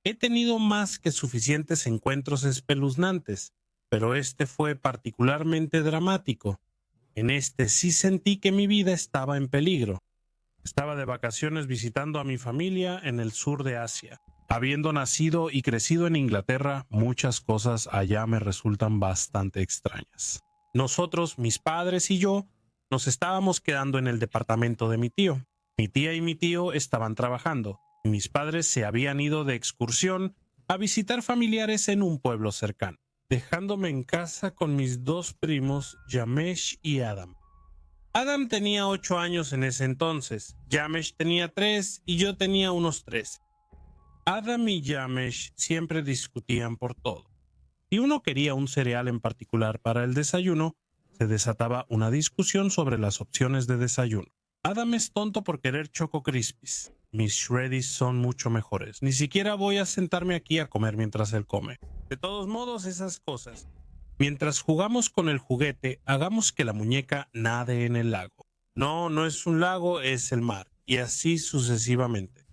He tenido más que suficientes encuentros espeluznantes, pero este fue particularmente dramático. En este sí sentí que mi vida estaba en peligro. Estaba de vacaciones visitando a mi familia en el sur de Asia. Habiendo nacido y crecido en Inglaterra, muchas cosas allá me resultan bastante extrañas. Nosotros, mis padres y yo, nos estábamos quedando en el departamento de mi tío. Mi tía y mi tío estaban trabajando, y mis padres se habían ido de excursión a visitar familiares en un pueblo cercano, dejándome en casa con mis dos primos, Jamesh y Adam. Adam tenía 8 años en ese entonces, Jamesh tenía 3 y yo tenía unos 13. Adam y Jamesh siempre discutían por todo. Si uno quería un cereal en particular para el desayuno, se desataba una discusión sobre las opciones de desayuno. Adam es tonto por querer Choco Crispies. Mis Shreddies son mucho mejores. Ni siquiera voy a sentarme aquí a comer mientras él come. De todos modos, esas cosas. Mientras jugamos con el juguete, hagamos que la muñeca nade en el lago. No, no es un lago, es el mar. Y así sucesivamente.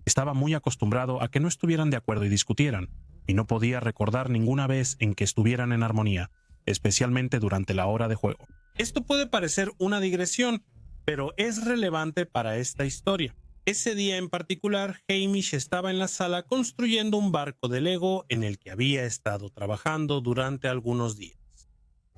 Estaba muy acostumbrado a que no estuvieran de acuerdo y discutieran, y no podía recordar ninguna vez en que estuvieran en armonía, especialmente durante la hora de juego. Esto puede parecer una digresión, pero es relevante para esta historia. Ese día en particular, Hamish estaba en la sala construyendo un barco de Lego en el que había estado trabajando durante algunos días.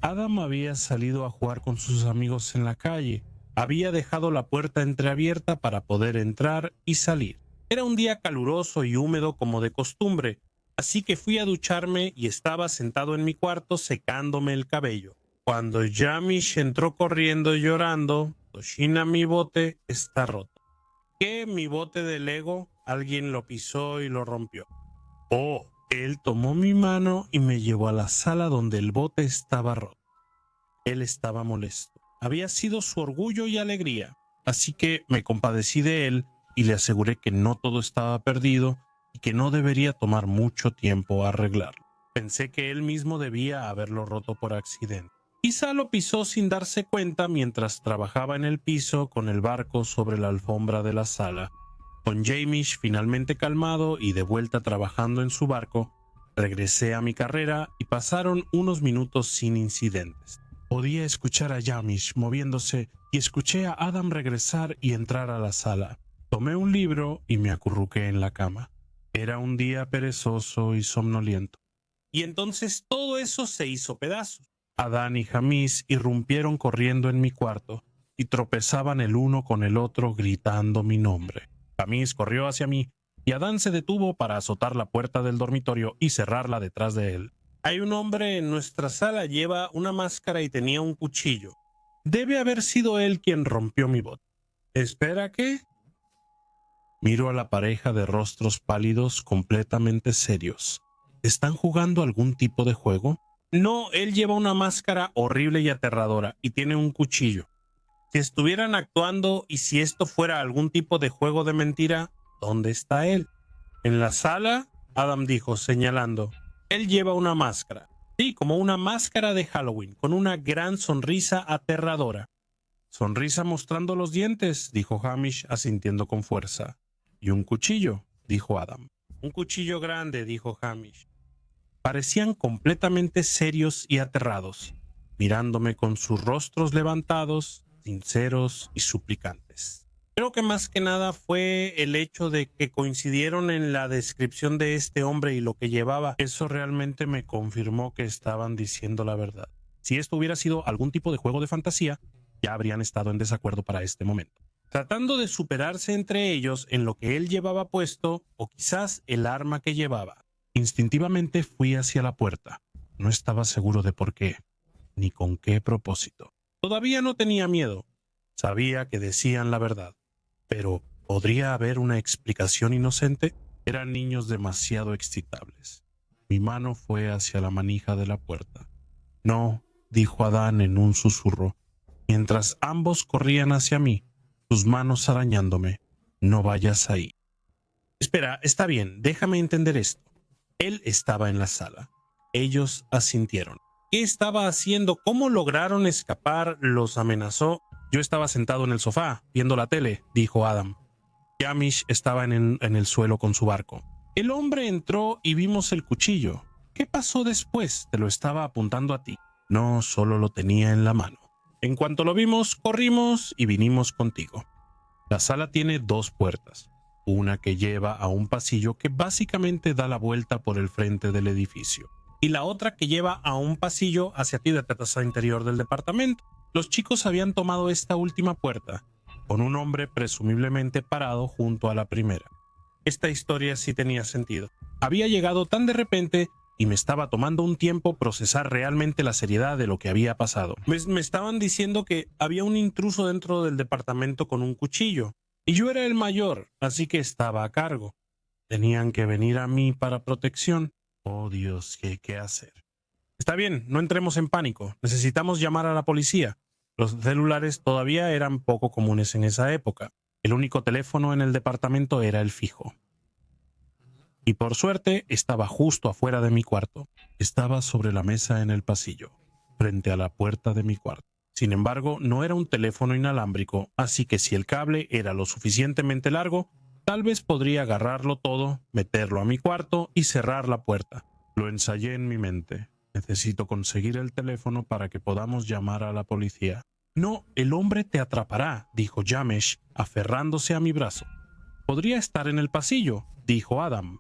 Adam había salido a jugar con sus amigos en la calle. Había dejado la puerta entreabierta para poder entrar y salir. Era un día caluroso y húmedo como de costumbre, así que fui a ducharme y estaba sentado en mi cuarto secándome el cabello. Cuando Jamesh entró corriendo y llorando, Toshina, mi bote está roto. ¿Qué? ¿Mi bote de Lego? Alguien lo pisó y lo rompió. Oh, él tomó mi mano y me llevó a la sala donde el bote estaba roto. Él estaba molesto. Había sido su orgullo y alegría, así que me compadecí de él y le aseguré que no todo estaba perdido y que no debería tomar mucho tiempo arreglarlo. Pensé que él mismo debía haberlo roto por accidente. Quizá lo pisó sin darse cuenta mientras trabajaba en el piso con el barco sobre la alfombra de la sala. Con Jamesh finalmente calmado y de vuelta trabajando en su barco, regresé a mi carrera y pasaron unos minutos sin incidentes. Podía escuchar a Jamesh moviéndose y escuché a Adam regresar y entrar a la sala. Tomé un libro y me acurruqué en la cama. Era un día perezoso y somnoliento. Y entonces todo eso se hizo pedazos. Adán y Jamis irrumpieron corriendo en mi cuarto y tropezaban el uno con el otro gritando mi nombre. Jamis corrió hacia mí y Adán se detuvo para azotar la puerta del dormitorio y cerrarla detrás de él. Hay un hombre en nuestra sala, lleva una máscara y tenía un cuchillo. Debe haber sido él quien rompió mi bote. ¿Espera qué? Miro a la pareja de rostros pálidos completamente serios. ¿Están jugando algún tipo de juego? No, él lleva una máscara horrible y aterradora y tiene un cuchillo. Si estuvieran actuando y si esto fuera algún tipo de juego de mentira, ¿dónde está él? En la sala, Adam dijo, señalando. Él lleva una máscara. Sí, como una máscara de Halloween, con una gran sonrisa aterradora. Sonrisa mostrando los dientes, dijo Hamish, asintiendo con fuerza. Y un cuchillo, dijo Adam. Un cuchillo grande, dijo Hamish. Parecían completamente serios y aterrados, mirándome con sus rostros levantados, sinceros y suplicantes. Creo que más que nada fue el hecho de que coincidieron en la descripción de este hombre y lo que llevaba. Eso realmente me confirmó que estaban diciendo la verdad. Si esto hubiera sido algún tipo de juego de fantasía, ya habrían estado en desacuerdo para este momento. Tratando de superarse entre ellos en lo que él llevaba puesto o quizás el arma que llevaba. Instintivamente fui hacia la puerta. No estaba seguro de por qué, ni con qué propósito. Todavía no tenía miedo. Sabía que decían la verdad. Pero, ¿podría haber una explicación inocente? Eran niños demasiado excitables. Mi mano fue hacia la manija de la puerta. No, dijo Adán en un susurro, mientras ambos corrían hacia mí, sus manos arañándome. No vayas ahí. Espera, está bien, déjame entender esto. Él estaba en la sala. Ellos asintieron. ¿Qué estaba haciendo? ¿Cómo lograron escapar? ¿Los amenazó? Yo estaba sentado en el sofá, viendo la tele, dijo Adam. Jamesh estaba en el suelo con su barco. El hombre entró y vimos el cuchillo. ¿Qué pasó después? Te lo estaba apuntando a ti. No, solo lo tenía en la mano. En cuanto lo vimos, corrimos y vinimos contigo. La sala tiene 2 puertas. Una que lleva a un pasillo que básicamente da la vuelta por el frente del edificio. Y la otra que lleva a un pasillo hacia ti de la terraza interior del departamento. Los chicos habían tomado esta última puerta, con un hombre presumiblemente parado junto a la primera. Esta historia sí tenía sentido. Había llegado tan de repente y me estaba tomando un tiempo procesar realmente la seriedad de lo que había pasado. Me estaban diciendo que había un intruso dentro del departamento con un cuchillo, y yo era el mayor, así que estaba a cargo. Tenían que venir a mí para protección. Oh Dios, ¿qué hacer? Está bien, no entremos en pánico. Necesitamos llamar a la policía. Los celulares todavía eran poco comunes en esa época. El único teléfono en el departamento era el fijo. Y por suerte estaba justo afuera de mi cuarto. Estaba sobre la mesa en el pasillo, frente a la puerta de mi cuarto. Sin embargo, no era un teléfono inalámbrico, así que si el cable era lo suficientemente largo, tal vez podría agarrarlo todo, meterlo a mi cuarto y cerrar la puerta. Lo ensayé en mi mente. Necesito conseguir el teléfono para que podamos llamar a la policía. No, el hombre te atrapará, dijo Jamesh, aferrándose a mi brazo. Podría estar en el pasillo, dijo Adam.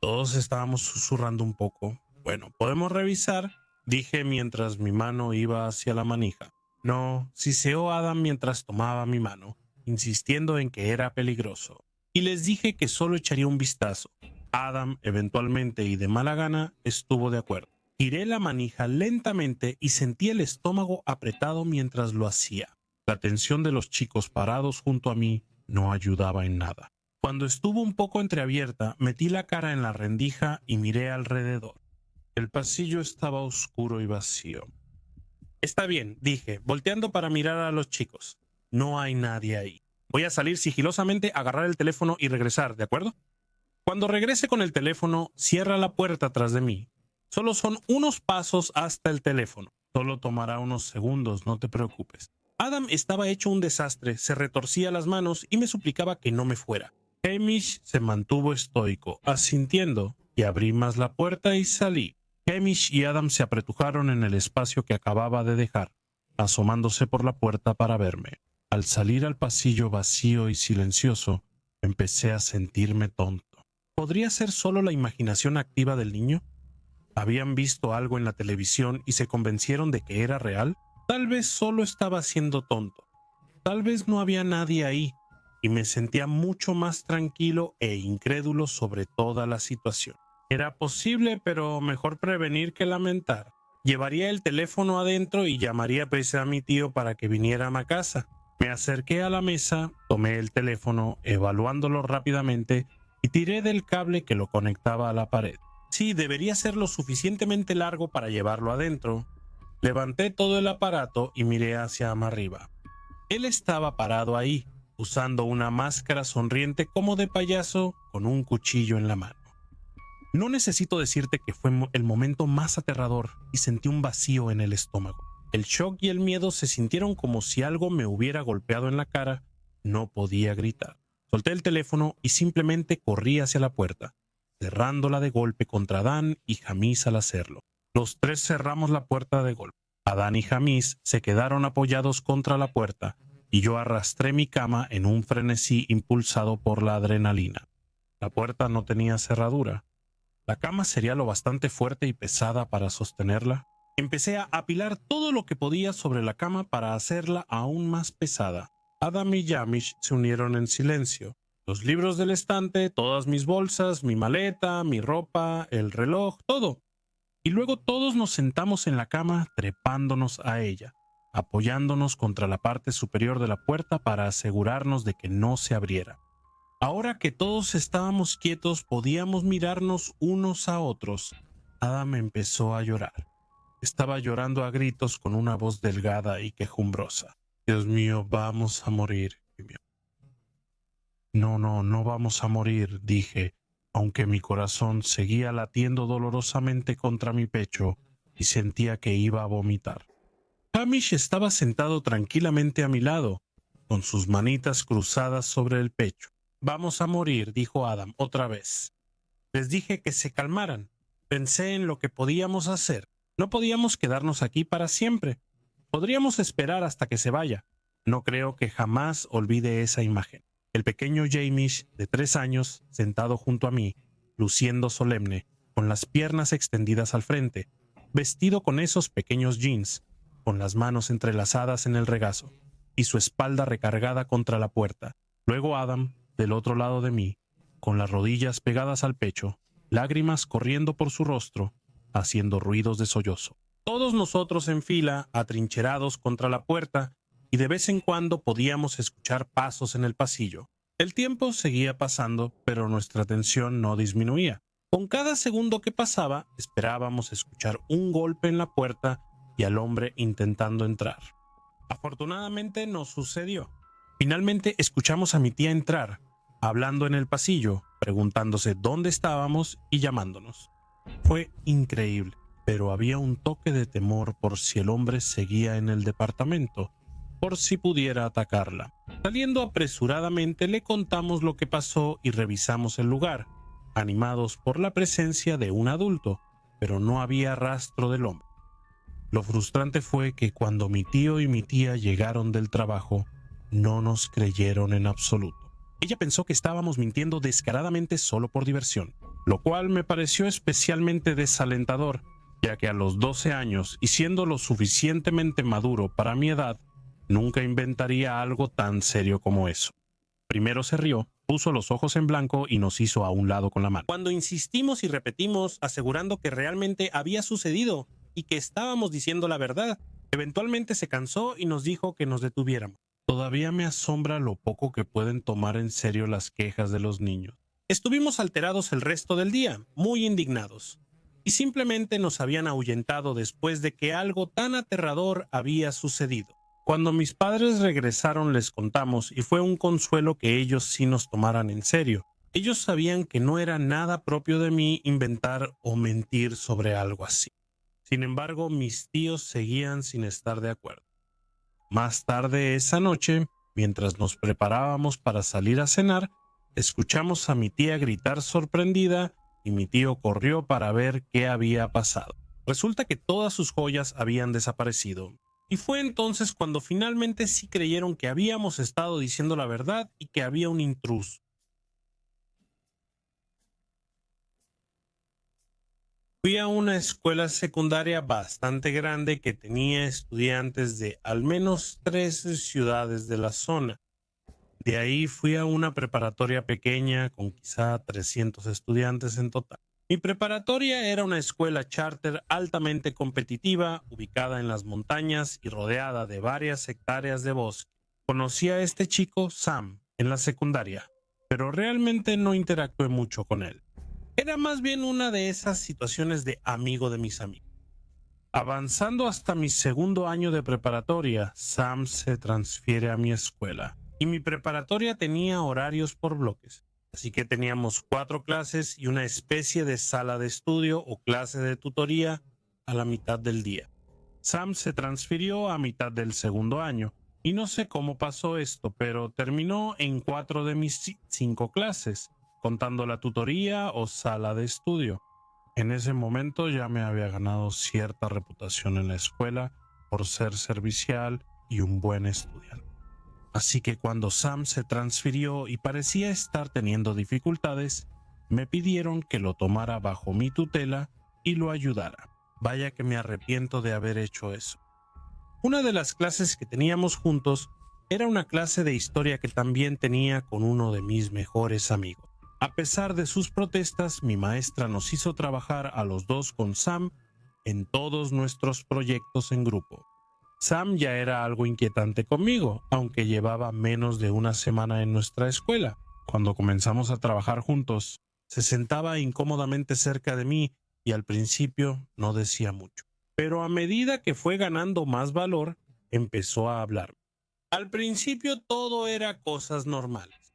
Todos estábamos susurrando un poco. Bueno, podemos revisar, dije mientras mi mano iba hacia la manija. No, siseó Adam mientras tomaba mi mano, insistiendo en que era peligroso. Y les dije que solo echaría un vistazo. Adam, eventualmente y de mala gana, estuvo de acuerdo. Giré la manija lentamente y sentí el estómago apretado mientras lo hacía. La tensión de los chicos parados junto a mí no ayudaba en nada. Cuando estuvo un poco entreabierta, metí la cara en la rendija y miré alrededor. El pasillo estaba oscuro y vacío. Está bien, dije, volteando para mirar a los chicos. No hay nadie ahí. Voy a salir sigilosamente, agarrar el teléfono y regresar, ¿de acuerdo? Cuando regrese con el teléfono, cierra la puerta tras de mí. Solo son unos pasos hasta el teléfono. Solo tomará unos segundos, no te preocupes. Adam estaba hecho un desastre, se retorcía las manos y me suplicaba que no me fuera. Hamish se mantuvo estoico, asintiendo, y abrí más la puerta y salí. Hamish y Adam se apretujaron en el espacio que acababa de dejar, asomándose por la puerta para verme. Al salir al pasillo vacío y silencioso, empecé a sentirme tonto. ¿Podría ser solo la imaginación activa del niño? ¿Habían visto algo en la televisión y se convencieron de que era real? Tal vez solo estaba siendo tonto. Tal vez no había nadie ahí, y me sentía mucho más tranquilo e incrédulo sobre toda la situación. Era posible, pero mejor prevenir que lamentar. Llevaría el teléfono adentro y llamaría a mi tío para que viniera a mi casa. Me acerqué a la mesa, tomé el teléfono, evaluándolo rápidamente, y tiré del cable que lo conectaba a la pared. Sí, debería ser lo suficientemente largo para llevarlo adentro. Levanté todo el aparato y miré hacia arriba. Él estaba parado ahí, usando una máscara sonriente como de payaso con un cuchillo en la mano. No necesito decirte que fue el momento más aterrador y sentí un vacío en el estómago. El shock y el miedo se sintieron como si algo me hubiera golpeado en la cara. No podía gritar. Solté el teléfono y simplemente corrí hacia la puerta, cerrándola de golpe contra Dan y Jamis al hacerlo. Los 3 cerramos la puerta de golpe. Adán y Jamis se quedaron apoyados contra la puerta y yo arrastré mi cama en un frenesí impulsado por la adrenalina. La puerta no tenía cerradura. La cama sería lo bastante fuerte y pesada para sostenerla. Empecé a apilar todo lo que podía sobre la cama para hacerla aún más pesada. Adam y Jamesh se unieron en silencio. Los libros del estante, todas mis bolsas, mi maleta, mi ropa, el reloj, todo. Y luego todos nos sentamos en la cama trepándonos a ella, apoyándonos contra la parte superior de la puerta para asegurarnos de que no se abriera. Ahora que todos estábamos quietos, podíamos mirarnos unos a otros. Adam empezó a llorar. Estaba llorando a gritos con una voz delgada y quejumbrosa. Dios mío, vamos a morir. No vamos a morir, dije, aunque mi corazón seguía latiendo dolorosamente contra mi pecho y sentía que iba a vomitar. Hamish estaba sentado tranquilamente a mi lado, con sus manitas cruzadas sobre el pecho. Vamos a morir, dijo Adam otra vez. Les dije que se calmaran. Pensé en lo que podíamos hacer. No podíamos quedarnos aquí para siempre. Podríamos esperar hasta que se vaya. No creo que jamás olvide esa imagen. El pequeño Jamish, de 3 años, sentado junto a mí, luciendo solemne, con las piernas extendidas al frente, vestido con esos pequeños jeans, con las manos entrelazadas en el regazo, y su espalda recargada contra la puerta. Luego Adam, del otro lado de mí, con las rodillas pegadas al pecho, lágrimas corriendo por su rostro, haciendo ruidos de sollozo. Todos nosotros en fila, atrincherados contra la puerta, y de vez en cuando podíamos escuchar pasos en el pasillo. El tiempo seguía pasando, pero nuestra tensión no disminuía. Con cada segundo que pasaba, esperábamos escuchar un golpe en la puerta y al hombre intentando entrar. Afortunadamente no sucedió. Finalmente escuchamos a mi tía entrar, hablando en el pasillo, preguntándose dónde estábamos y llamándonos. Fue increíble, pero había un toque de temor por si el hombre seguía en el departamento, por si pudiera atacarla. Saliendo apresuradamente le contamos lo que pasó y revisamos el lugar, animados por la presencia de un adulto, pero no había rastro del hombre. Lo frustrante fue que cuando mi tío y mi tía llegaron del trabajo, no nos creyeron en absoluto. Ella pensó que estábamos mintiendo descaradamente solo por diversión, lo cual me pareció especialmente desalentador, ya que a los 12 años y siendo lo suficientemente maduro para mi edad, nunca inventaría algo tan serio como eso. Primero se rió, puso los ojos en blanco y nos hizo a un lado con la mano. Cuando insistimos y repetimos, asegurando que realmente había sucedido y que estábamos diciendo la verdad, eventualmente se cansó y nos dijo que nos detuviéramos. Todavía me asombra lo poco que pueden tomar en serio las quejas de los niños. Estuvimos alterados el resto del día, muy indignados, y simplemente nos habían ahuyentado después de que algo tan aterrador había sucedido. Cuando mis padres regresaron les contamos y fue un consuelo que ellos sí nos tomaran en serio. Ellos sabían que no era nada propio de mí inventar o mentir sobre algo así. Sin embargo, mis tíos seguían sin estar de acuerdo. Más tarde esa noche, mientras nos preparábamos para salir a cenar, escuchamos a mi tía gritar sorprendida y mi tío corrió para ver qué había pasado. Resulta que todas sus joyas habían desaparecido. Y fue entonces cuando finalmente sí creyeron que habíamos estado diciendo la verdad y que había un intruso. Fui a una escuela secundaria bastante grande que tenía estudiantes de al menos 13 ciudades de la zona. De ahí fui a una preparatoria pequeña con quizá 300 estudiantes en total. Mi preparatoria era una escuela charter altamente competitiva, ubicada en las montañas y rodeada de varias hectáreas de bosque. Conocí a este chico, Sam, en la secundaria, pero realmente no interactué mucho con él. Era más bien una de esas situaciones de amigo de mis amigos. Avanzando hasta mi segundo año de preparatoria, Sam se transfiere a mi escuela. Y mi preparatoria tenía horarios por bloques. Así que teníamos 4 clases y una especie de sala de estudio o clase de tutoría a la mitad del día. Sam se transfirió a mitad del segundo año. Y no sé cómo pasó esto, pero terminó en 4 de mis 5 clases, contando la tutoría o sala de estudio. En ese momento ya me había ganado cierta reputación en la escuela por ser servicial y un buen estudiante. Así que cuando Sam se transfirió y parecía estar teniendo dificultades, me pidieron que lo tomara bajo mi tutela y lo ayudara. Vaya que me arrepiento de haber hecho eso. Una de las clases que teníamos juntos era una clase de historia que también tenía con uno de mis mejores amigos. A pesar de sus protestas, mi maestra nos hizo trabajar a los dos con Sam en todos nuestros proyectos en grupo. Sam ya era algo inquietante conmigo, aunque llevaba menos de una semana en nuestra escuela. Cuando comenzamos a trabajar juntos, se sentaba incómodamente cerca de mí y al principio no decía mucho. Pero a medida que fue ganando más valor, empezó a hablar. Al principio todo era cosas normales.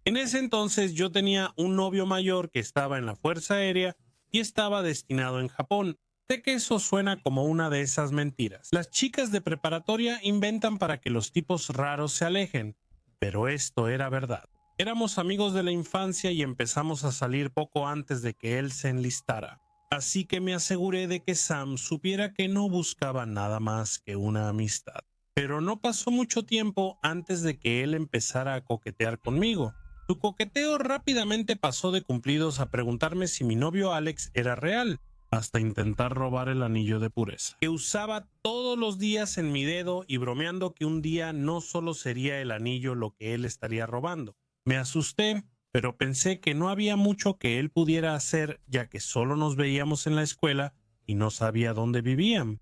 En ese entonces yo tenía un novio mayor que estaba en la Fuerza Aérea y estaba destinado en Japón. Sé que eso suena como una de esas mentiras. Las chicas de preparatoria inventan para que los tipos raros se alejen, pero esto era verdad. Éramos amigos de la infancia y empezamos a salir poco antes de que él se enlistara. Así que me aseguré de que Sam supiera que no buscaba nada más que una amistad. Pero no pasó mucho tiempo antes de que él empezara a coquetear conmigo. Su coqueteo rápidamente pasó de cumplidos a preguntarme si mi novio Alex era real, hasta intentar robar el anillo de pureza, que usaba todos los días en mi dedo, y bromeando que un día no solo sería el anillo lo que él estaría robando. Me asusté, pero pensé que no había mucho que él pudiera hacer, ya que solo nos veíamos en la escuela y no sabía dónde vivían.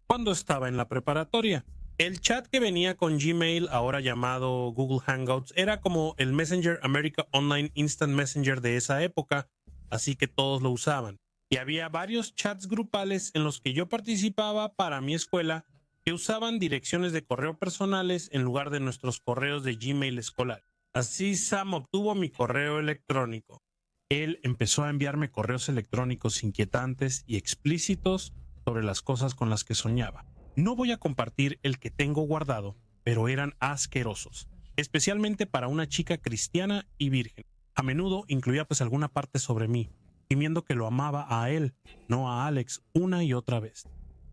Cuando estaba en la preparatoria, el chat que venía con Gmail, ahora llamado Google Hangouts, era como el Messenger America Online Instant Messenger de esa época, así que todos lo usaban. Y había varios chats grupales en los que yo participaba para mi escuela, que usaban direcciones de correo personales en lugar de nuestros correos de Gmail escolar. Así Sam obtuvo mi correo electrónico. Él empezó a enviarme correos electrónicos inquietantes y explícitos sobre las cosas con las que soñaba. No voy a compartir el que tengo guardado, pero eran asquerosos, especialmente para una chica cristiana y virgen. A menudo incluía pues alguna parte sobre mí, gimiendo que lo amaba a él, no a Alex, una y otra vez.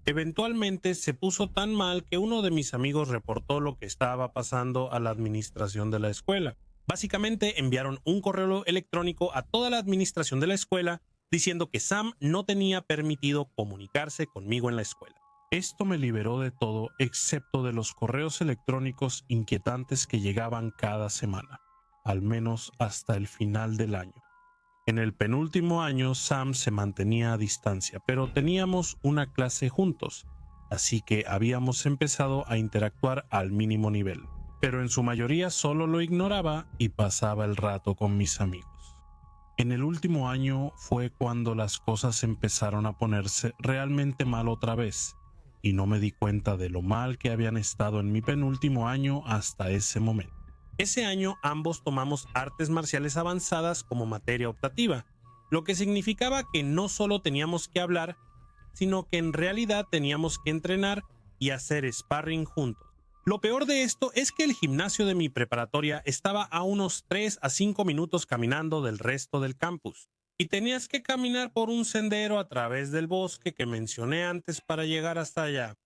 Eventualmente se puso tan mal que uno de mis amigos reportó lo que estaba pasando a la administración de la escuela. Básicamente enviaron un correo electrónico a toda la administración de la escuela diciendo que Sam no tenía permitido comunicarse conmigo en la escuela. Esto me liberó de todo excepto de los correos electrónicos inquietantes que llegaban cada semana, al menos hasta el final del año. En el penúltimo año Sam se mantenía a distancia, pero teníamos una clase juntos, así que habíamos empezado a interactuar al mínimo nivel. Pero en su mayoría solo lo ignoraba y pasaba el rato con mis amigos. En el último año fue cuando las cosas empezaron a ponerse realmente mal otra vez, y no me di cuenta de lo mal que habían estado en mi penúltimo año hasta ese momento. Ese año ambos tomamos artes marciales avanzadas como materia optativa, lo que significaba que no solo teníamos que hablar, sino que en realidad teníamos que entrenar y hacer sparring juntos. Lo peor de esto es que el gimnasio de mi preparatoria estaba a unos 3 a 5 minutos caminando del resto del campus, y tenías que caminar por un sendero a través del bosque que mencioné antes para llegar hasta allá.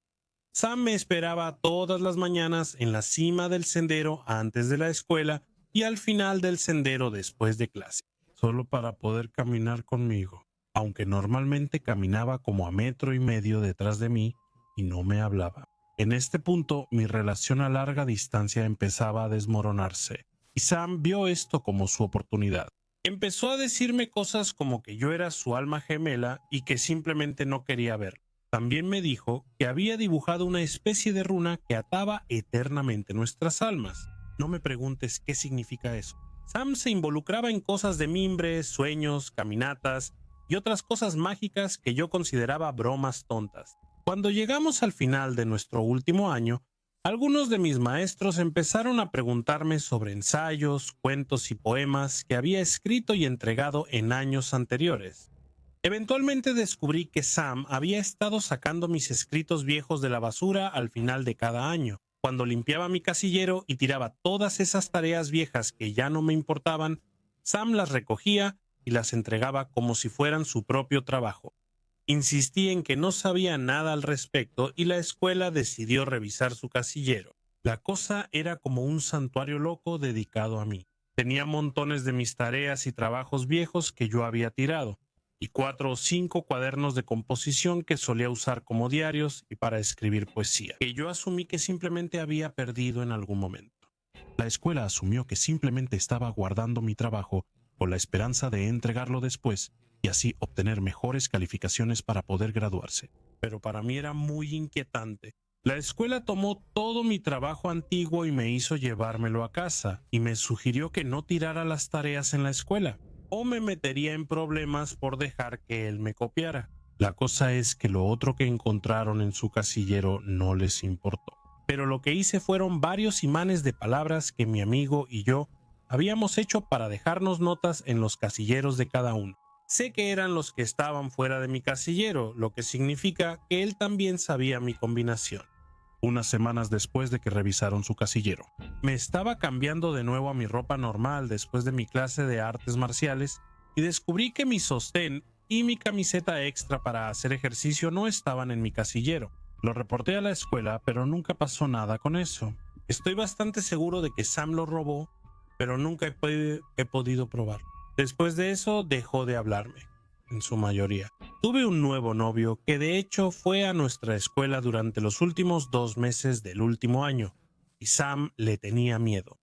Sam me esperaba todas las mañanas en la cima del sendero antes de la escuela y al final del sendero después de clase, solo para poder caminar conmigo, aunque normalmente caminaba como a 1,5 metros detrás de mí y no me hablaba. En este punto, mi relación a larga distancia empezaba a desmoronarse, y Sam vio esto como su oportunidad. Empezó a decirme cosas como que yo era su alma gemela y que simplemente no quería verlo. También me dijo que había dibujado una especie de runa que ataba eternamente nuestras almas. No me preguntes qué significa eso. Sam se involucraba en cosas de mimbres, sueños, caminatas y otras cosas mágicas que yo consideraba bromas tontas. Cuando llegamos al final de nuestro último año, algunos de mis maestros empezaron a preguntarme sobre ensayos, cuentos y poemas que había escrito y entregado en años anteriores. Eventualmente descubrí que Sam había estado sacando mis escritos viejos de la basura al final de cada año. Cuando limpiaba mi casillero y tiraba todas esas tareas viejas que ya no me importaban, Sam las recogía y las entregaba como si fueran su propio trabajo. Insistí en que no sabía nada al respecto y la escuela decidió revisar su casillero. La cosa era como un santuario loco dedicado a mí. Tenía montones de mis tareas y trabajos viejos que yo había tirado, y 4 o 5 cuadernos de composición que solía usar como diarios y para escribir poesía, que yo asumí que simplemente había perdido en algún momento. La escuela asumió que simplemente estaba guardando mi trabajo con la esperanza de entregarlo después y así obtener mejores calificaciones para poder graduarse. Pero para mí era muy inquietante. La escuela tomó todo mi trabajo antiguo y me hizo llevármelo a casa, y me sugirió que no tirara las tareas en la escuela, o me metería en problemas por dejar que él me copiara. La cosa es que lo otro que encontraron en su casillero no les importó. Pero lo que hice fueron varios imanes de palabras que mi amigo y yo habíamos hecho para dejarnos notas en los casilleros de cada uno. Sé que eran los que estaban fuera de mi casillero, lo que significa que él también sabía mi combinación. unas semanas después de que revisaron su casillero. Me estaba cambiando de nuevo a mi ropa normal después de mi clase de artes marciales y descubrí que mi sostén y mi camiseta extra para hacer ejercicio no estaban en mi casillero. Lo reporté a la escuela, pero nunca pasó nada con eso. Estoy bastante seguro de que Sam lo robó, pero nunca he podido probar. Después de eso dejó de hablarme, en su mayoría. Tuve un nuevo novio que de hecho fue a nuestra escuela durante los últimos 2 meses del último año, y Sam le tenía miedo.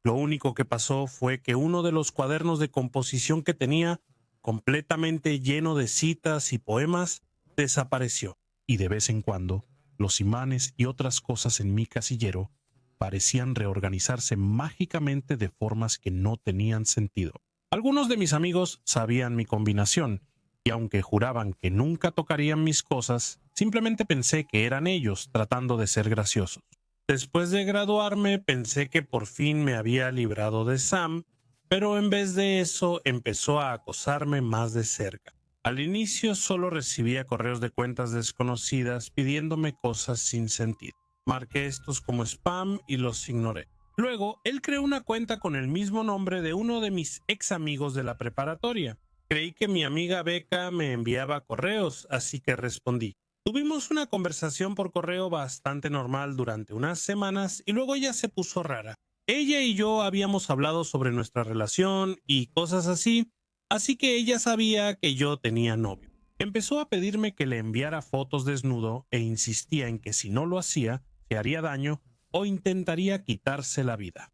Lo único que pasó fue que uno de los cuadernos de composición que tenía, completamente lleno de citas y poemas, desapareció, y de vez en cuando los imanes y otras cosas en mi casillero parecían reorganizarse mágicamente de formas que no tenían sentido. Algunos de mis amigos sabían mi combinación, y aunque juraban que nunca tocarían mis cosas, simplemente pensé que eran ellos tratando de ser graciosos. Después de graduarme, pensé que por fin me había librado de Sam, pero en vez de eso empezó a acosarme más de cerca. Al inicio solo recibía correos de cuentas desconocidas pidiéndome cosas sin sentido. Marqué estos como spam y los ignoré. Luego, él creó una cuenta con el mismo nombre de uno de mis ex amigos de la preparatoria. Creí que mi amiga Becca me enviaba correos, así que respondí. Tuvimos una conversación por correo bastante normal durante unas semanas y luego ella se puso rara. Ella y yo habíamos hablado sobre nuestra relación y cosas así que ella sabía que yo tenía novio. Empezó a pedirme que le enviara fotos desnudo e insistía en que si no lo hacía, se haría daño o intentaría quitarse la vida.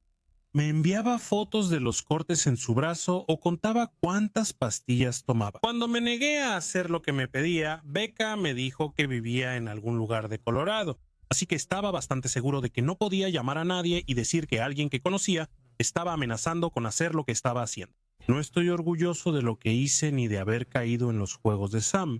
Me enviaba fotos de los cortes en su brazo o contaba cuántas pastillas tomaba. Cuando me negué a hacer lo que me pedía, Becca me dijo que vivía en algún lugar de Colorado, así que estaba bastante seguro de que no podía llamar a nadie y decir que alguien que conocía estaba amenazando con hacer lo que estaba haciendo. No estoy orgulloso de lo que hice ni de haber caído en los juegos de Sam,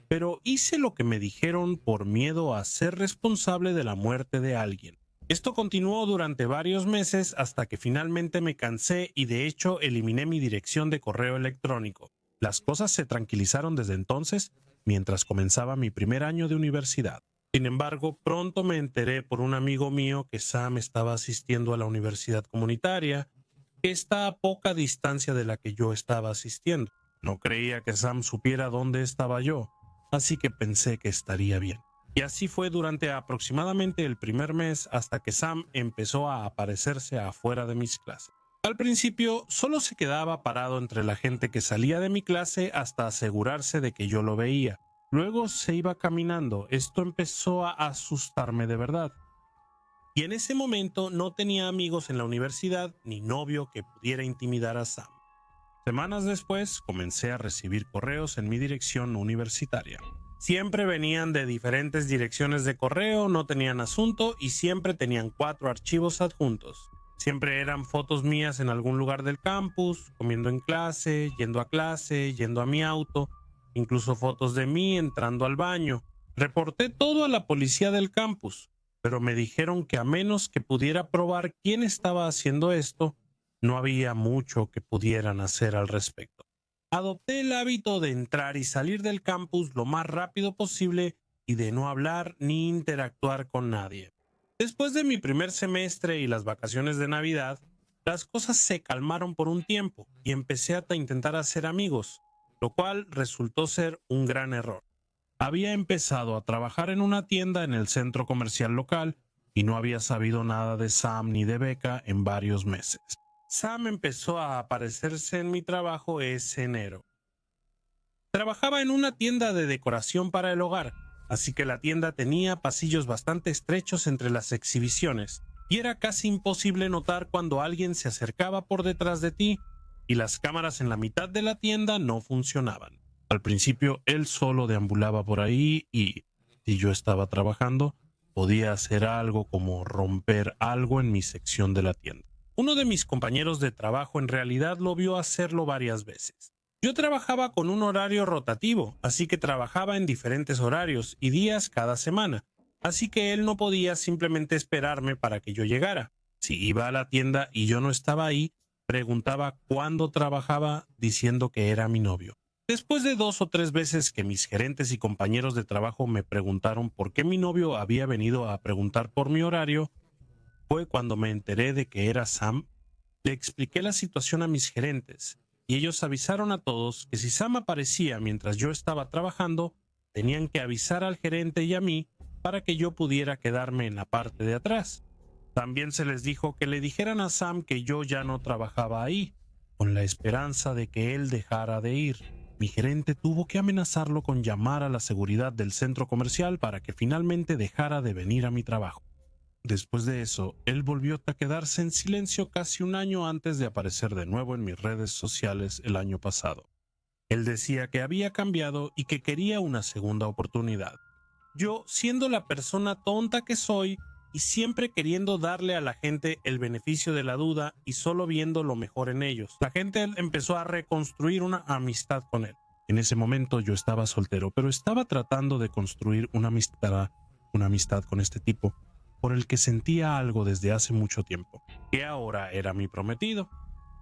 pero hice lo que me dijeron por miedo a ser responsable de la muerte de alguien. Esto continuó durante varios meses hasta que finalmente me cansé y de hecho eliminé mi dirección de correo electrónico. Las cosas se tranquilizaron desde entonces mientras comenzaba mi primer año de universidad. Sin embargo, pronto me enteré por un amigo mío que Sam estaba asistiendo a la universidad comunitaria, que está a poca distancia de la que yo estaba asistiendo. No creía que Sam supiera dónde estaba yo, así que pensé que estaría bien. Y así fue durante aproximadamente el primer mes hasta que Sam empezó a aparecerse afuera de mis clases. Al principio solo se quedaba parado entre la gente que salía de mi clase hasta asegurarse de que yo lo veía. Luego se iba caminando. Esto empezó a asustarme de verdad. Y en ese momento no tenía amigos en la universidad ni novio que pudiera intimidar a Sam. Semanas después comencé a recibir correos en mi dirección universitaria. Siempre venían de diferentes direcciones de correo, no tenían asunto y siempre tenían 4 archivos adjuntos. Siempre eran fotos mías en algún lugar del campus, comiendo en clase, yendo a mi auto, incluso fotos de mí entrando al baño. Reporté todo a la policía del campus, pero me dijeron que a menos que pudiera probar quién estaba haciendo esto, no había mucho que pudieran hacer al respecto. Adopté el hábito de entrar y salir del campus lo más rápido posible y de no hablar ni interactuar con nadie. Después de mi primer semestre y las vacaciones de Navidad, las cosas se calmaron por un tiempo y empecé a intentar hacer amigos, lo cual resultó ser un gran error. Había empezado a trabajar en una tienda en el centro comercial local y no había sabido nada de Sam ni de Becca en varios meses. Sam empezó a aparecerse en mi trabajo ese enero. Trabajaba en una tienda de decoración para el hogar, así que la tienda tenía pasillos bastante estrechos entre las exhibiciones, y era casi imposible notar cuando alguien se acercaba por detrás de ti, y las cámaras en la mitad de la tienda no funcionaban. Al principio él solo deambulaba por ahí y, si yo estaba trabajando, podía hacer algo como romper algo en mi sección de la tienda. Uno de mis compañeros de trabajo en realidad lo vio hacerlo varias veces. Yo trabajaba con un horario rotativo, así que trabajaba en diferentes horarios y días cada semana, así que él no podía simplemente esperarme para que yo llegara. Si iba a la tienda y yo no estaba ahí, preguntaba cuándo trabajaba diciendo que era mi novio. Después de 2 o 3 veces que mis gerentes y compañeros de trabajo me preguntaron por qué mi novio había venido a preguntar por mi horario, fue cuando me enteré de que era Sam. Le expliqué la situación a mis gerentes y ellos avisaron a todos que si Sam aparecía mientras yo estaba trabajando, tenían que avisar al gerente y a mí para que yo pudiera quedarme en la parte de atrás. También se les dijo que le dijeran a Sam que yo ya no trabajaba ahí, con la esperanza de que él dejara de ir. Mi gerente tuvo que amenazarlo con llamar a la seguridad del centro comercial para que finalmente dejara de venir a mi trabajo. Después de eso, él volvió a quedarse en silencio casi un año antes de aparecer de nuevo en mis redes sociales el año pasado. Él decía que había cambiado y que quería una segunda oportunidad. Yo, siendo la persona tonta que soy y siempre queriendo darle a la gente el beneficio de la duda y solo viendo lo mejor en ellos, la gente empezó a reconstruir una amistad con él. En ese momento yo estaba soltero, pero estaba tratando de construir una amistad con este tipo, por el que sentía algo desde hace mucho tiempo, que ahora era mi prometido.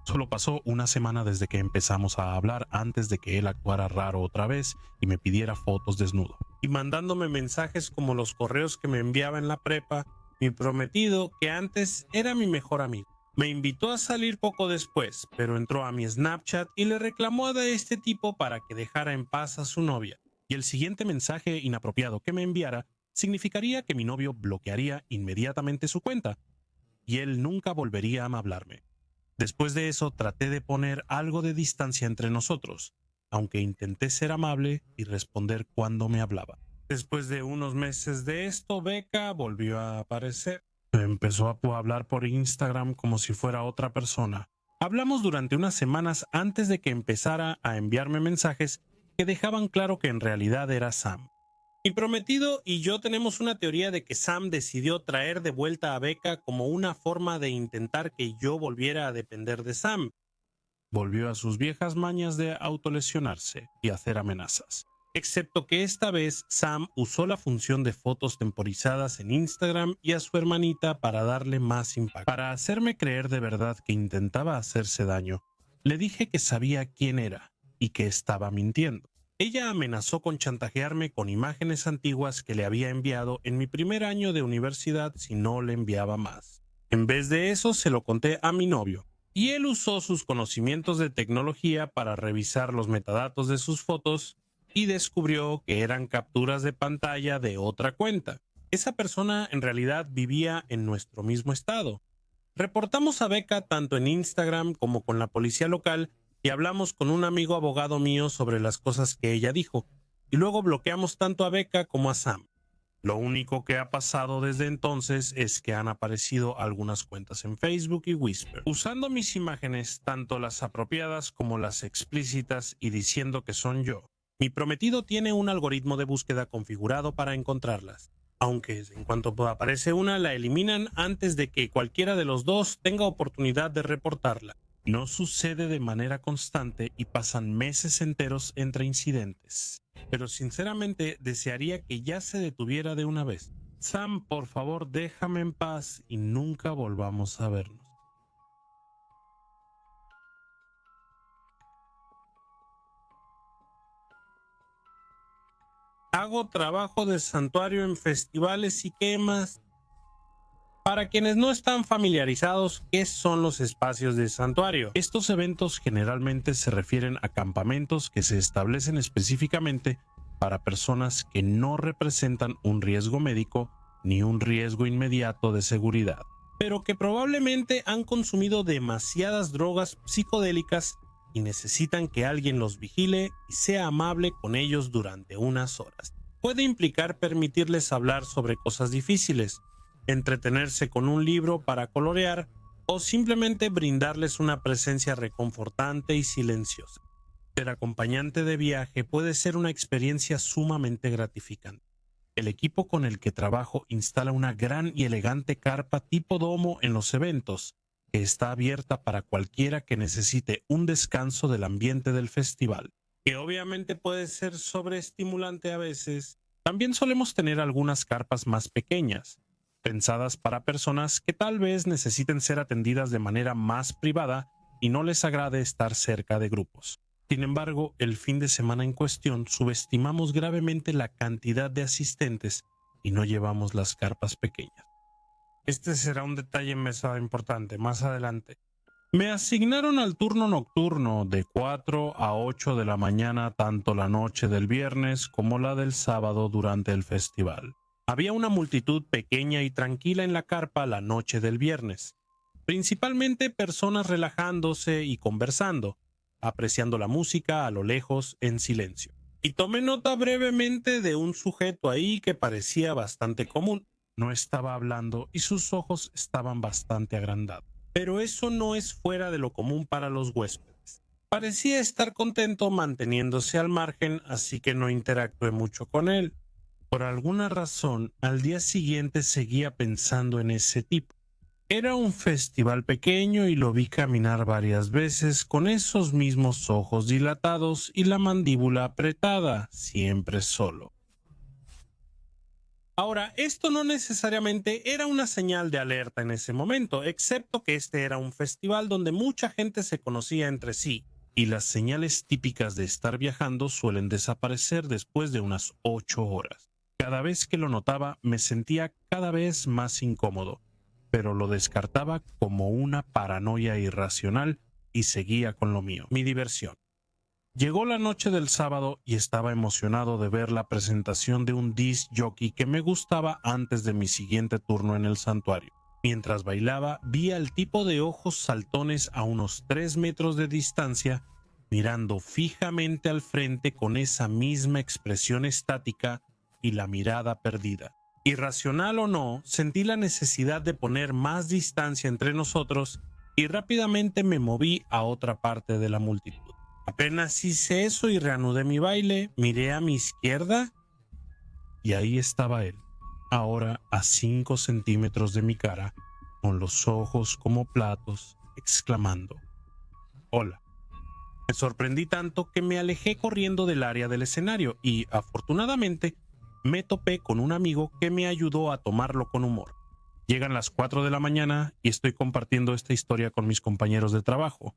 Solo pasó una semana desde que empezamos a hablar antes de que él actuara raro otra vez y me pidiera fotos desnudo. Y mandándome mensajes como los correos que me enviaba en la prepa, mi prometido, que antes era mi mejor amigo. Me invitó a salir poco después, pero entró a mi Snapchat y le reclamó a este tipo para que dejara en paz a su novia. Y el siguiente mensaje inapropiado que me enviara significaría que mi novio bloquearía inmediatamente su cuenta y él nunca volvería a hablarme. Después de eso traté de poner algo de distancia entre nosotros, aunque intenté ser amable y responder cuando me hablaba. Después de unos meses de esto, Becca volvió a aparecer. Empezó a hablar por Instagram como si fuera otra persona. Hablamos durante unas semanas antes de que empezara a enviarme mensajes que dejaban claro que en realidad era Sam. Mi prometido y yo tenemos una teoría de que Sam decidió traer de vuelta a Becca como una forma de intentar que yo volviera a depender de Sam. Volvió a sus viejas mañas de autolesionarse y hacer amenazas. Excepto que esta vez Sam usó la función de fotos temporizadas en Instagram y a su hermanita para darle más impacto. Para hacerme creer de verdad que intentaba hacerse daño, le dije que sabía quién era y que estaba mintiendo. Ella amenazó con chantajearme con imágenes antiguas que le había enviado en mi primer año de universidad si no le enviaba más. En vez de eso, se lo conté a mi novio, y él usó sus conocimientos de tecnología para revisar los metadatos de sus fotos y descubrió que eran capturas de pantalla de otra cuenta. Esa persona en realidad vivía en nuestro mismo estado. Reportamos a Becca tanto en Instagram como con la policía local y hablamos con un amigo abogado mío sobre las cosas que ella dijo, y luego bloqueamos tanto a Becca como a Sam. Lo único que ha pasado desde entonces es que han aparecido algunas cuentas en Facebook y Whisper, usando mis imágenes, tanto las apropiadas como las explícitas, y diciendo que son yo. Mi prometido tiene un algoritmo de búsqueda configurado para encontrarlas, aunque en cuanto aparece una la eliminan antes de que cualquiera de los dos tenga oportunidad de reportarla. No sucede de manera constante y pasan meses enteros entre incidentes. Pero sinceramente desearía que ya se detuviera de una vez. Sam, por favor, déjame en paz y nunca volvamos a vernos. Hago trabajo de santuario en festivales y quemas. Para quienes no están familiarizados, ¿qué son los espacios de santuario? Estos eventos generalmente se refieren a campamentos que se establecen específicamente para personas que no representan un riesgo médico ni un riesgo inmediato de seguridad, pero que probablemente han consumido demasiadas drogas psicodélicas y necesitan que alguien los vigile y sea amable con ellos durante unas horas. Puede implicar permitirles hablar sobre cosas difíciles, entretenerse con un libro para colorear o simplemente brindarles una presencia reconfortante y silenciosa. Ser acompañante de viaje puede ser una experiencia sumamente gratificante. El equipo con el que trabajo instala una gran y elegante carpa tipo domo en los eventos, que está abierta para cualquiera que necesite un descanso del ambiente del festival, que obviamente puede ser sobreestimulante a veces. También solemos tener algunas carpas más pequeñas, pensadas para personas que tal vez necesiten ser atendidas de manera más privada y no les agrade estar cerca de grupos. Sin embargo, el fin de semana en cuestión subestimamos gravemente la cantidad de asistentes y no llevamos las carpas pequeñas. Este será un detalle mesa importante más adelante. Me asignaron al turno nocturno de 4 a 8 de la mañana tanto la noche del viernes como la del sábado durante el festival. Había una multitud pequeña y tranquila en la carpa la noche del viernes, principalmente personas relajándose y conversando, apreciando la música a lo lejos en silencio. Y tomé nota brevemente de un sujeto ahí que parecía bastante común. No estaba hablando y sus ojos estaban bastante agrandados. Pero eso no es fuera de lo común para los huéspedes. Parecía estar contento manteniéndose al margen, así que no interactué mucho con él. Por alguna razón, al día siguiente seguía pensando en ese tipo. Era un festival pequeño y lo vi caminar varias veces con esos mismos ojos dilatados y la mandíbula apretada, siempre solo. Ahora, esto no necesariamente era una señal de alerta en ese momento, excepto que este era un festival donde mucha gente se conocía entre sí, y las señales típicas de estar viajando suelen desaparecer después de unas 8 horas. Cada vez que lo notaba me sentía cada vez más incómodo, pero lo descartaba como una paranoia irracional y seguía con lo mío, mi diversión. Llegó la noche del sábado y estaba emocionado de ver la presentación de un disc jockey que me gustaba antes de mi siguiente turno en el santuario. Mientras bailaba, vi al tipo de ojos saltones a unos 3 metros de distancia, mirando fijamente al frente con esa misma expresión estática y la mirada perdida. Irracional o no, sentí la necesidad de poner más distancia entre nosotros y rápidamente me moví a otra parte de la multitud. Apenas hice eso y reanudé mi baile, miré a mi izquierda y ahí estaba él, ahora a 5 centímetros de mi cara, con los ojos como platos, exclamando: «Hola». Me sorprendí tanto que me alejé corriendo del área del escenario y, afortunadamente, me topé con un amigo que me ayudó a tomarlo con humor. Llegan las 4 de la mañana y estoy compartiendo esta historia con mis compañeros de trabajo,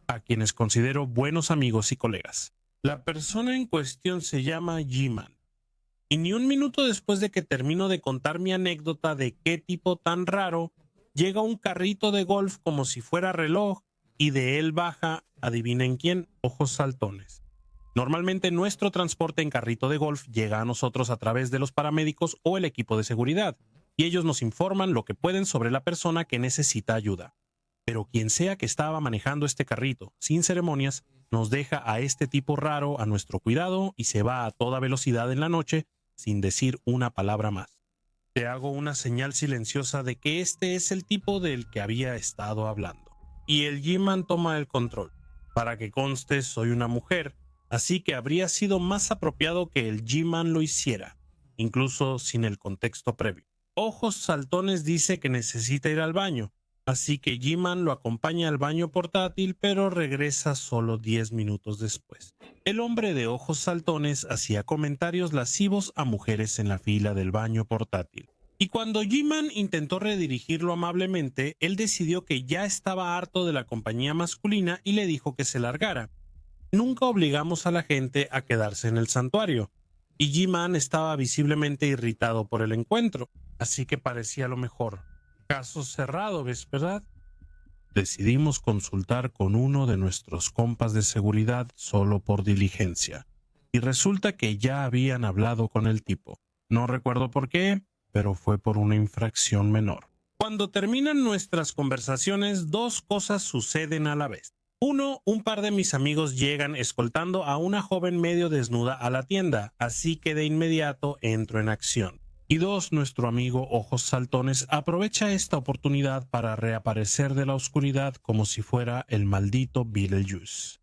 a quienes considero buenos amigos y colegas. La persona en cuestión se llama G-Man, y ni un minuto después de que termino de contar mi anécdota de qué tipo tan raro, llega un carrito de golf como si fuera reloj y de él baja, adivinen quién, ojos saltones. Normalmente nuestro transporte en carrito de golf llega a nosotros a través de los paramédicos o el equipo de seguridad, y ellos nos informan lo que pueden sobre la persona que necesita ayuda. Pero quien sea que estaba manejando este carrito, sin ceremonias, nos deja a este tipo raro a nuestro cuidado y se va a toda velocidad en la noche sin decir una palabra más. Te hago una señal silenciosa de que este es el tipo del que había estado hablando. Y el G-Man toma el control. Para que conste, soy una mujer, así que habría sido más apropiado que el G-Man lo hiciera, incluso sin el contexto previo. Ojos Saltones dice que necesita ir al baño, así que G-Man lo acompaña al baño portátil, pero regresa solo 10 minutos después. El hombre de ojos saltones hacía comentarios lascivos a mujeres en la fila del baño portátil. Y cuando G-Man intentó redirigirlo amablemente, él decidió que ya estaba harto de la compañía masculina y le dijo que se largara. Nunca obligamos a la gente a quedarse en el santuario, y G-Man estaba visiblemente irritado por el encuentro, así que parecía lo mejor. Caso cerrado, ¿ves, verdad? Decidimos consultar con uno de nuestros compas de seguridad solo por diligencia, y resulta que ya habían hablado con el tipo. No recuerdo por qué, pero fue por una infracción menor. Cuando terminan nuestras conversaciones, 2 cosas suceden a la vez. 1, un par de mis amigos llegan escoltando a una joven medio desnuda a la tienda, así que de inmediato entro en acción. Y 2, nuestro amigo Ojos Saltones aprovecha esta oportunidad para reaparecer de la oscuridad como si fuera el maldito Beetlejuice.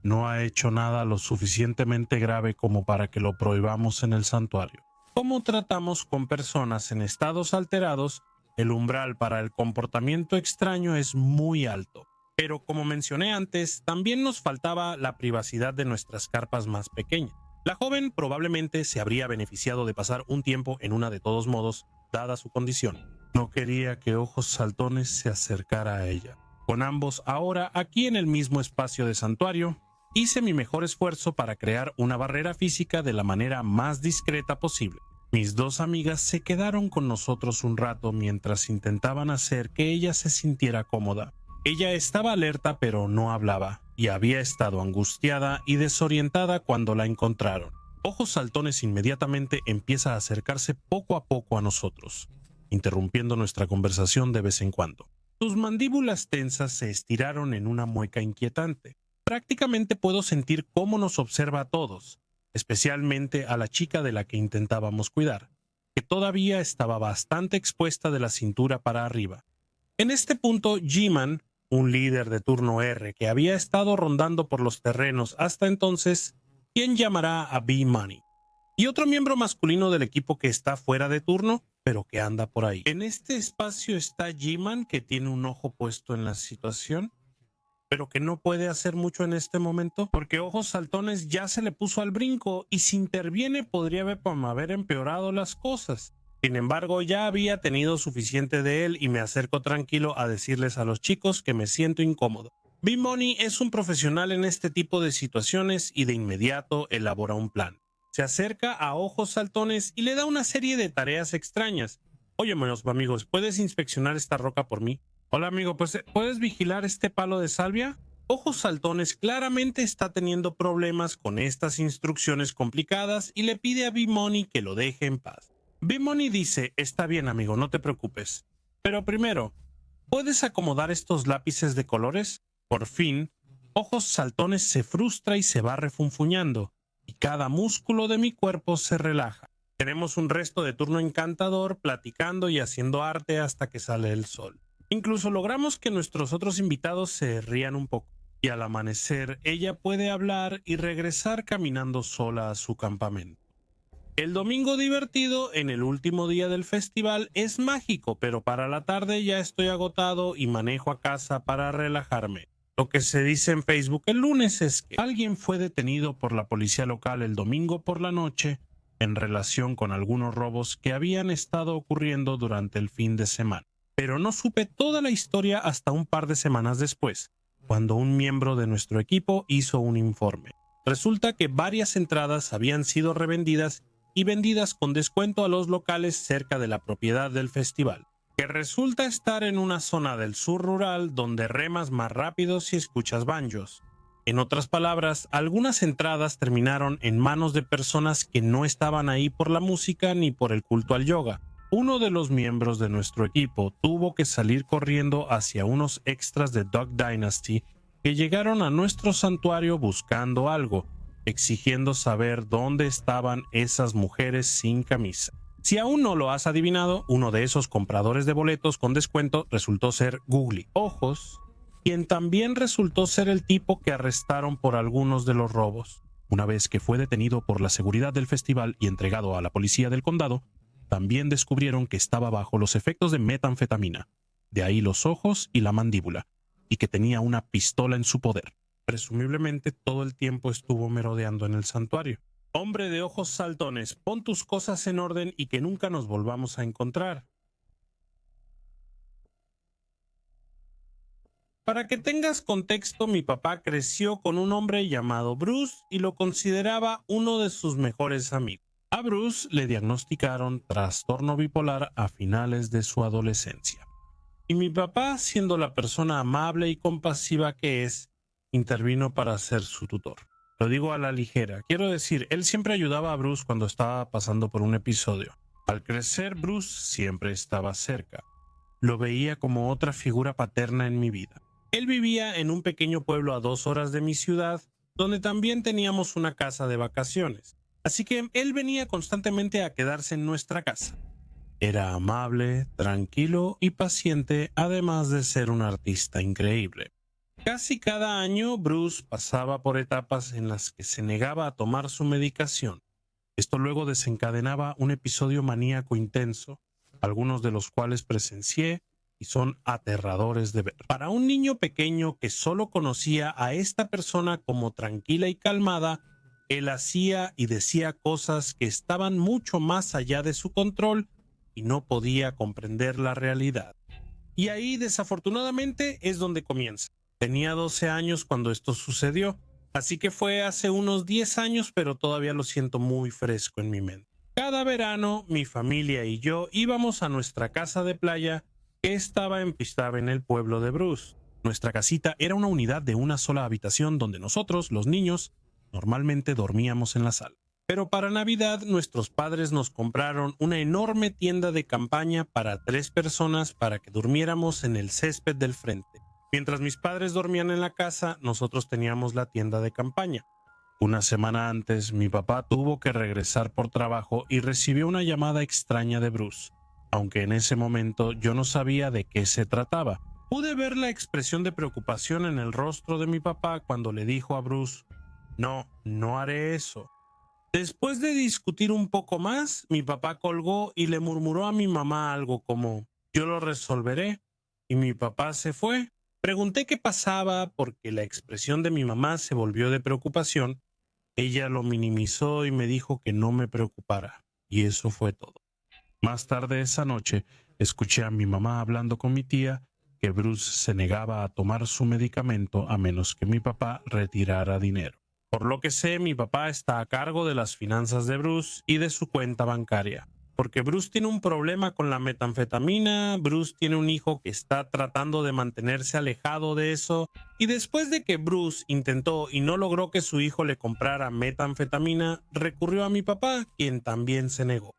No ha hecho nada lo suficientemente grave como para que lo prohibamos en el santuario. Como tratamos con personas en estados alterados, el umbral para el comportamiento extraño es muy alto. Pero como mencioné antes, también nos faltaba la privacidad de nuestras carpas más pequeñas. La joven probablemente se habría beneficiado de pasar un tiempo en una de todos modos, dada su condición. No quería que Ojos Saltones se acercara a ella. Con ambos ahora aquí en el mismo espacio de santuario, hice mi mejor esfuerzo para crear una barrera física de la manera más discreta posible. Mis dos amigas se quedaron con nosotros un rato mientras intentaban hacer que ella se sintiera cómoda. Ella estaba alerta pero no hablaba, y había estado angustiada y desorientada cuando la encontraron. Ojos Saltones inmediatamente empieza a acercarse poco a poco a nosotros, interrumpiendo nuestra conversación de vez en cuando. Sus mandíbulas tensas se estiraron en una mueca inquietante. Prácticamente puedo sentir cómo nos observa a todos, especialmente a la chica de la que intentábamos cuidar, que todavía estaba bastante expuesta de la cintura para arriba. En este punto, G-Man, un líder de turno R que había estado rondando por los terrenos hasta entonces, quien llamará a B-Money, y otro miembro masculino del equipo que está fuera de turno, pero que anda por ahí. En este espacio está G-Man, que tiene un ojo puesto en la situación, pero que no puede hacer mucho en este momento, porque Ojos Saltones ya se le puso al brinco y si interviene podría haber empeorado las cosas. Sin embargo, ya había tenido suficiente de él y me acerco tranquilo a decirles a los chicos que me siento incómodo. B-Money es un profesional en este tipo de situaciones y de inmediato elabora un plan. Se acerca a Ojos Saltones y le da una serie de tareas extrañas. Oye, buenos amigos, ¿puedes inspeccionar esta roca por mí? Hola amigo, pues ¿puedes vigilar este palo de salvia? Ojos Saltones claramente está teniendo problemas con estas instrucciones complicadas y le pide a B-Money que lo deje en paz. B-Money dice, está bien amigo, no te preocupes. Pero primero, ¿puedes acomodar estos lápices de colores? Por fin, Ojos Saltones se frustra y se va refunfuñando, y cada músculo de mi cuerpo se relaja. Tenemos un resto de turno encantador platicando y haciendo arte hasta que sale el sol. Incluso logramos que nuestros otros invitados se rían un poco, y al amanecer ella puede hablar y regresar caminando sola a su campamento. El domingo divertido, en el último día del festival, es mágico, pero para la tarde ya estoy agotado y manejo a casa para relajarme. Lo que se dice en Facebook el lunes es que alguien fue detenido por la policía local el domingo por la noche en relación con algunos robos que habían estado ocurriendo durante el fin de semana. Pero no supe toda la historia hasta un par de semanas después, cuando un miembro de nuestro equipo hizo un informe. Resulta que varias entradas habían sido revendidas y vendidas con descuento a los locales cerca de la propiedad del festival, que resulta estar en una zona del sur rural donde remas más rápido si escuchas banjos. En otras palabras, algunas entradas terminaron en manos de personas que no estaban ahí por la música ni por el culto al yoga. Uno de los miembros de nuestro equipo tuvo que salir corriendo hacia unos extras de Duck Dynasty que llegaron a nuestro santuario buscando algo, exigiendo saber dónde estaban esas mujeres sin camisa. Si aún no lo has adivinado, uno de esos compradores de boletos con descuento resultó ser Googly Ojos, quien también resultó ser el tipo que arrestaron por algunos de los robos. Una vez que fue detenido por la seguridad del festival y entregado a la policía del condado, también descubrieron que estaba bajo los efectos de metanfetamina, de ahí los ojos y la mandíbula, y que tenía una pistola en su poder. Presumiblemente todo el tiempo estuvo merodeando en el santuario. Hombre de ojos saltones, pon tus cosas en orden y que nunca nos volvamos a encontrar. Para que tengas contexto, mi papá creció con un hombre llamado Bruce y lo consideraba uno de sus mejores amigos. A Bruce le diagnosticaron trastorno bipolar a finales de su adolescencia. Y mi papá, siendo la persona amable y compasiva que es, intervino para ser su tutor. Lo digo a la ligera. Quiero decir, él siempre ayudaba a Bruce cuando estaba pasando por un episodio. Al crecer, Bruce siempre estaba cerca. Lo veía como otra figura paterna en mi vida. Él vivía en un pequeño pueblo a 2 horas de mi ciudad, donde también teníamos una casa de vacaciones. Así que él venía constantemente a quedarse en nuestra casa. Era amable, tranquilo y paciente, además de ser un artista increíble. Casi cada año Bruce pasaba por etapas en las que se negaba a tomar su medicación. Esto luego desencadenaba un episodio maníaco intenso, algunos de los cuales presencié y son aterradores de ver. Para un niño pequeño que solo conocía a esta persona como tranquila y calmada, él hacía y decía cosas que estaban mucho más allá de su control y no podía comprender la realidad. Y ahí, desafortunadamente, es donde comienza. Tenía 12 años cuando esto sucedió, así que fue hace unos 10 años, pero todavía lo siento muy fresco en mi mente. Cada verano, mi familia y yo íbamos a nuestra casa de playa que estaba en el pueblo de Bruce. Nuestra casita era una unidad de una sola habitación donde nosotros, los niños, normalmente dormíamos en la sala. Pero para Navidad nuestros padres nos compraron una enorme tienda de campaña para 3 personas para que durmiéramos en el césped del frente. Mientras mis padres dormían en la casa, nosotros teníamos la tienda de campaña. Una semana antes, mi papá tuvo que regresar por trabajo y recibió una llamada extraña de Bruce, aunque en ese momento yo no sabía de qué se trataba. Pude ver la expresión de preocupación en el rostro de mi papá cuando le dijo a Bruce: "No, no haré eso". Después de discutir un poco más, mi papá colgó y le murmuró a mi mamá algo como: "Yo lo resolveré", y mi papá se fue. Pregunté qué pasaba porque la expresión de mi mamá se volvió de preocupación. Ella lo minimizó y me dijo que no me preocupara, y eso fue todo. Más tarde esa noche, escuché a mi mamá hablando con mi tía que Bruce se negaba a tomar su medicamento a menos que mi papá retirara dinero. Por lo que sé, mi papá está a cargo de las finanzas de Bruce y de su cuenta bancaria. Porque Bruce tiene un problema con la metanfetamina, Bruce tiene un hijo que está tratando de mantenerse alejado de eso, y después de que Bruce intentó y no logró que su hijo le comprara metanfetamina, recurrió a mi papá, quien también se negó.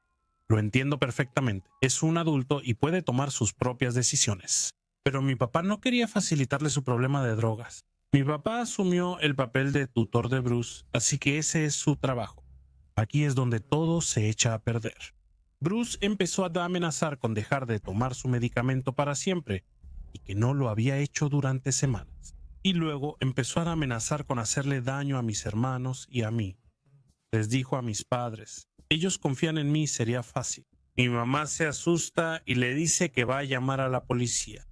Lo entiendo perfectamente, es un adulto y puede tomar sus propias decisiones. Pero mi papá no quería facilitarle su problema de drogas. Mi papá asumió el papel de tutor de Bruce, así que ese es su trabajo. Aquí es donde todo se echa a perder. Bruce empezó a amenazar con dejar de tomar su medicamento para siempre y que no lo había hecho durante semanas. Y luego empezó a amenazar con hacerle daño a mis hermanos y a mí. Les dijo a mis padres: "Ellos confían en mí, sería fácil". Mi mamá se asusta y le dice que va a llamar a la policía.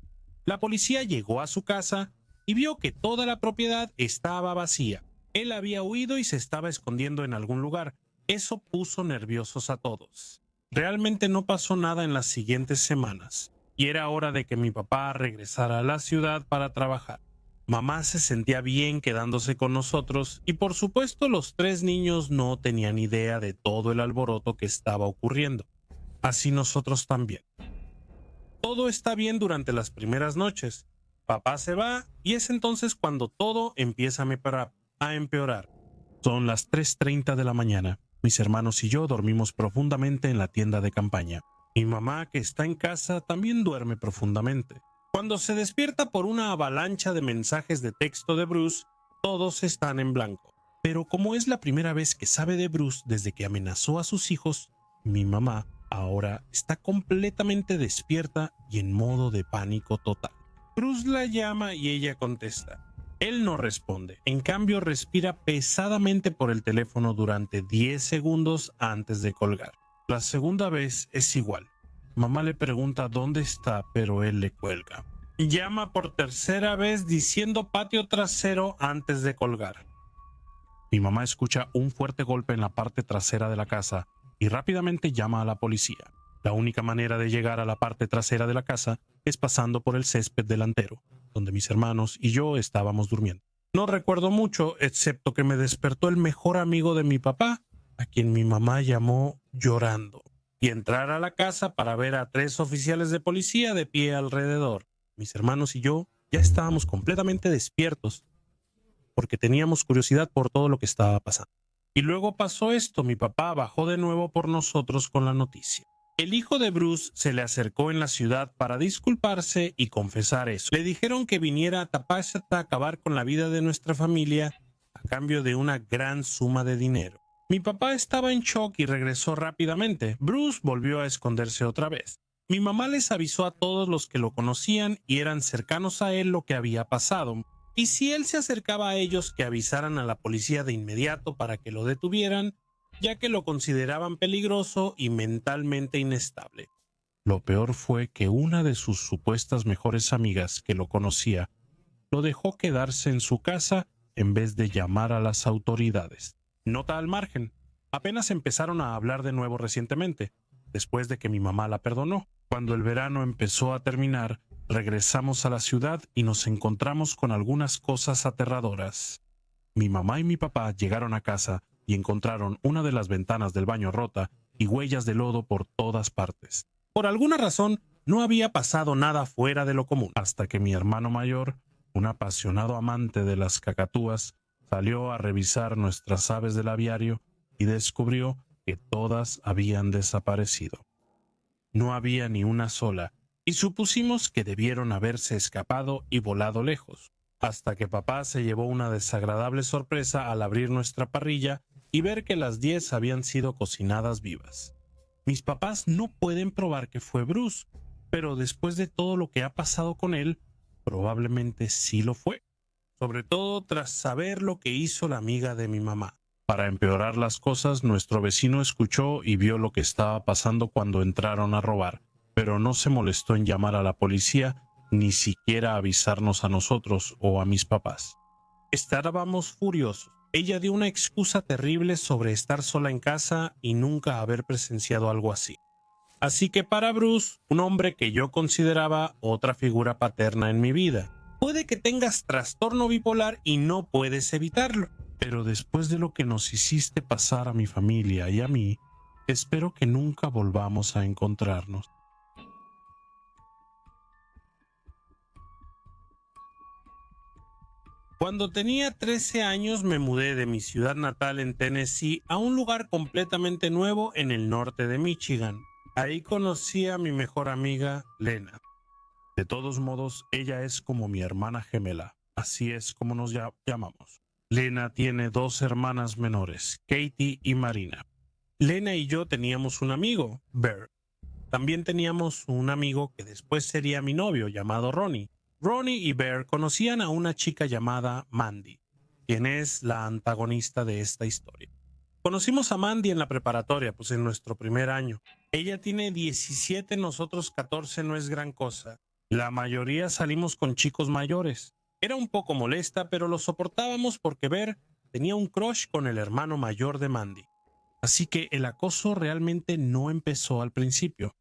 La policía llegó a su casa y vio que toda la propiedad estaba vacía. Él había huido y se estaba escondiendo en algún lugar. Eso puso nerviosos a todos. Realmente no pasó nada en las siguientes semanas, y era hora de que mi papá regresara a la ciudad para trabajar. Mamá se sentía bien quedándose con nosotros y por supuesto los 3 niños no tenían idea de todo el alboroto que estaba ocurriendo. Así nosotros también. Todo está bien durante las primeras noches. Papá se va y es entonces cuando todo empieza a empeorar. Son las 3:30 de la mañana. Mis hermanos y yo dormimos profundamente en la tienda de campaña. Mi mamá, que está en casa, también duerme profundamente. Cuando se despierta por una avalancha de mensajes de texto de Bruce, todos están en blanco. Pero como es la primera vez que sabe de Bruce desde que amenazó a sus hijos, mi mamá ahora está completamente despierta y en modo de pánico total. Bruce la llama y ella contesta. Él no responde, en cambio respira pesadamente por el teléfono durante 10 segundos antes de colgar. La segunda vez es igual. Mamá le pregunta dónde está, pero él le cuelga. Llama por tercera vez diciendo patio trasero antes de colgar. Mi mamá escucha un fuerte golpe en la parte trasera de la casa y rápidamente llama a la policía. La única manera de llegar a la parte trasera de la casa es pasando por el césped delantero, donde mis hermanos y yo estábamos durmiendo. No recuerdo mucho, excepto que me despertó el mejor amigo de mi papá, a quien mi mamá llamó llorando, y entrar a la casa para ver a 3 oficiales de policía de pie alrededor. Mis hermanos y yo ya estábamos completamente despiertos, porque teníamos curiosidad por todo lo que estaba pasando. Y luego pasó esto, mi papá bajó de nuevo por nosotros con la noticia. El hijo de Bruce se le acercó en la ciudad para disculparse y confesar eso. Le dijeron que viniera a Tapashat a acabar con la vida de nuestra familia a cambio de una gran suma de dinero. Mi papá estaba en shock y regresó rápidamente. Bruce volvió a esconderse otra vez. Mi mamá les avisó a todos los que lo conocían y eran cercanos a él lo que había pasado. Y si él se acercaba a ellos, que avisaran a la policía de inmediato para que lo detuvieran, ya que lo consideraban peligroso y mentalmente inestable. Lo peor fue que una de sus supuestas mejores amigas, que lo conocía, lo dejó quedarse en su casa en vez de llamar a las autoridades. Nota al margen, apenas empezaron a hablar de nuevo recientemente, después de que mi mamá la perdonó. Cuando el verano empezó a terminar, Regresamos a la ciudad y nos encontramos con algunas cosas aterradoras. Mi mamá y mi papá llegaron a casa y encontraron una de las ventanas del baño rota y huellas de lodo por todas partes. Por alguna razón, no había pasado nada fuera de lo común, hasta que mi hermano mayor, un apasionado amante de las cacatúas, salió a revisar nuestras aves del aviario y descubrió que todas habían desaparecido. No había ni una sola, y supusimos que debieron haberse escapado y volado lejos, hasta que papá se llevó una desagradable sorpresa al abrir nuestra parrilla y ver que las 10 habían sido cocinadas vivas. Mis papás no pueden probar que fue Bruce, pero después de todo lo que ha pasado con él, probablemente sí lo fue, sobre todo tras saber lo que hizo la amiga de mi mamá. Para empeorar las cosas, nuestro vecino escuchó y vio lo que estaba pasando cuando entraron a robar, pero no se molestó en llamar a la policía, ni siquiera avisarnos a nosotros o a mis papás. Estábamos furiosos. Ella dio una excusa terrible sobre estar sola en casa y nunca haber presenciado algo así. Así que para Bruce, un hombre que yo consideraba otra figura paterna en mi vida, puede que tengas trastorno bipolar y no puedes evitarlo. Pero después de lo que nos hiciste pasar a mi familia y a mí, espero que nunca volvamos a encontrarnos. Cuando tenía 13 años me mudé de mi ciudad natal en Tennessee a un lugar completamente nuevo en el norte de Michigan. Ahí conocí a mi mejor amiga, Lena. De todos modos, ella es como mi hermana gemela, así es como nos llamamos. Lena tiene 2 hermanas menores, Katie y Marina. Lena y yo teníamos un amigo, Bear. También teníamos un amigo que después sería mi novio, llamado Ronnie. Ronnie y Bear conocían a una chica llamada Mandy, quien es la antagonista de esta historia. Conocimos a Mandy en la preparatoria, pues en nuestro primer año. Ella tiene 17, nosotros 14, no es gran cosa. La mayoría salimos con chicos mayores. Era un poco molesta, pero lo soportábamos porque Bear tenía un crush con el hermano mayor de Mandy. Así que el acoso realmente no empezó al principio.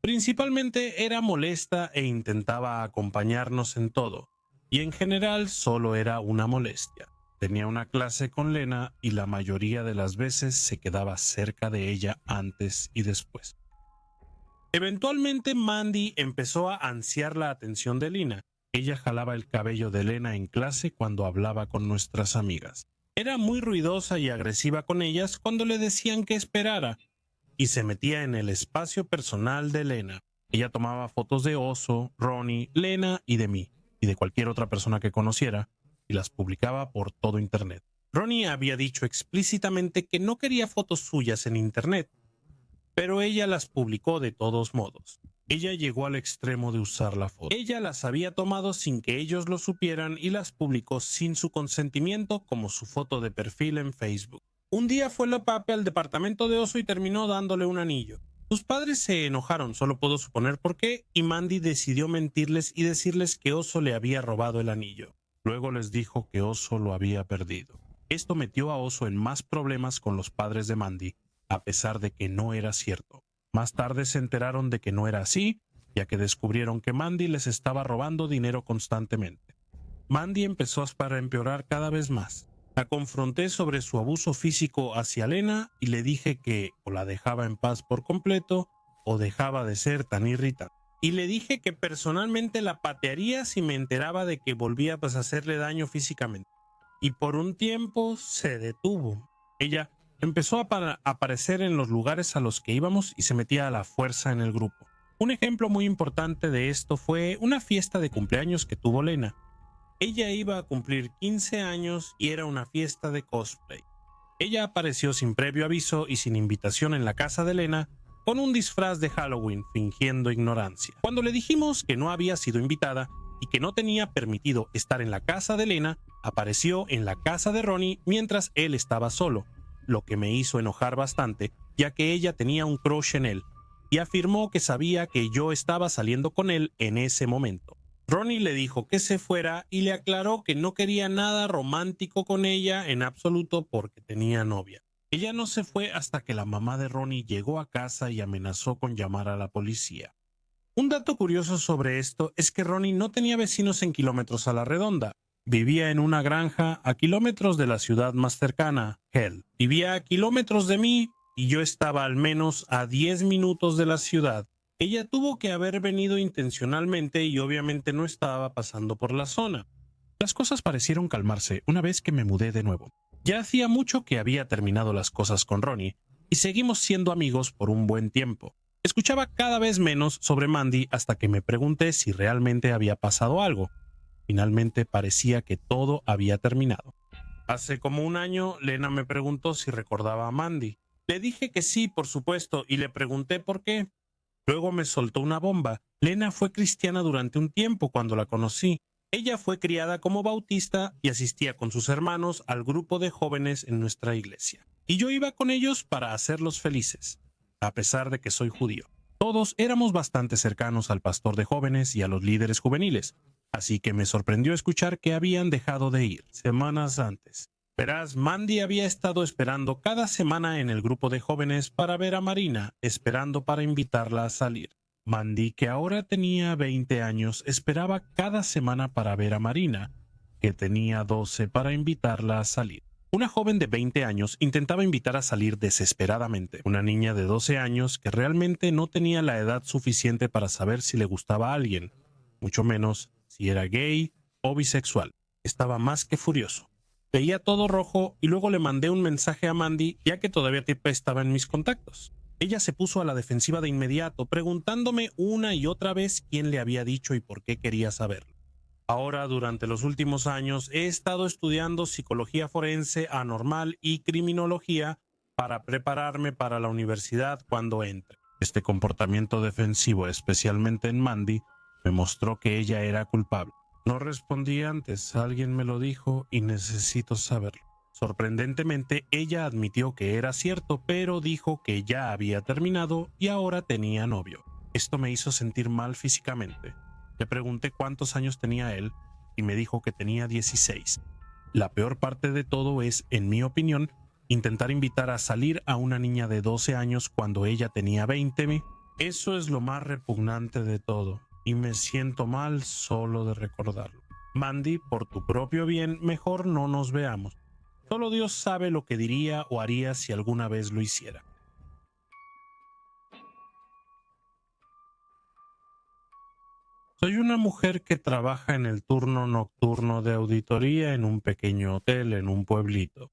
Principalmente era molesta e intentaba acompañarnos en todo, y en general solo era una molestia. Tenía una clase con Lena y la mayoría de las veces se quedaba cerca de ella antes y después. Eventualmente Mandy empezó a ansiar la atención de Lena. Ella jalaba el cabello de Lena en clase cuando hablaba con nuestras amigas. Era muy ruidosa y agresiva con ellas cuando le decían que esperara, y se metía en el espacio personal de Lena. Ella tomaba fotos de Oso, Ronnie, Lena y de mí, y de cualquier otra persona que conociera, y las publicaba por todo Internet. Ronnie había dicho explícitamente que no quería fotos suyas en Internet, pero ella las publicó de todos modos. Ella llegó al extremo de usar la foto. Ella las había tomado sin que ellos lo supieran y las publicó sin su consentimiento como su foto de perfil en Facebook. Un día fue la papi al departamento de Oso y terminó dándole un anillo. Sus padres se enojaron, solo puedo suponer por qué, y Mandy decidió mentirles y decirles que Oso le había robado el anillo. Luego les dijo que Oso lo había perdido. Esto metió a Oso en más problemas con los padres de Mandy, a pesar de que no era cierto. Más tarde se enteraron de que no era así, ya que descubrieron que Mandy les estaba robando dinero constantemente. Mandy empezó a empeorar cada vez más. La confronté sobre su abuso físico hacia Lena y le dije que o la dejaba en paz por completo o dejaba de ser tan irritante. Y le dije que personalmente la patearía si me enteraba de que volvía a hacerle daño físicamente. Y por un tiempo se detuvo. Ella empezó a aparecer en los lugares a los que íbamos y se metía a la fuerza en el grupo. Un ejemplo muy importante de esto fue una fiesta de cumpleaños que tuvo Lena. Ella iba a cumplir 15 años y era una fiesta de cosplay. Ella apareció sin previo aviso y sin invitación en la casa de Lena con un disfraz de Halloween fingiendo ignorancia. Cuando le dijimos que no había sido invitada y que no tenía permitido estar en la casa de Lena, apareció en la casa de Ronnie mientras él estaba solo, lo que me hizo enojar bastante, ya que ella tenía un crush en él, y afirmó que sabía que yo estaba saliendo con él en ese momento. Ronnie le dijo que se fuera y le aclaró que no quería nada romántico con ella en absoluto porque tenía novia. Ella no se fue hasta que la mamá de Ronnie llegó a casa y amenazó con llamar a la policía. Un dato curioso sobre esto es que Ronnie no tenía vecinos en kilómetros a la redonda. Vivía en una granja a kilómetros de la ciudad más cercana, Hell. Vivía a kilómetros de mí y yo estaba al menos a 10 minutos de la ciudad. Ella tuvo que haber venido intencionalmente y obviamente no estaba pasando por la zona. Las cosas parecieron calmarse una vez que me mudé de nuevo. Ya hacía mucho que había terminado las cosas con Ronnie y seguimos siendo amigos por un buen tiempo. Escuchaba cada vez menos sobre Mandy hasta que me pregunté si realmente había pasado algo. Finalmente parecía que todo había terminado. Hace como un año, Lena me preguntó si recordaba a Mandy. Le dije que sí, por supuesto, y le pregunté por qué. Luego me soltó una bomba. Lena fue cristiana durante un tiempo cuando la conocí. Ella fue criada como bautista y asistía con sus hermanos al grupo de jóvenes en nuestra iglesia. Y yo iba con ellos para hacerlos felices, a pesar de que soy judío. Todos éramos bastante cercanos al pastor de jóvenes y a los líderes juveniles, así que me sorprendió escuchar que habían dejado de ir semanas antes. Verás, Mandy había estado esperando cada semana en el grupo de jóvenes para ver a Marina, esperando para invitarla a salir. Mandy, que ahora tenía 20 años, esperaba cada semana para ver a Marina, que tenía 12, para invitarla a salir. Una joven de 20 años intentaba invitar a salir desesperadamente. Una niña de 12 años que realmente no tenía la edad suficiente para saber si le gustaba a alguien, mucho menos si era gay o bisexual. Estaba más que furioso. Veía todo rojo y luego le mandé un mensaje a Mandy, ya que todavía estaba en mis contactos. Ella se puso a la defensiva de inmediato, preguntándome una y otra vez quién le había dicho y por qué quería saberlo. Ahora, durante los últimos años, he estado estudiando psicología forense, anormal y criminología para prepararme para la universidad cuando entre. Este comportamiento defensivo, especialmente en Mandy, me mostró que ella era culpable. No respondí antes, alguien me lo dijo y necesito saberlo. Sorprendentemente, ella admitió que era cierto, pero dijo que ya había terminado y ahora tenía novio. Esto me hizo sentir mal físicamente. Le pregunté cuántos años tenía él y me dijo que tenía 16. La peor parte de todo es, en mi opinión, intentar invitar a salir a una niña de 12 años cuando ella tenía 20. Eso es lo más repugnante de todo y me siento mal solo de recordarlo. Mandy, por tu propio bien, mejor no nos veamos. Solo Dios sabe lo que diría o haría si alguna vez lo hiciera. Soy una mujer que trabaja en el turno nocturno de auditoría en un pequeño hotel en un pueblito.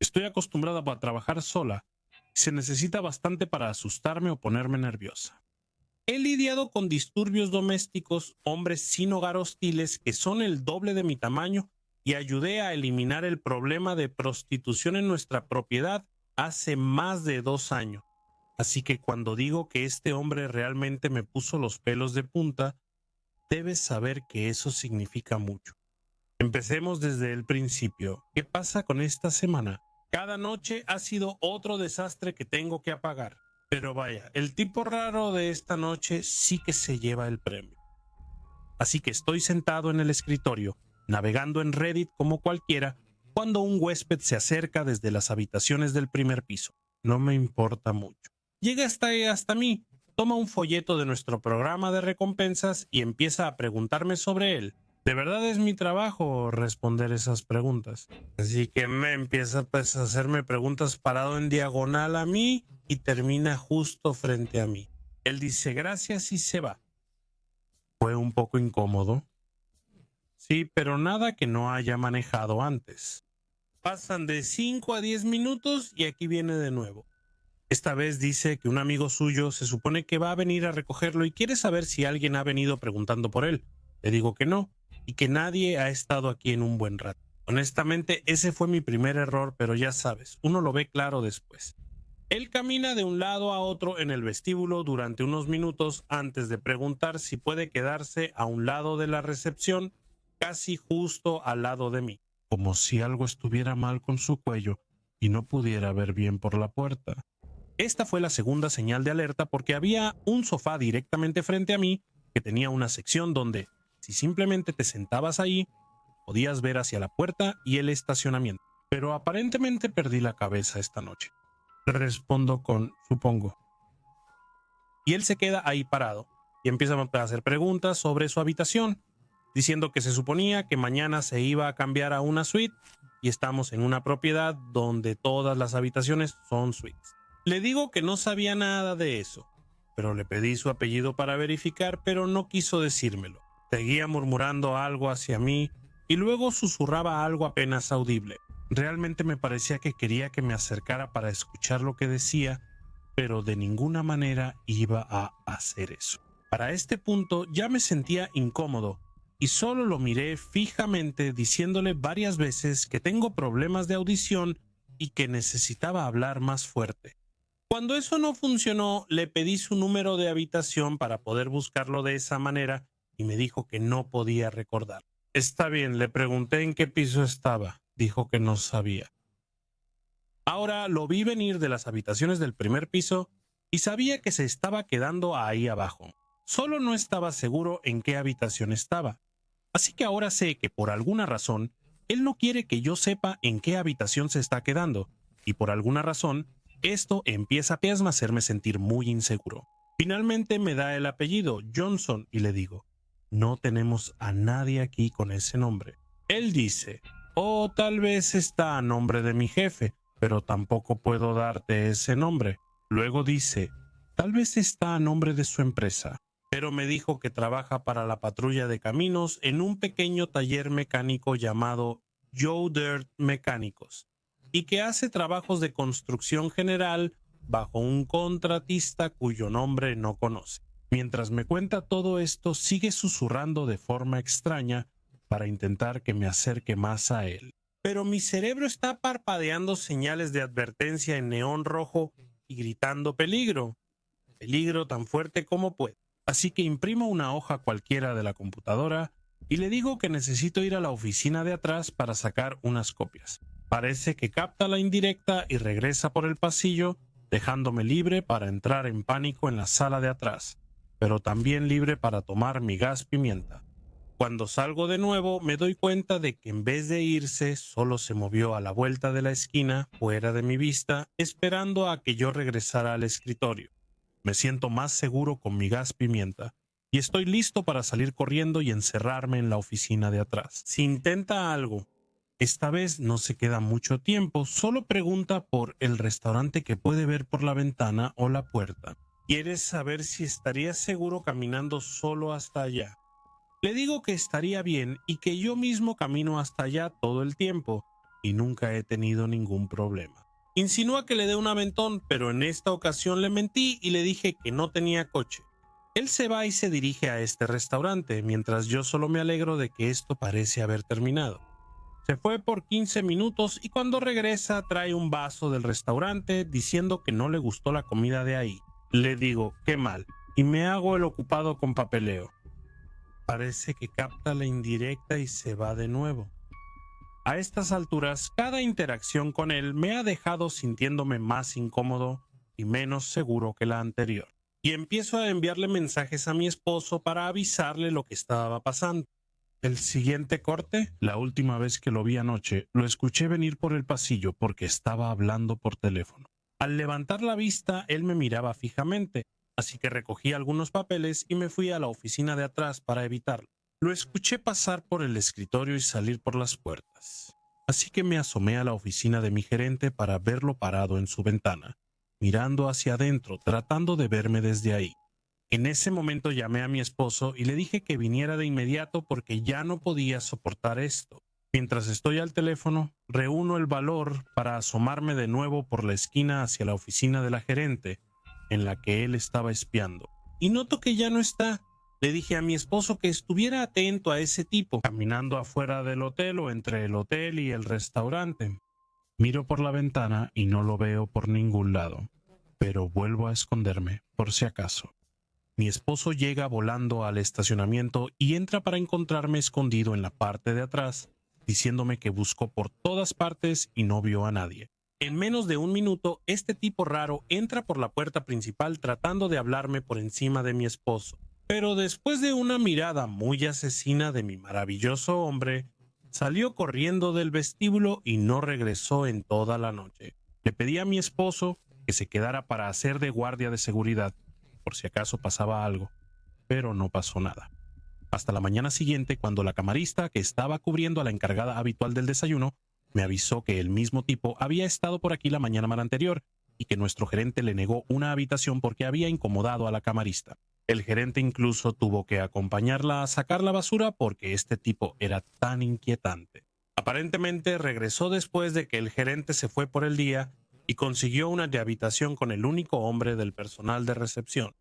Estoy acostumbrada a trabajar sola y se necesita bastante para asustarme o ponerme nerviosa. He lidiado con disturbios domésticos, hombres sin hogar hostiles que son el doble de mi tamaño y ayudé a eliminar el problema de prostitución en nuestra propiedad hace más de 2 años. Así que cuando digo que este hombre realmente me puso los pelos de punta, debes saber que eso significa mucho. Empecemos desde el principio. ¿Qué pasa con esta semana? Cada noche ha sido otro desastre que tengo que apagar. Pero vaya, el tipo raro de esta noche sí que se lleva el premio. Así que estoy sentado en el escritorio, navegando en Reddit como cualquiera, cuando un huésped se acerca desde las habitaciones del primer piso. No me importa mucho. Llega hasta mí, toma un folleto de nuestro programa de recompensas y empieza a preguntarme sobre él. De verdad es mi trabajo responder esas preguntas. Así que me empieza pues, a hacerme preguntas parado en diagonal a mí y termina justo frente a mí. Él dice gracias y se va. Fue un poco incómodo. Sí, pero nada que no haya manejado antes. Pasan de 5 a 10 minutos y aquí viene de nuevo. Esta vez dice que un amigo suyo se supone que va a venir a recogerlo y quiere saber si alguien ha venido preguntando por él. Le digo que no y que nadie ha estado aquí en un buen rato. Honestamente, ese fue mi primer error, pero ya sabes, uno lo ve claro después. Él camina de un lado a otro en el vestíbulo durante unos minutos antes de preguntar si puede quedarse a un lado de la recepción, casi justo al lado de mí, como si algo estuviera mal con su cuello y no pudiera ver bien por la puerta. Esta fue la segunda señal de alerta porque había un sofá directamente frente a mí que tenía una sección donde, si simplemente te sentabas ahí, podías ver hacia la puerta y el estacionamiento. Pero aparentemente perdí la cabeza esta noche. Respondo con supongo. Y él se queda ahí parado. y empieza a hacer preguntas sobre su habitación, diciendo que se suponía que mañana se iba a cambiar a una suite y estamos en una propiedad donde todas las habitaciones son suites. Le digo que no sabía nada de eso, pero le pedí su apellido para verificar, pero no quiso decírmelo. Seguía murmurando algo hacia mí y luego susurraba algo apenas audible. Realmente me parecía que quería que me acercara para escuchar lo que decía, pero de ninguna manera iba a hacer eso. Para este punto ya me sentía incómodo y solo lo miré fijamente diciéndole varias veces que tengo problemas de audición y que necesitaba hablar más fuerte. Cuando eso no funcionó, le pedí su número de habitación para poder buscarlo de esa manera y me dijo que no podía recordar. Está bien, le pregunté en qué piso estaba. Dijo que no sabía. Ahora lo vi venir de las habitaciones del primer piso y sabía que se estaba quedando ahí abajo. Solo no estaba seguro en qué habitación estaba. Así que ahora sé que por alguna razón, él no quiere que yo sepa en qué habitación se está quedando, y por alguna razón, esto empieza a hacerme sentir muy inseguro. Finalmente me da el apellido, Johnson, y le digo, no tenemos a nadie aquí con ese nombre. Él dice, oh, tal vez está a nombre de mi jefe, pero tampoco puedo darte ese nombre. Luego dice, tal vez está a nombre de su empresa, pero me dijo que trabaja para la patrulla de caminos en un pequeño taller mecánico llamado Joe Dirt Mecánicos y que hace trabajos de construcción general bajo un contratista cuyo nombre no conoce. Mientras me cuenta todo esto, sigue susurrando de forma extraña para intentar que me acerque más a él. Pero mi cerebro está parpadeando señales de advertencia en neón rojo y gritando peligro. Peligro tan fuerte como puede. Así que imprimo una hoja cualquiera de la computadora y le digo que necesito ir a la oficina de atrás para sacar unas copias. Parece que capta la indirecta y regresa por el pasillo, dejándome libre para entrar en pánico en la sala de atrás, pero también libre para tomar mi gas pimienta. Cuando salgo de nuevo, me doy cuenta de que en vez de irse, solo se movió a la vuelta de la esquina, fuera de mi vista, esperando a que yo regresara al escritorio. Me siento más seguro con mi gas pimienta y estoy listo para salir corriendo y encerrarme en la oficina de atrás. Si intenta algo, esta vez no se queda mucho tiempo, solo pregunta por el restaurante que puede ver por la ventana o la puerta. ¿Quieres saber si estaría seguro caminando solo hasta allá? Le digo que estaría bien y que yo mismo camino hasta allá todo el tiempo y nunca he tenido ningún problema. Insinúa que le dé un aventón, pero en esta ocasión le mentí y le dije que no tenía coche. Él se va y se dirige a este restaurante, mientras yo solo me alegro de que esto parece haber terminado. Se fue por 15 minutos y cuando regresa trae un vaso del restaurante diciendo que no le gustó la comida de ahí. Le digo, qué mal, y me hago el ocupado con papeleo. Parece que capta la indirecta y se va de nuevo. A estas alturas, cada interacción con él me ha dejado sintiéndome más incómodo y menos seguro que la anterior. Y empiezo a enviarle mensajes a mi esposo para avisarle lo que estaba pasando. El siguiente corte, la última vez que lo vi anoche, lo escuché venir por el pasillo porque estaba hablando por teléfono. Al levantar la vista, él me miraba fijamente, así que recogí algunos papeles y me fui a la oficina de atrás para evitarlo. Lo escuché pasar por el escritorio y salir por las puertas. Así que me asomé a la oficina de mi gerente para verlo parado en su ventana, mirando hacia adentro, tratando de verme desde ahí. En ese momento llamé a mi esposo y le dije que viniera de inmediato porque ya no podía soportar esto. Mientras estoy al teléfono, reúno el valor para asomarme de nuevo por la esquina hacia la oficina de la gerente, en la que él estaba espiando. Y noto que ya no está. Le dije a mi esposo que estuviera atento a ese tipo, caminando afuera del hotel o entre el hotel y el restaurante. Miro por la ventana y no lo veo por ningún lado, pero vuelvo a esconderme, por si acaso. Mi esposo llega volando al estacionamiento y entra para encontrarme escondido en la parte de atrás, diciéndome que buscó por todas partes y no vio a nadie. En menos de un minuto, este tipo raro entra por la puerta principal tratando de hablarme por encima de mi esposo. Pero después de una mirada muy asesina de mi maravilloso hombre, salió corriendo del vestíbulo y no regresó en toda la noche. Le pedí a mi esposo que se quedara para hacer de guardia de seguridad, por si acaso pasaba algo. pero no pasó nada. Hasta la mañana siguiente, cuando la camarista, que estaba cubriendo a la encargada habitual del desayuno, me avisó que el mismo tipo había estado por aquí la mañana anterior y que nuestro gerente le negó una habitación porque había incomodado a la camarista. El gerente incluso tuvo que acompañarla a sacar la basura porque este tipo era tan inquietante. Aparentemente regresó después de que el gerente se fue por el día y consiguió una de habitación con el único hombre del personal de recepción.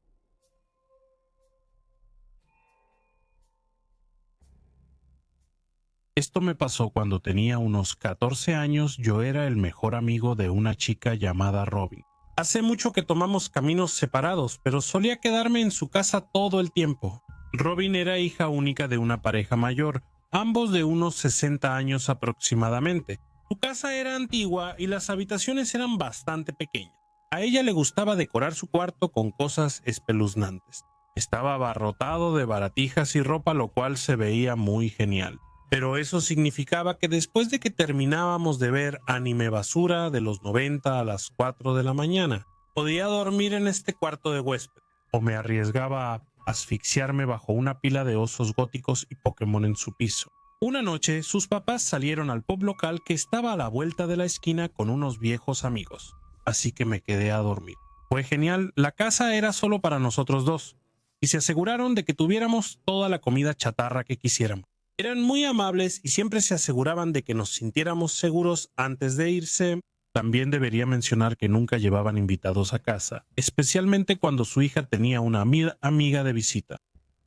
Esto me pasó cuando tenía unos 14 años. Yo era el mejor amigo de una chica llamada Robin. Hace mucho que tomamos caminos separados, pero solía quedarme en su casa todo el tiempo. Robin era hija única de una pareja mayor, ambos de unos 60 años aproximadamente. Su casa era antigua y las habitaciones eran bastante pequeñas. A ella le gustaba decorar su cuarto con cosas espeluznantes. Estaba abarrotado de baratijas y ropa, lo cual se veía muy genial. Pero eso significaba que después de que terminábamos de ver anime basura de los 90 a las 4 de la mañana, podía dormir en este cuarto de huésped, o me arriesgaba a asfixiarme bajo una pila de osos góticos y Pokémon en su piso. Una noche, sus papás salieron al pub local que estaba a la vuelta de la esquina con unos viejos amigos, así que me quedé a dormir. Fue genial, la casa era solo para nosotros dos, y se aseguraron de que tuviéramos toda la comida chatarra que quisiéramos. Eran muy amables y siempre se aseguraban de que nos sintiéramos seguros antes de irse. También debería mencionar que nunca llevaban invitados a casa, especialmente cuando su hija tenía una amiga de visita.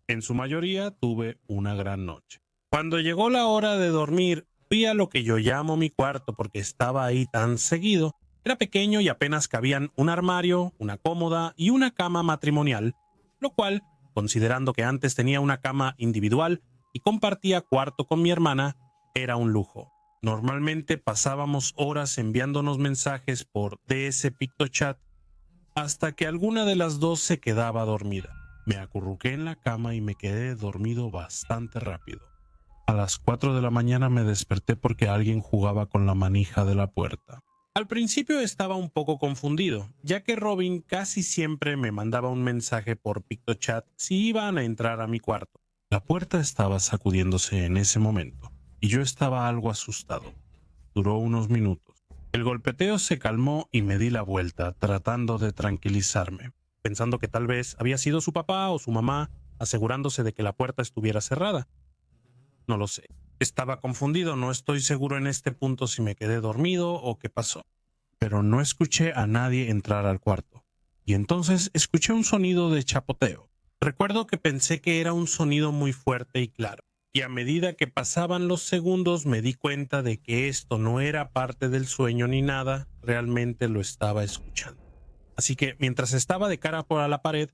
En su mayoría tuve una gran noche. Cuando llegó la hora de dormir, fui a lo que yo llamo mi cuarto porque estaba ahí tan seguido. Era pequeño y apenas cabían un armario, una cómoda y una cama matrimonial, lo cual, considerando que antes tenía una cama individual y compartía cuarto con mi hermana, era un lujo. Normalmente pasábamos horas enviándonos mensajes por DS PictoChat hasta que alguna de las dos se quedaba dormida. Me acurruqué en la cama y me quedé dormido bastante rápido. A las 4 de la mañana me desperté porque alguien jugaba con la manija de la puerta. Al principio estaba un poco confundido, ya que Robin casi siempre me mandaba un mensaje por PictoChat si iban a entrar a mi cuarto. La puerta estaba sacudiéndose en ese momento, y yo estaba algo asustado. Duró unos minutos. El golpeteo se calmó y me di la vuelta, tratando de tranquilizarme, pensando que tal vez había sido su papá o su mamá, asegurándose de que la puerta estuviera cerrada. No lo sé. Estaba confundido, no estoy seguro en este punto si me quedé dormido o qué pasó. Pero no escuché a nadie entrar al cuarto. Y entonces escuché un sonido de chapoteo. Recuerdo que pensé que era un sonido muy fuerte y claro, y a medida que pasaban los segundos me di cuenta de que esto no era parte del sueño ni nada, realmente lo estaba escuchando. Así que mientras estaba de cara por la pared,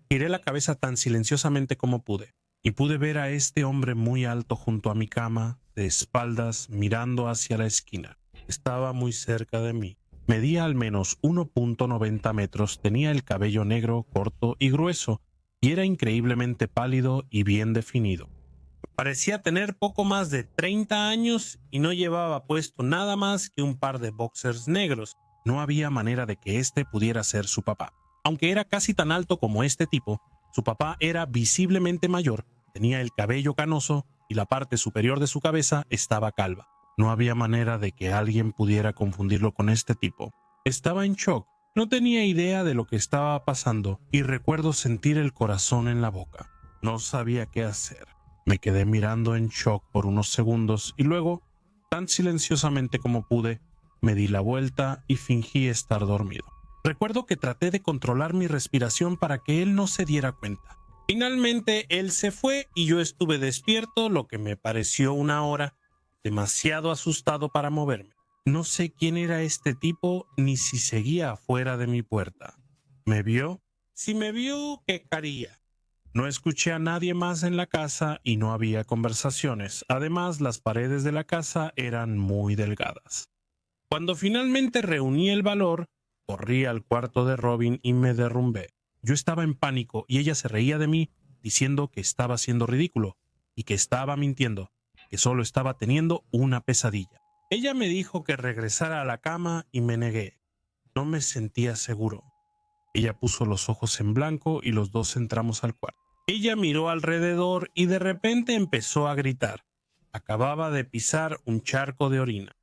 giré la cabeza tan silenciosamente como pude, y pude ver a este hombre muy alto junto a mi cama, de espaldas, mirando hacia la esquina. Estaba muy cerca de mí. Medía al menos 1.90 metros, tenía el cabello negro, corto y grueso, y era increíblemente pálido y bien definido. Parecía tener poco más de 30 años y no llevaba puesto nada más que un par de boxers negros. No había manera de que este pudiera ser su papá. Aunque era casi tan alto como este tipo, su papá era visiblemente mayor, tenía el cabello canoso y la parte superior de su cabeza estaba calva. No había manera de que alguien pudiera confundirlo con este tipo. Estaba en shock. No tenía idea de lo que estaba pasando y recuerdo sentir el corazón en la boca. No sabía qué hacer. Me quedé mirando en shock por unos segundos y luego, tan silenciosamente como pude, me di la vuelta y fingí estar dormido. Recuerdo que traté de controlar mi respiración para que él no se diera cuenta. Finalmente él se fue y yo estuve despierto lo que me pareció una hora, demasiado asustado para moverme. No sé quién era este tipo ni si seguía afuera de mi puerta. ¿Me vio? Si me vio, ¿qué haría? No escuché a nadie más en la casa y no había conversaciones. Además, las paredes de la casa eran muy delgadas. Cuando finalmente reuní el valor, corrí al cuarto de Robin y me derrumbé. Yo estaba en pánico y ella se reía de mí, diciendo que estaba siendo ridículo y que estaba mintiendo, que solo estaba teniendo una pesadilla. Ella me dijo que regresara a la cama y me negué. No me sentía seguro. Ella puso los ojos en blanco y los dos entramos al cuarto. Ella miró alrededor y de repente empezó a gritar. Acababa de pisar un charco de orina.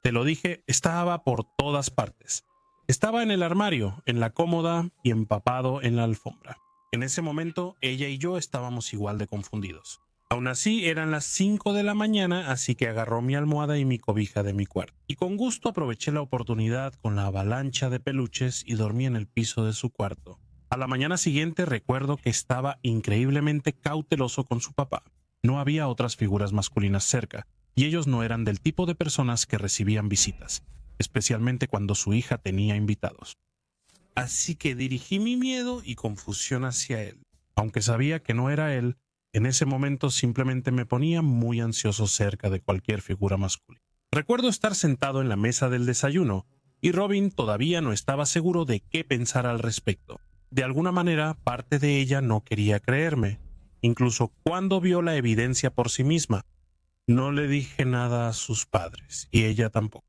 Te lo dije, estaba por todas partes. Estaba en el armario, en la cómoda y empapado en la alfombra. En ese momento, ella y yo estábamos igual de confundidos. Aún así, eran las 5 de la mañana, así que agarró mi almohada y mi cobija de mi cuarto. Y con gusto aproveché la oportunidad con la avalancha de peluches y dormí en el piso de su cuarto. A la mañana siguiente recuerdo que estaba increíblemente cauteloso con su papá. No había otras figuras masculinas cerca, y ellos no eran del tipo de personas que recibían visitas, especialmente cuando su hija tenía invitados. Así que dirigí mi miedo y confusión hacia él. Aunque sabía que no era él, en ese momento simplemente me ponía muy ansioso cerca de cualquier figura masculina. Recuerdo estar sentado en la mesa del desayuno, y Robin todavía no estaba seguro de qué pensar al respecto. De alguna manera, parte de ella no quería creerme, incluso cuando vio la evidencia por sí misma. No le dije nada a sus padres, y ella tampoco.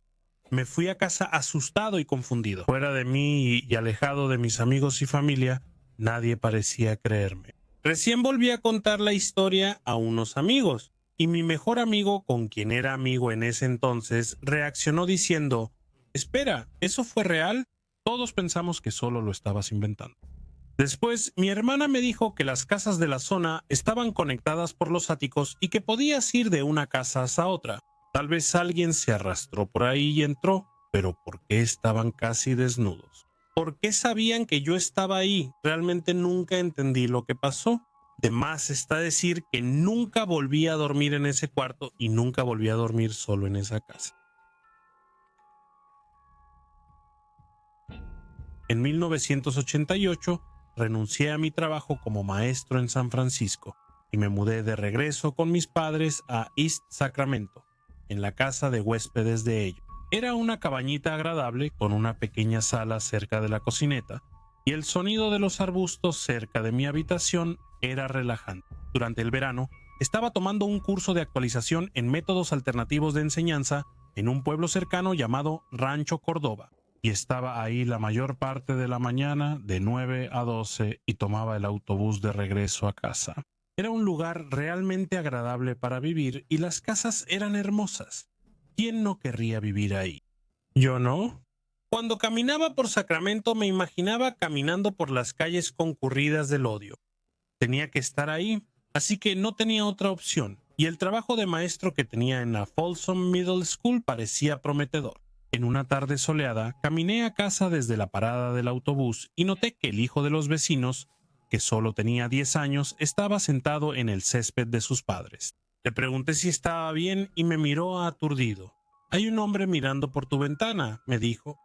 Me fui a casa asustado y confundido. Fuera de mí y alejado de mis amigos y familia, nadie parecía creerme. Recién volví a contar la historia a unos amigos, y mi mejor amigo, con quien era amigo en ese entonces, reaccionó diciendo: «Espera, ¿eso fue real?» Todos pensamos que solo lo estabas inventando. Después, mi hermana me dijo que las casas de la zona estaban conectadas por los áticos y que podías ir de una casa hasta otra. Tal vez alguien se arrastró por ahí y entró, pero ¿por qué estaban casi desnudos? ¿Por qué sabían que yo estaba ahí? Realmente nunca entendí lo que pasó. De más está decir que nunca volví a dormir en ese cuarto y nunca volví a dormir solo en esa casa. En 1988, renuncié a mi trabajo como maestro en San Francisco y me mudé de regreso con mis padres a East Sacramento, en la casa de huéspedes de ellos. Era una cabañita agradable con una pequeña sala cerca de la cocineta, y el sonido de los arbustos cerca de mi habitación era relajante. Durante el verano, estaba tomando un curso de actualización en métodos alternativos de enseñanza en un pueblo cercano llamado Rancho Cordova, y estaba ahí la mayor parte de la mañana de 9 a 12 y tomaba el autobús de regreso a casa. Era un lugar realmente agradable para vivir y las casas eran hermosas. ¿Quién no querría vivir ahí? ¿Yo no? Cuando caminaba por Sacramento me imaginaba caminando por las calles concurridas del odio. Tenía que estar ahí, así que no tenía otra opción, y el trabajo de maestro que tenía en la Folsom Middle School parecía prometedor. En una tarde soleada, caminé a casa desde la parada del autobús y noté que el hijo de los vecinos, que solo tenía 10 años, estaba sentado en el césped de sus padres. Le pregunté si estaba bien y me miró aturdido. «Hay un hombre mirando por tu ventana», me dijo.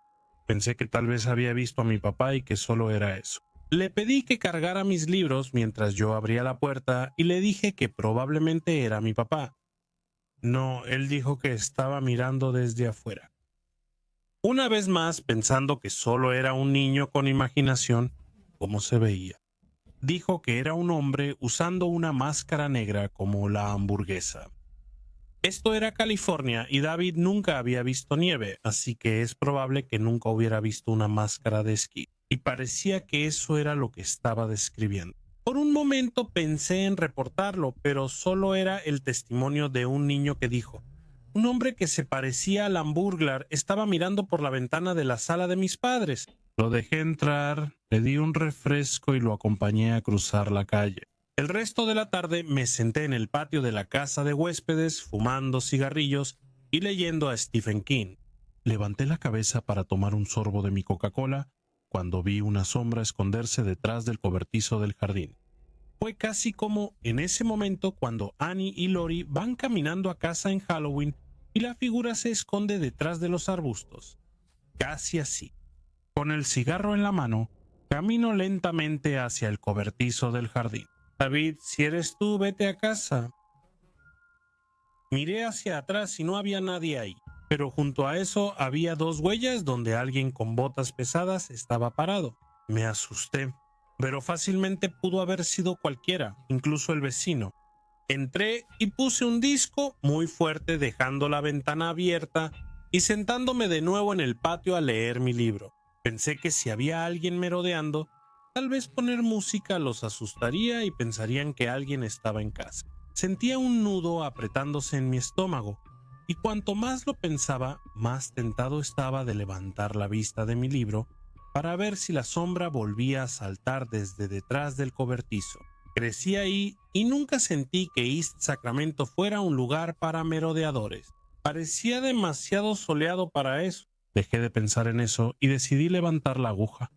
Pensé que tal vez había visto a mi papá y que solo era eso. Le pedí que cargara mis libros mientras yo abría la puerta y le dije que probablemente era mi papá. No, él dijo que estaba mirando desde afuera. Una vez más, pensando que solo era un niño con imaginación, ¿cómo se veía? Dijo que era un hombre usando una máscara negra como la hamburguesa. Esto era California y David nunca había visto nieve, así que es probable que nunca hubiera visto una máscara de esquí. Y parecía que eso era lo que estaba describiendo. Por un momento pensé en reportarlo, pero solo era el testimonio de un niño que dijo: «Un hombre que se parecía al Hamburglar estaba mirando por la ventana de la sala de mis padres». Lo dejé entrar, le di un refresco y lo acompañé a cruzar la calle. El resto de la tarde me senté en el patio de la casa de huéspedes, fumando cigarrillos y leyendo a Stephen King. Levanté la cabeza para tomar un sorbo de mi Coca-Cola cuando vi una sombra esconderse detrás del cobertizo del jardín. Fue casi como en ese momento cuando Annie y Lori van caminando a casa en Halloween y la figura se esconde detrás de los arbustos. Casi así. Con el cigarro en la mano, camino lentamente hacia el cobertizo del jardín. «David, si eres tú, vete a casa». Miré hacia atrás y no había nadie ahí, pero junto a eso había 2 huellas donde alguien con botas pesadas estaba parado. Me asusté, pero fácilmente pudo haber sido cualquiera, incluso el vecino. Entré y puse un disco muy fuerte dejando la ventana abierta y sentándome de nuevo en el patio a leer mi libro. Pensé que si había alguien merodeando, Tal vez poner música los asustaría y pensarían que alguien estaba en casa. Sentía un nudo apretándose en mi estómago, y cuanto más lo pensaba, más tentado estaba de levantar la vista de mi libro para ver si la sombra volvía a saltar desde detrás del cobertizo. Crecí ahí y nunca sentí que East Sacramento fuera un lugar para merodeadores. Parecía demasiado soleado para eso. Dejé de pensar en eso y decidí levantar la aguja,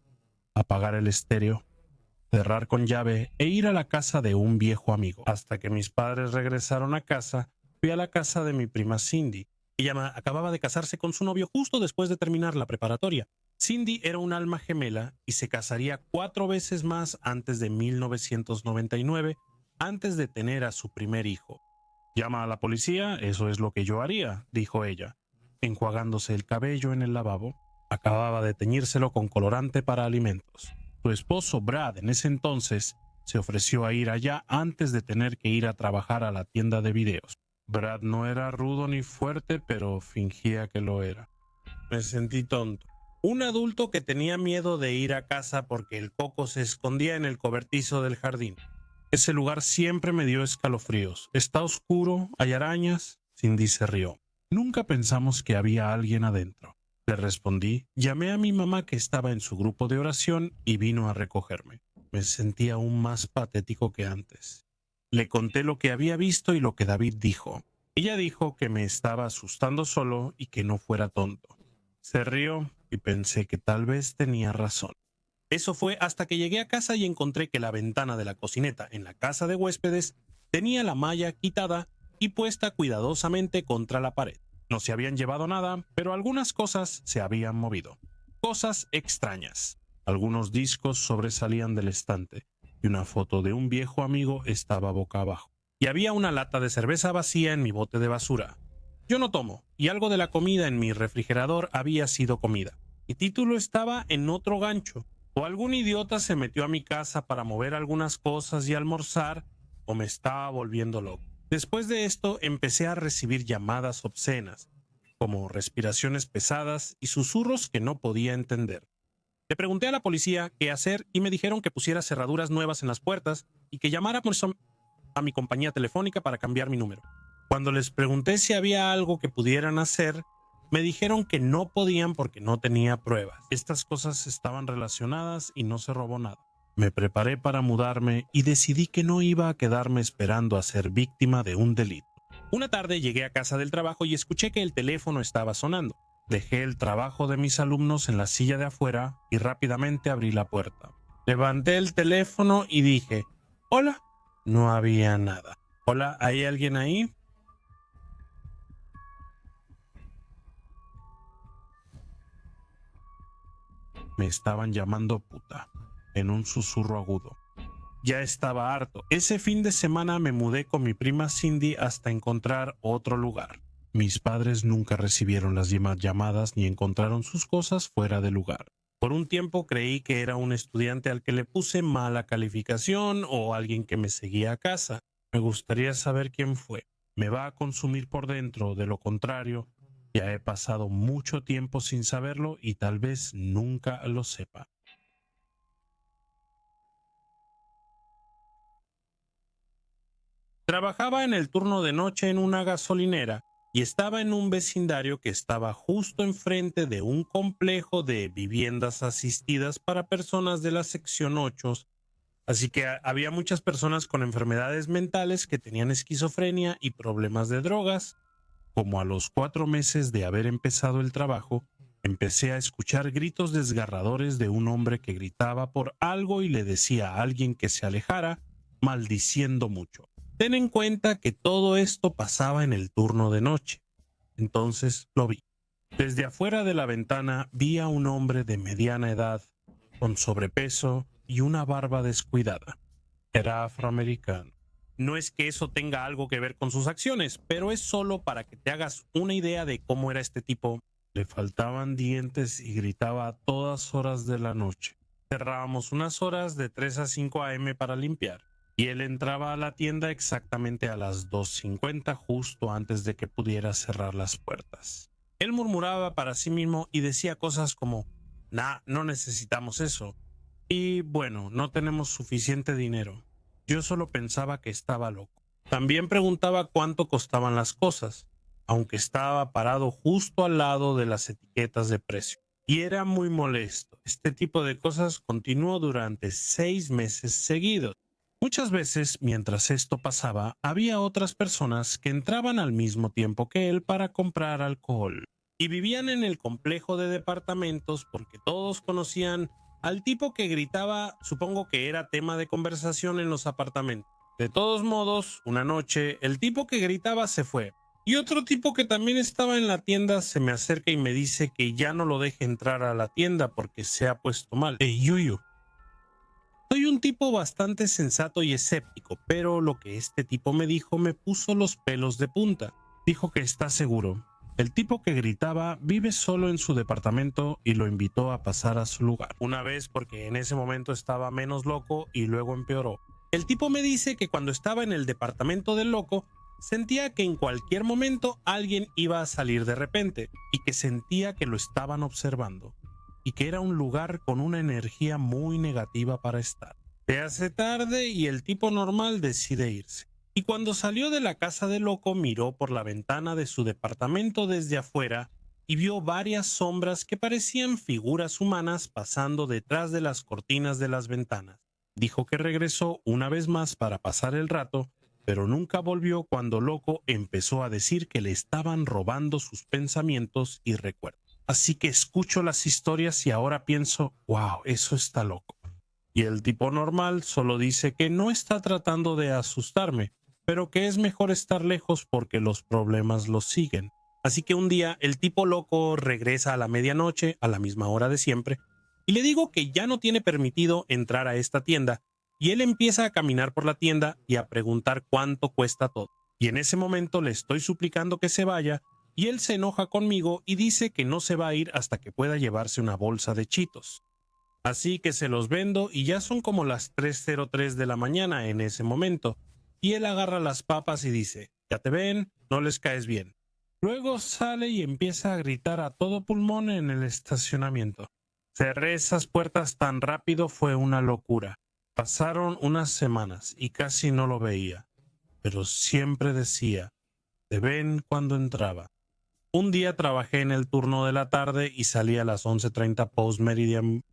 apagar el estéreo, cerrar con llave e ir a la casa de un viejo amigo. Hasta que mis padres regresaron a casa, fui a la casa de mi prima Cindy. Ella acababa de casarse con su novio justo después de terminar la preparatoria. Cindy era un alma gemela y se casaría 4 veces más antes de 1999, antes de tener a su primer hijo. «Llama a la policía, eso es lo que yo haría», dijo ella, enjuagándose el cabello en el lavabo. Acababa de teñírselo con colorante para alimentos. Su esposo Brad, en ese entonces, se ofreció a ir allá antes de tener que ir a trabajar a la tienda de videos. Brad no era rudo ni fuerte, pero fingía que lo era. Me sentí tonto. Un adulto que tenía miedo de ir a casa porque el coco se escondía en el cobertizo del jardín. Ese lugar siempre me dio escalofríos. Está oscuro, hay arañas. Cindy se rió. Nunca pensamos que había alguien adentro. Le respondí, llamé a mi mamá que estaba en su grupo de oración y vino a recogerme. Me sentía aún más patético que antes. Le conté lo que había visto y lo que David dijo. Ella dijo que me estaba asustando solo y que no fuera tonto. Se rió y pensé que tal vez tenía razón. Eso fue hasta que llegué a casa y encontré que la ventana de la cocineta en la casa de huéspedes tenía la malla quitada y puesta cuidadosamente contra la pared. No se habían llevado nada, pero algunas cosas se habían movido. Cosas extrañas. Algunos discos sobresalían del estante y una foto de un viejo amigo estaba boca abajo. Y había una lata de cerveza vacía en mi bote de basura. Yo no tomo, y algo de la comida en mi refrigerador había sido comida. Mi título estaba en otro gancho. O algún idiota se metió a mi casa para mover algunas cosas y almorzar, o me estaba volviendo loco. Después de esto empecé a recibir llamadas obscenas, como respiraciones pesadas y susurros que no podía entender. Le pregunté a la policía qué hacer y me dijeron que pusiera cerraduras nuevas en las puertas y que llamara a mi compañía telefónica para cambiar mi número. Cuando les pregunté si había algo que pudieran hacer, me dijeron que no podían porque no tenía pruebas. Estas cosas estaban relacionadas y no se robó nada. Me preparé para mudarme y decidí que no iba a quedarme esperando a ser víctima de un delito. Una tarde llegué a casa del trabajo y escuché que el teléfono estaba sonando. Dejé el trabajo de mis alumnos en la silla de afuera y rápidamente abrí la puerta. Levanté el teléfono y dije, «Hola». No había nada. «Hola, ¿hay alguien ahí?» Me estaban llamando puta, en un susurro agudo. Ya estaba harto. Ese fin de semana me mudé con mi prima Cindy hasta encontrar otro lugar. Mis padres nunca recibieron las llamadas ni encontraron sus cosas fuera de lugar. Por un tiempo creí que era un estudiante al que le puse mala calificación o alguien que me seguía a casa. Me gustaría saber quién fue. Me va a consumir por dentro, de lo contrario, ya he pasado mucho tiempo sin saberlo y tal vez nunca lo sepa. Trabajaba en el turno de noche en una gasolinera y estaba en un vecindario que estaba justo enfrente de un complejo de viviendas asistidas para personas de la sección 8, así que había muchas personas con enfermedades mentales que tenían esquizofrenia y problemas de drogas. Como a los 4 meses de haber empezado el trabajo, empecé a escuchar gritos desgarradores de un hombre que gritaba por algo y le decía a alguien que se alejara, maldiciendo mucho. Ten en cuenta que todo esto pasaba en el turno de noche. Entonces lo vi. Desde afuera de la ventana vi a un hombre de mediana edad, con sobrepeso y una barba descuidada. Era afroamericano. No es que eso tenga algo que ver con sus acciones, pero es solo para que te hagas una idea de cómo era este tipo. Le faltaban dientes y gritaba a todas horas de la noche. Cerrábamos unas horas de 3 a 5 a.m. para limpiar, y él entraba a la tienda exactamente a las 2:50, justo antes de que pudiera cerrar las puertas. Él murmuraba para sí mismo y decía cosas como, «Nah, no necesitamos eso». Y bueno, no tenemos suficiente dinero. Yo solo pensaba que estaba loco. También preguntaba cuánto costaban las cosas, aunque estaba parado justo al lado de las etiquetas de precio. Y era muy molesto. Este tipo de cosas continuó durante 6 meses seguidos. Muchas veces, mientras esto pasaba, había otras personas que entraban al mismo tiempo que él para comprar alcohol. Y vivían en el complejo de departamentos porque todos conocían al tipo que gritaba. Supongo que era tema de conversación en los apartamentos. De todos modos, una noche, el tipo que gritaba se fue. Y otro tipo que también estaba en la tienda se me acerca y me dice que ya no lo deje entrar a la tienda porque se ha puesto mal. Hey, Yuyu. Soy un tipo bastante sensato y escéptico, pero lo que este tipo me dijo me puso los pelos de punta. Dijo que está seguro. El tipo que gritaba vive solo en su departamento y lo invitó a pasar a su lugar. Una vez porque en ese momento estaba menos loco y luego empeoró. El tipo me dice que cuando estaba en el departamento del loco, sentía que en cualquier momento alguien iba a salir de repente y que sentía que lo estaban observando y que era un lugar con una energía muy negativa para estar. Se hace tarde y el tipo normal decide irse. Y cuando salió de la casa del loco miró por la ventana de su departamento desde afuera y vio varias sombras que parecían figuras humanas pasando detrás de las cortinas de las ventanas. Dijo que regresó una vez más para pasar el rato, pero nunca volvió cuando Loco empezó a decir que le estaban robando sus pensamientos y recuerdos. Así que escucho las historias y ahora pienso, wow, eso está loco. Y el tipo normal solo dice que no está tratando de asustarme, pero que es mejor estar lejos porque los problemas los siguen. Así que un día el tipo loco regresa a la medianoche, a la misma hora de siempre, y le digo que ya no tiene permitido entrar a esta tienda, y él empieza a caminar por la tienda y a preguntar cuánto cuesta todo. Y en ese momento le estoy suplicando que se vaya, y él se enoja conmigo y dice que no se va a ir hasta que pueda llevarse una bolsa de Cheetos. Así que se los vendo y ya son como las 3:03 de la mañana en ese momento, y él agarra las papas y dice, ya te ven, no les caes bien. Luego sale y empieza a gritar a todo pulmón en el estacionamiento. Cerré esas puertas tan rápido, fue una locura. Pasaron unas semanas y casi no lo veía, pero siempre decía, te ven cuando entraba. Un día trabajé en el turno de la tarde y salí a las 11:30 post-meridian.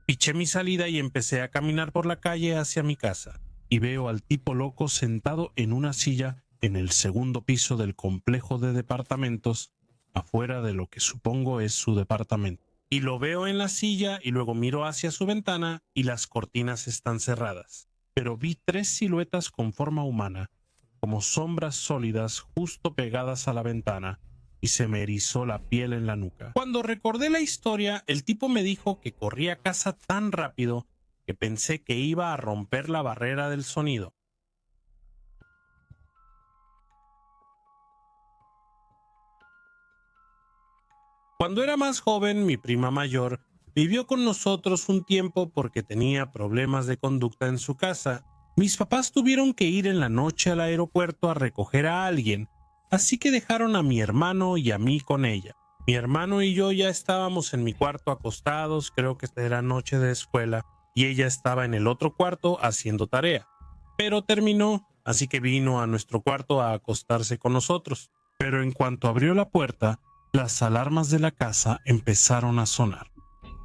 Piché mi salida y empecé a caminar por la calle hacia mi casa. Y veo al tipo loco sentado en una silla en el segundo piso del complejo de departamentos, afuera de lo que supongo es su departamento. Y lo veo en la silla y luego miro hacia su ventana y las cortinas están cerradas. Pero vi 3 siluetas con forma humana, como sombras sólidas justo pegadas a la ventana, y se me erizó la piel en la nuca. Cuando recordé la historia, el tipo me dijo que corría a casa tan rápido que pensé que iba a romper la barrera del sonido. Cuando era más joven, mi prima mayor vivió con nosotros un tiempo porque tenía problemas de conducta en su casa. Mis papás tuvieron que ir en la noche al aeropuerto a recoger a alguien, así que dejaron a mi hermano y a mí con ella. Mi hermano y yo ya estábamos en mi cuarto acostados, creo que era noche de escuela, y ella estaba en el otro cuarto haciendo tarea. Pero terminó, así que vino a nuestro cuarto a acostarse con nosotros. Pero en cuanto abrió la puerta, las alarmas de la casa empezaron a sonar.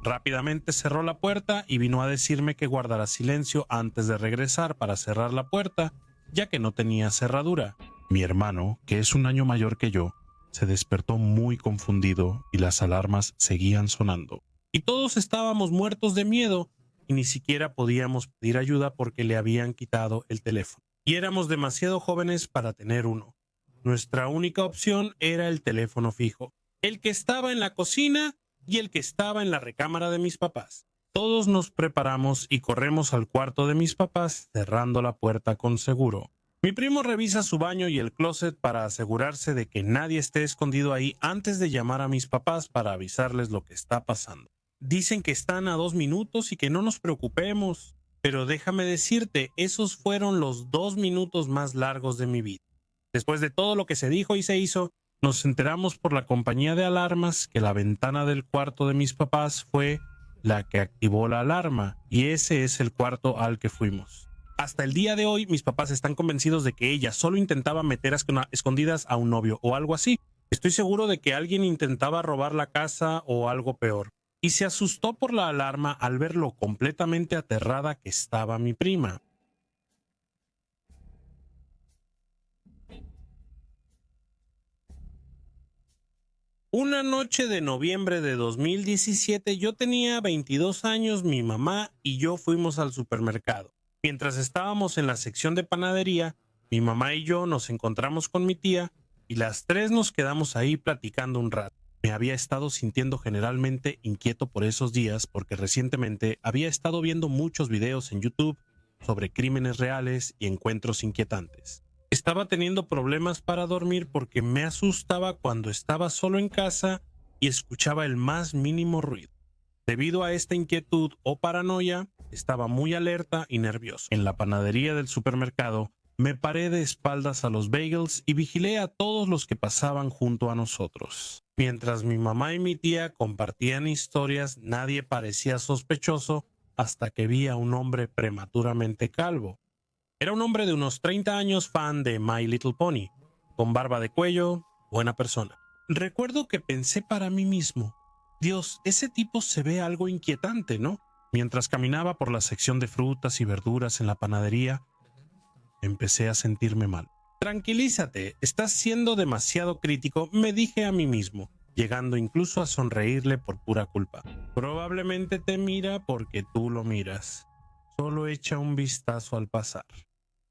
Rápidamente cerró la puerta y vino a decirme que guardara silencio antes de regresar para cerrar la puerta, ya que no tenía cerradura. Mi hermano, que es un año mayor que yo, se despertó muy confundido y las alarmas seguían sonando. Y todos estábamos muertos de miedo y ni siquiera podíamos pedir ayuda porque le habían quitado el teléfono. Y éramos demasiado jóvenes para tener uno. Nuestra única opción era el teléfono fijo, el que estaba en la cocina y el que estaba en la recámara de mis papás. Todos nos preparamos y corremos al cuarto de mis papás, cerrando la puerta con seguro. Mi primo revisa su baño y el closet para asegurarse de que nadie esté escondido ahí antes de llamar a mis papás para avisarles lo que está pasando. Dicen que están a 2 minutos y que no nos preocupemos, pero déjame decirte, esos fueron los 2 minutos más largos de mi vida. Después de todo lo que se dijo y se hizo, nos enteramos por la compañía de alarmas que la ventana del cuarto de mis papás fue la que activó la alarma, y ese es el cuarto al que fuimos. Hasta el día de hoy, mis papás están convencidos de que ella solo intentaba meter a escondidas a un novio o algo así. Estoy seguro de que alguien intentaba robar la casa o algo peor. Y se asustó por la alarma al ver lo completamente aterrada que estaba mi prima. Una noche de noviembre de 2017, yo tenía 22 años, mi mamá y yo fuimos al supermercado. Mientras estábamos en la sección de panadería, mi mamá y yo nos encontramos con mi tía y las tres nos quedamos ahí platicando un rato. Me había estado sintiendo generalmente inquieto por esos días porque recientemente había estado viendo muchos videos en YouTube sobre crímenes reales y encuentros inquietantes. Estaba teniendo problemas para dormir porque me asustaba cuando estaba solo en casa y escuchaba el más mínimo ruido. Debido a esta inquietud o paranoia, estaba muy alerta y nervioso. En la panadería del supermercado, me paré de espaldas a los bagels y vigilé a todos los que pasaban junto a nosotros. Mientras mi mamá y mi tía compartían historias, nadie parecía sospechoso hasta que vi a un hombre prematuramente calvo. Era un hombre de unos 30 años, fan de My Little Pony, con barba de cuello, buena persona. Recuerdo que pensé para mí mismo, Dios, ese tipo se ve algo inquietante, ¿no? Mientras caminaba por la sección de frutas y verduras en la panadería, empecé a sentirme mal. Tranquilízate, estás siendo demasiado crítico, me dije a mí mismo, llegando incluso a sonreírle por pura culpa. Probablemente te mira porque tú lo miras. Solo echa un vistazo al pasar.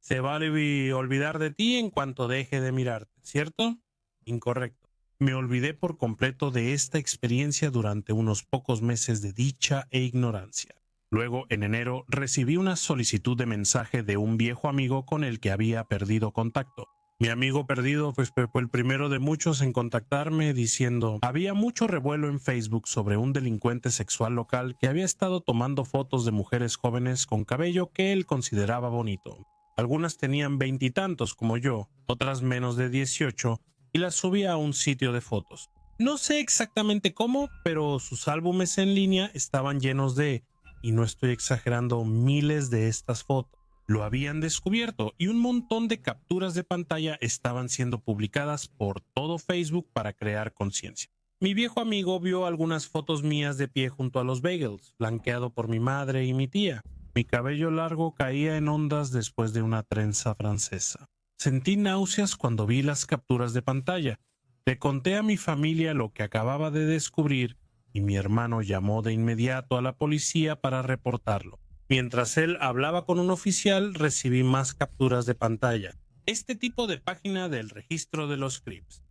Se vale olvidar de ti en cuanto deje de mirarte, ¿cierto? Incorrecto. Me olvidé por completo de esta experiencia durante unos pocos meses de dicha e ignorancia. Luego, en enero, recibí una solicitud de mensaje de un viejo amigo con el que había perdido contacto. Mi amigo perdido fue el primero de muchos en contactarme diciendo: había mucho revuelo en Facebook sobre un delincuente sexual local que había estado tomando fotos de mujeres jóvenes con cabello que él consideraba bonito. Algunas tenían 20 y tantos como yo, otras menos de 18, y las subía a un sitio de fotos. No sé exactamente cómo, pero sus álbumes en línea estaban llenos de, y no estoy exagerando, miles de estas fotos. Lo habían descubierto y un montón de capturas de pantalla estaban siendo publicadas por todo Facebook para crear conciencia. Mi viejo amigo vio algunas fotos mías de pie junto a los bagels, flanqueado por mi madre y mi tía. Mi cabello largo caía en ondas después de una trenza francesa. Sentí náuseas cuando vi las capturas de pantalla. Le conté a mi familia lo que acababa de descubrir y mi hermano llamó de inmediato a la policía para reportarlo. Mientras él hablaba con un oficial, recibí más capturas de pantalla. Este tipo de página del registro de los clips.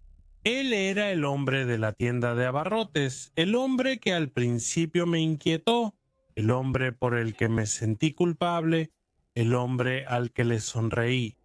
Él era el hombre de la tienda de abarrotes, el hombre que al principio me inquietó, el hombre por el que me sentí culpable, el hombre al que le sonreí.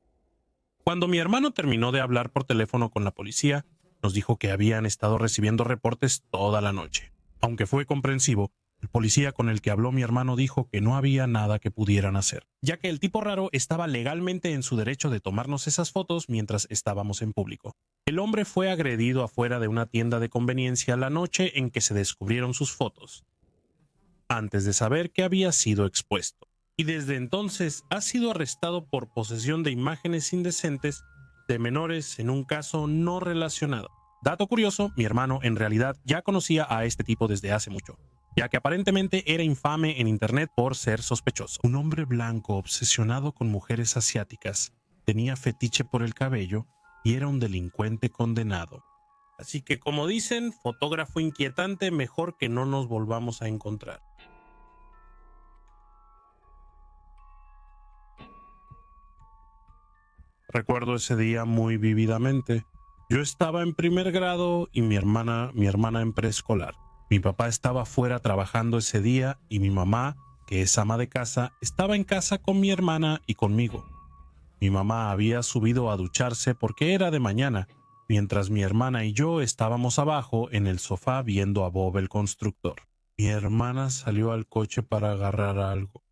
Cuando mi hermano terminó de hablar por teléfono con la policía, nos dijo que habían estado recibiendo reportes toda la noche. Aunque fue comprensivo, el policía con el que habló mi hermano dijo que no había nada que pudieran hacer, ya que el tipo raro estaba legalmente en su derecho de tomarnos esas fotos mientras estábamos en público. El hombre fue agredido afuera de una tienda de conveniencia la noche en que se descubrieron sus fotos, antes de saber que había sido expuesto. Y desde entonces ha sido arrestado por posesión de imágenes indecentes de menores en un caso no relacionado. Dato curioso, mi hermano en realidad ya conocía a este tipo desde hace mucho, ya que aparentemente era infame en internet por ser sospechoso. Un hombre blanco obsesionado con mujeres asiáticas, tenía fetiche por el cabello y era un delincuente condenado. Así que, como dicen, fotógrafo inquietante, mejor que no nos volvamos a encontrar. Recuerdo ese día muy vívidamente. Yo estaba en primer grado y mi hermana en preescolar. Mi papá estaba fuera trabajando ese día y mi mamá, que es ama de casa, estaba en casa con mi hermana y conmigo. Mi mamá había subido a ducharse porque era de mañana, mientras mi hermana y yo estábamos abajo en el sofá viendo a Bob el constructor. Mi hermana salió al coche para agarrar algo.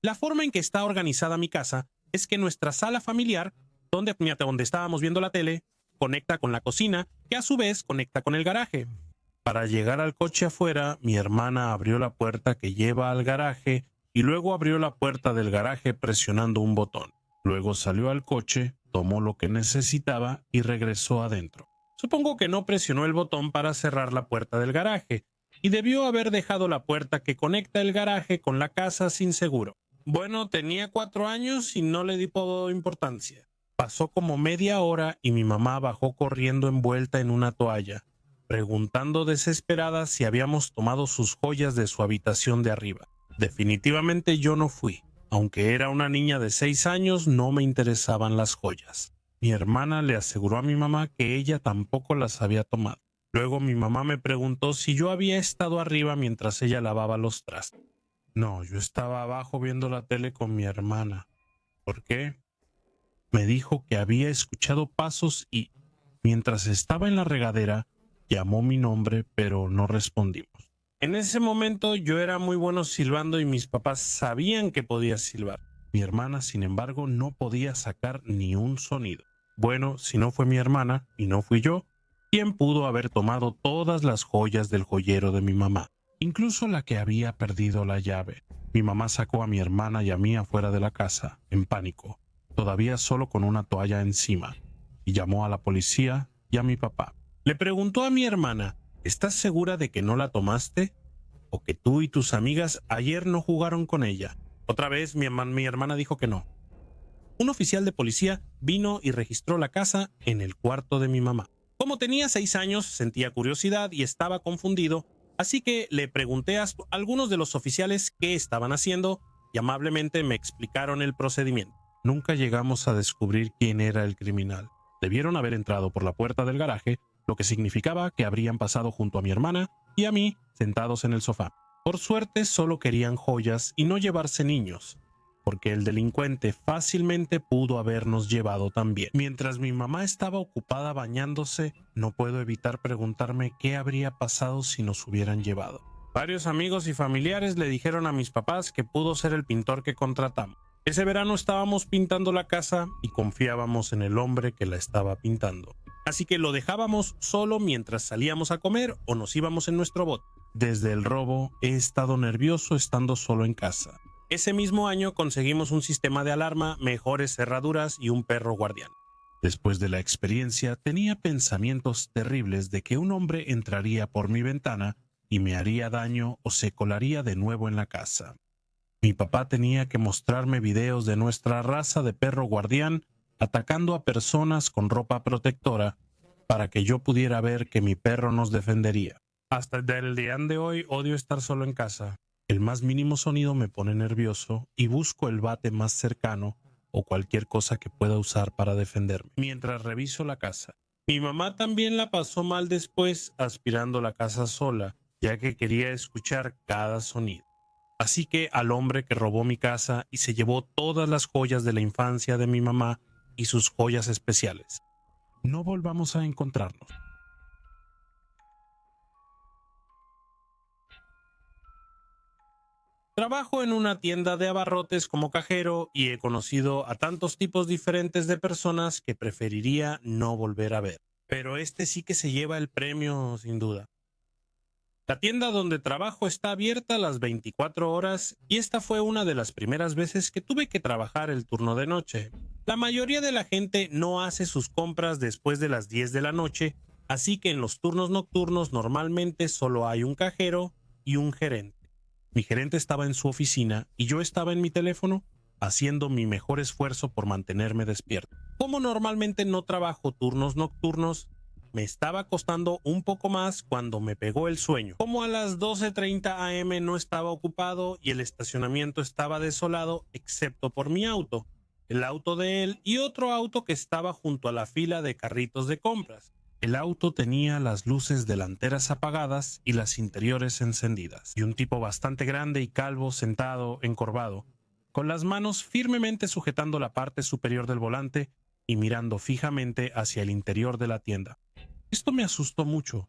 La forma en que está organizada mi casa es que nuestra sala familiar, donde estábamos viendo la tele, conecta con la cocina, que a su vez conecta con el garaje. Para llegar al coche afuera, mi hermana abrió la puerta que lleva al garaje y luego abrió la puerta del garaje presionando un botón. Luego salió al coche, tomó lo que necesitaba y regresó adentro. Supongo que no presionó el botón para cerrar la puerta del garaje y debió haber dejado la puerta que conecta el garaje con la casa sin seguro. Bueno, tenía 4 años y no le di poco importancia. Pasó como media hora y mi mamá bajó corriendo envuelta en una toalla, preguntando desesperada si habíamos tomado sus joyas de su habitación de arriba. Definitivamente yo no fui. Aunque era una niña de 6 años, no me interesaban las joyas. Mi hermana le aseguró a mi mamá que ella tampoco las había tomado. Luego mi mamá me preguntó si yo había estado arriba mientras ella lavaba los trastes. No, yo estaba abajo viendo la tele con mi hermana. ¿Por qué? Me dijo que había escuchado pasos y, mientras estaba en la regadera, llamó mi nombre, pero no respondimos. En ese momento yo era muy bueno silbando y mis papás sabían que podía silbar. Mi hermana, sin embargo, no podía sacar ni un sonido. Bueno, si no fue mi hermana y no fui yo, ¿quién pudo haber tomado todas las joyas del joyero de mi mamá? Incluso la que había perdido la llave. Mi mamá sacó a mi hermana y a mí afuera de la casa, en pánico, todavía solo con una toalla encima, y llamó a la policía y a mi papá. Le preguntó a mi hermana, ¿estás segura de que no la tomaste? ¿O que tú y tus amigas ayer no jugaron con ella? Otra vez mi hermana dijo que no. Un oficial de policía vino y registró la casa en el cuarto de mi mamá. Como tenía 6 años, sentía curiosidad y estaba confundido, así que le pregunté a algunos de los oficiales qué estaban haciendo y amablemente me explicaron el procedimiento. Nunca llegamos a descubrir quién era el criminal. Debieron haber entrado por la puerta del garaje, lo que significaba que habrían pasado junto a mi hermana y a mí sentados en el sofá. Por suerte solo querían joyas y no llevarse niños, porque el delincuente fácilmente pudo habernos llevado también. Mientras mi mamá estaba ocupada bañándose, no puedo evitar preguntarme qué habría pasado si nos hubieran llevado. Varios amigos y familiares le dijeron a mis papás que pudo ser el pintor que contratamos. Ese verano estábamos pintando la casa y confiábamos en el hombre que la estaba pintando. Así que lo dejábamos solo mientras salíamos a comer o nos íbamos en nuestro bote. Desde el robo he estado nervioso estando solo en casa. Ese mismo año conseguimos un sistema de alarma, mejores cerraduras y un perro guardián. Después de la experiencia tenía pensamientos terribles de que un hombre entraría por mi ventana y me haría daño o se colaría de nuevo en la casa. Mi papá tenía que mostrarme videos de nuestra raza de perro guardián atacando a personas con ropa protectora para que yo pudiera ver que mi perro nos defendería. Hasta el día de hoy odio estar solo en casa. El más mínimo sonido me pone nervioso y busco el bate más cercano o cualquier cosa que pueda usar para defenderme mientras reviso la casa. Mi mamá también la pasó mal después aspirando la casa sola, ya que quería escuchar cada sonido. Así que al hombre que robó mi casa y se llevó todas las joyas de la infancia de mi mamá y sus joyas especiales. No volvamos a encontrarnos. Trabajo en una tienda de abarrotes como cajero y he conocido a tantos tipos diferentes de personas que preferiría no volver a ver. Pero este sí que se lleva el premio, sin duda. La tienda donde trabajo está abierta las 24 horas y esta fue una de las primeras veces que tuve que trabajar el turno de noche. La mayoría de la gente no hace sus compras después de las 10 de la noche, así que en los turnos nocturnos normalmente solo hay un cajero y un gerente. Mi gerente estaba en su oficina y yo estaba en mi teléfono haciendo mi mejor esfuerzo por mantenerme despierto. Como normalmente no trabajo turnos nocturnos, me estaba costando un poco más cuando me pegó el sueño. Como a las 12:30 am no estaba ocupado y el estacionamiento estaba desolado excepto por mi auto, el auto de él y otro auto que estaba junto a la fila de carritos de compras. El auto tenía las luces delanteras apagadas y las interiores encendidas, y un tipo bastante grande y calvo sentado, encorvado, con las manos firmemente sujetando la parte superior del volante y mirando fijamente hacia el interior de la tienda. Esto me asustó mucho,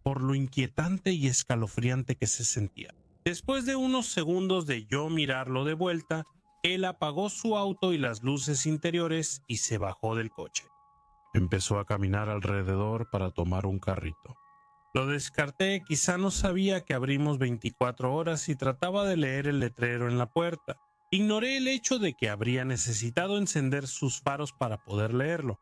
por lo inquietante y escalofriante que se sentía. Después de unos segundos de yo mirarlo de vuelta, él apagó su auto y las luces interiores y se bajó del coche. Empezó a caminar alrededor para tomar un carrito. Lo descarté, quizá no sabía que abrimos 24 horas y trataba de leer el letrero en la puerta. Ignoré el hecho de que habría necesitado encender sus faros para poder leerlo.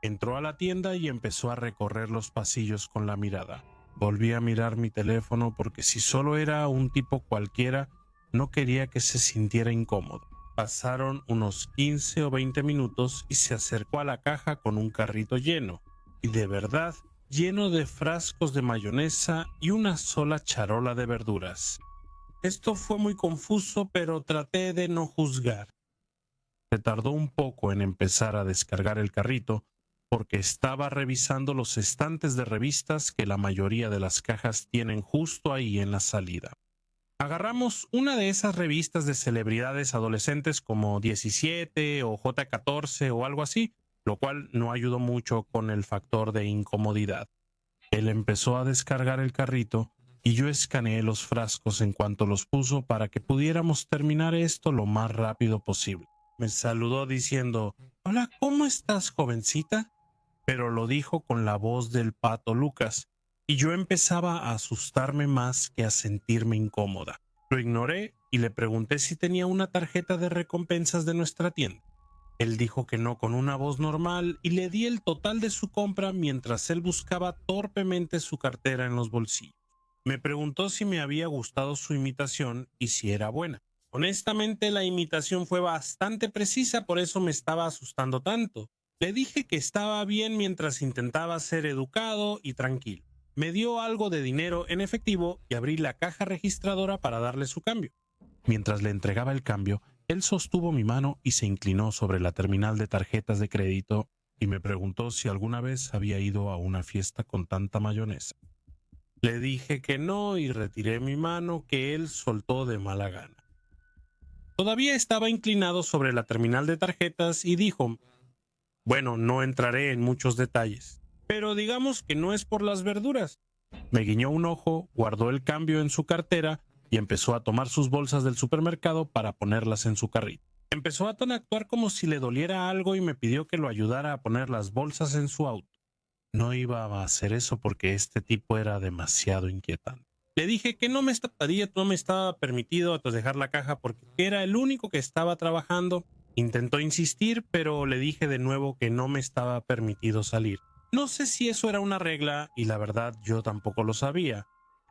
Entró a la tienda y empezó a recorrer los pasillos con la mirada. Volví a mirar mi teléfono porque si solo era un tipo cualquiera, no quería que se sintiera incómodo. Pasaron unos 15 o 20 minutos y se acercó a la caja con un carrito lleno, y de verdad, lleno de frascos de mayonesa y una sola charola de verduras. Esto fue muy confuso, pero traté de no juzgar. Se tardó un poco en empezar a descargar el carrito, porque estaba revisando los estantes de revistas que la mayoría de las cajas tienen justo ahí en la salida. Agarramos una de esas revistas de celebridades adolescentes como 17 o J14 o algo así, lo cual no ayudó mucho con el factor de incomodidad. Él empezó a descargar el carrito y yo escaneé los frascos en cuanto los puso para que pudiéramos terminar esto lo más rápido posible. Me saludó diciendo: «Hola, ¿cómo estás, jovencita?», pero lo dijo con la voz del Pato Lucas, y yo empezaba a asustarme más que a sentirme incómoda. Lo ignoré y le pregunté si tenía una tarjeta de recompensas de nuestra tienda. Él dijo que no con una voz normal y le di el total de su compra mientras él buscaba torpemente su cartera en los bolsillos. Me preguntó si me había gustado su imitación y si era buena. Honestamente, la imitación fue bastante precisa, por eso me estaba asustando tanto. Le dije que estaba bien mientras intentaba ser educado y tranquilo. Me dio algo de dinero en efectivo y abrí la caja registradora para darle su cambio. Mientras le entregaba el cambio, él sostuvo mi mano y se inclinó sobre la terminal de tarjetas de crédito y me preguntó si alguna vez había ido a una fiesta con tanta mayonesa. Le dije que no y retiré mi mano, que él soltó de mala gana. Todavía estaba inclinado sobre la terminal de tarjetas y dijo: «Bueno, no entraré en muchos detalles, pero digamos que no es por las verduras». Me guiñó un ojo, guardó el cambio en su cartera y empezó a tomar sus bolsas del supermercado para ponerlas en su carrito. Empezó a actuar como si le doliera algo y me pidió que lo ayudara a poner las bolsas en su auto. No iba a hacer eso porque este tipo era demasiado inquietante. Le dije que no me estaba permitido dejar la caja porque era el único que estaba trabajando. Intentó insistir, pero le dije de nuevo que no me estaba permitido salir. No sé si eso era una regla y la verdad yo tampoco lo sabía,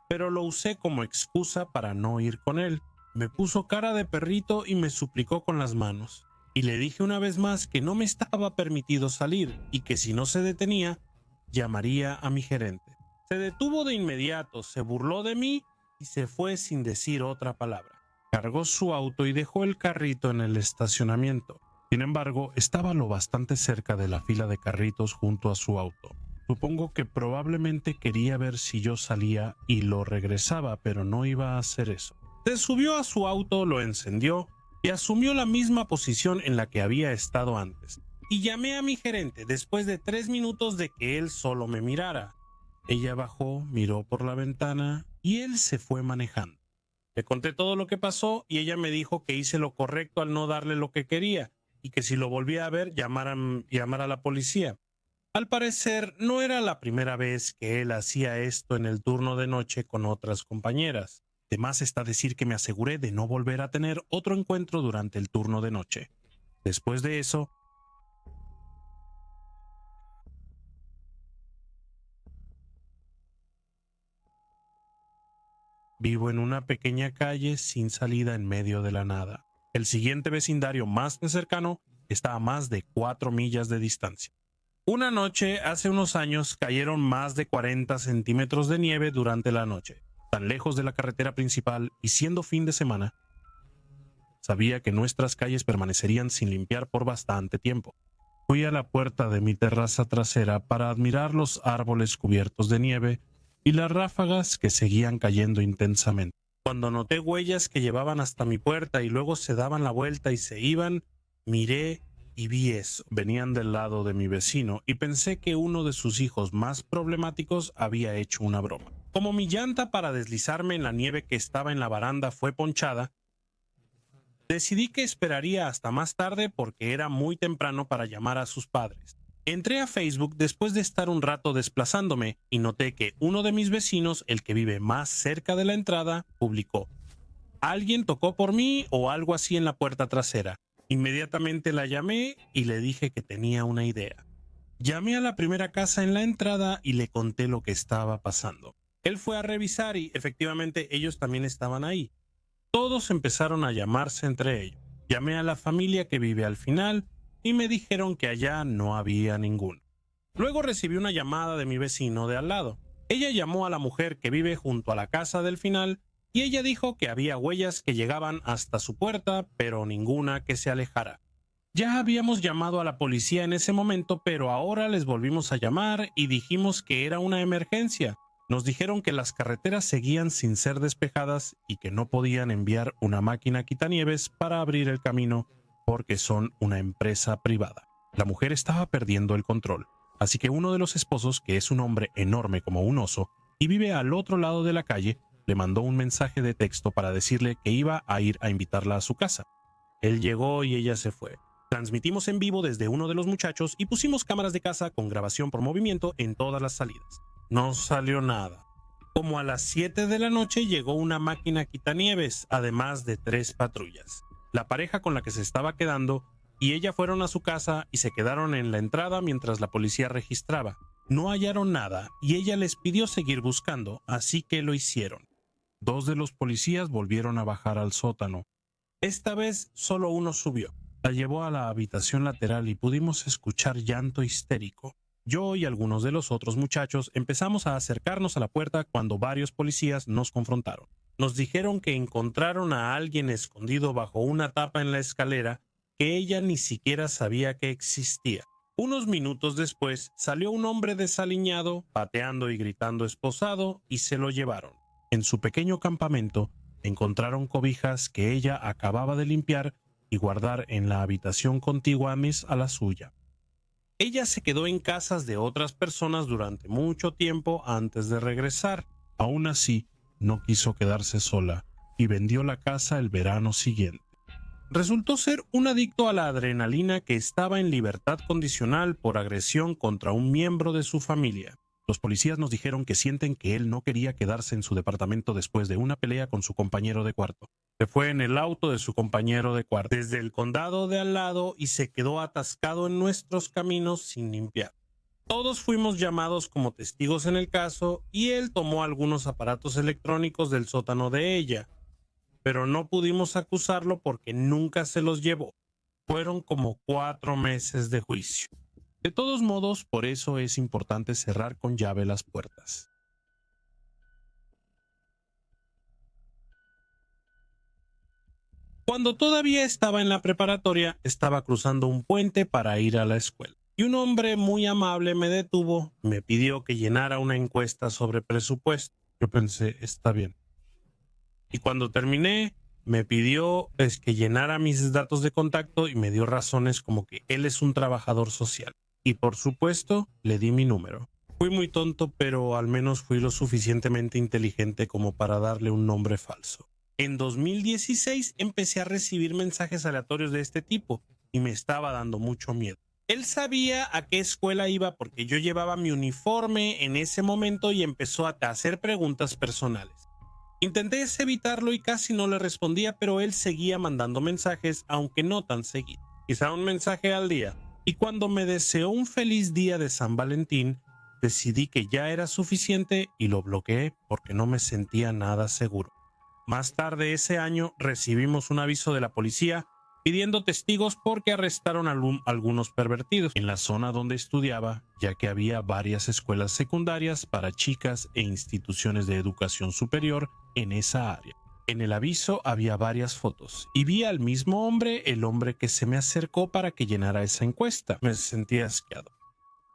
pero lo usé como excusa para no ir con él. Me puso cara de perrito y me suplicó con las manos. Y le dije una vez más que no me estaba permitido salir y que si no se detenía, llamaría a mi gerente. Se detuvo de inmediato, se burló de mí y se fue sin decir otra palabra. Cargó su auto y dejó el carrito en el estacionamiento. Sin embargo, estaba lo bastante cerca de la fila de carritos junto a su auto. Supongo que probablemente quería ver si yo salía y lo regresaba, pero no iba a hacer eso. Se subió a su auto, lo encendió y asumió la misma posición en la que había estado antes. Y llamé a mi gerente después de 3 minutos de que él solo me mirara. Ella bajó, miró por la ventana y él se fue manejando. Le conté todo lo que pasó y ella me dijo que hice lo correcto al no darle lo que quería y que si lo volvía a ver llamara a la policía. Al parecer no era la primera vez que él hacía esto en el turno de noche con otras compañeras. De más está decir que me aseguré de no volver a tener otro encuentro durante el turno de noche. Después de eso, vivo en una pequeña calle sin salida en medio de la nada. El siguiente vecindario más cercano está a más de 4 millas de distancia. Una noche, hace unos años, cayeron más de 40 centímetros de nieve durante la noche. Tan lejos de la carretera principal y siendo fin de semana, sabía que nuestras calles permanecerían sin limpiar por bastante tiempo. Fui a la puerta de mi terraza trasera para admirar los árboles cubiertos de nieve y las ráfagas que seguían cayendo intensamente. Cuando noté huellas que llevaban hasta mi puerta y luego se daban la vuelta y se iban, miré y vi eso. Venían del lado de mi vecino y pensé que uno de sus hijos más problemáticos había hecho una broma. Como mi llanta para deslizarme en la nieve que estaba en la baranda fue ponchada, decidí que esperaría hasta más tarde porque era muy temprano para llamar a sus padres. Entré a Facebook después de estar un rato desplazándome y noté que uno de mis vecinos, el que vive más cerca de la entrada, publicó: "Alguien tocó por mí" o algo así en la puerta trasera. Inmediatamente la llamé y le dije que tenía una idea. Llamé a la primera casa en la entrada y le conté lo que estaba pasando. Él fue a revisar y efectivamente ellos también estaban ahí. Todos empezaron a llamarse entre ellos. Llamé a la familia que vive al final y me dijeron que allá no había ninguno. Luego recibí una llamada de mi vecino de al lado. Ella llamó a la mujer que vive junto a la casa del final y ella dijo que había huellas que llegaban hasta su puerta, pero ninguna que se alejara. Ya habíamos llamado a la policía en ese momento, pero ahora les volvimos a llamar y dijimos que era una emergencia. Nos dijeron que las carreteras seguían sin ser despejadas y que no podían enviar una máquina quitanieves para abrir el camino porque son una empresa privada. La mujer estaba perdiendo el control, así que uno de los esposos, que es un hombre enorme como un oso y vive al otro lado de la calle, le mandó un mensaje de texto para decirle que iba a ir a invitarla a su casa. Él llegó y ella se fue. Transmitimos en vivo desde uno de los muchachos y pusimos cámaras de casa con grabación por movimiento en todas las salidas. No salió nada. Como a las 7 de la noche llegó una máquina quitanieves, además de 3 patrullas. La pareja con la que se estaba quedando y ella fueron a su casa y se quedaron en la entrada mientras la policía registraba. No hallaron nada y ella les pidió seguir buscando, así que lo hicieron. 2 de los policías volvieron a bajar al sótano. Esta vez solo uno subió. La llevó a la habitación lateral y pudimos escuchar llanto histérico. Yo y algunos de los otros muchachos empezamos a acercarnos a la puerta cuando varios policías nos confrontaron. Nos dijeron que encontraron a alguien escondido bajo una tapa en la escalera que ella ni siquiera sabía que existía. Unos minutos después salió un hombre desaliñado, pateando y gritando esposado, y se lo llevaron. En su pequeño campamento encontraron cobijas que ella acababa de limpiar y guardar en la habitación contigua a la suya. Ella se quedó en casas de otras personas durante mucho tiempo antes de regresar. Aún así, no quiso quedarse sola y vendió la casa el verano siguiente. Resultó ser un adicto a la adrenalina que estaba en libertad condicional por agresión contra un miembro de su familia. Los policías nos dijeron que sienten que él no quería quedarse en su departamento después de una pelea con su compañero de cuarto. Se fue en el auto de su compañero de cuarto desde el condado de al lado y se quedó atascado en nuestros caminos sin limpiar. Todos fuimos llamados como testigos en el caso y él tomó algunos aparatos electrónicos del sótano de ella, pero no pudimos acusarlo porque nunca se los llevó. Fueron como 4 meses de juicio. De todos modos, por eso es importante cerrar con llave las puertas. Cuando todavía estaba en la preparatoria, estaba cruzando un puente para ir a la escuela. Y un hombre muy amable me detuvo y me pidió que llenara una encuesta sobre presupuesto. Yo pensé, está bien. Y cuando terminé, me pidió que llenara mis datos de contacto y me dio razones como que él es un trabajador social. Y por supuesto, le di mi número. Fui muy tonto, pero al menos fui lo suficientemente inteligente como para darle un nombre falso. En 2016 empecé a recibir mensajes aleatorios de este tipo y me estaba dando mucho miedo. Él sabía a qué escuela iba porque yo llevaba mi uniforme en ese momento y empezó a hacer preguntas personales. Intenté evitarlo y casi no le respondía, pero él seguía mandando mensajes, aunque no tan seguido. Quizá un mensaje al día. Y cuando me deseó un feliz día de San Valentín, decidí que ya era suficiente y lo bloqueé porque no me sentía nada seguro. Más tarde ese año recibimos un aviso de la policía pidiendo testigos porque arrestaron a algunos pervertidos en la zona donde estudiaba, ya que había varias escuelas secundarias para chicas e instituciones de educación superior en esa área. En el aviso había varias fotos y vi al mismo hombre, el hombre que se me acercó para que llenara esa encuesta. Me sentía asqueado.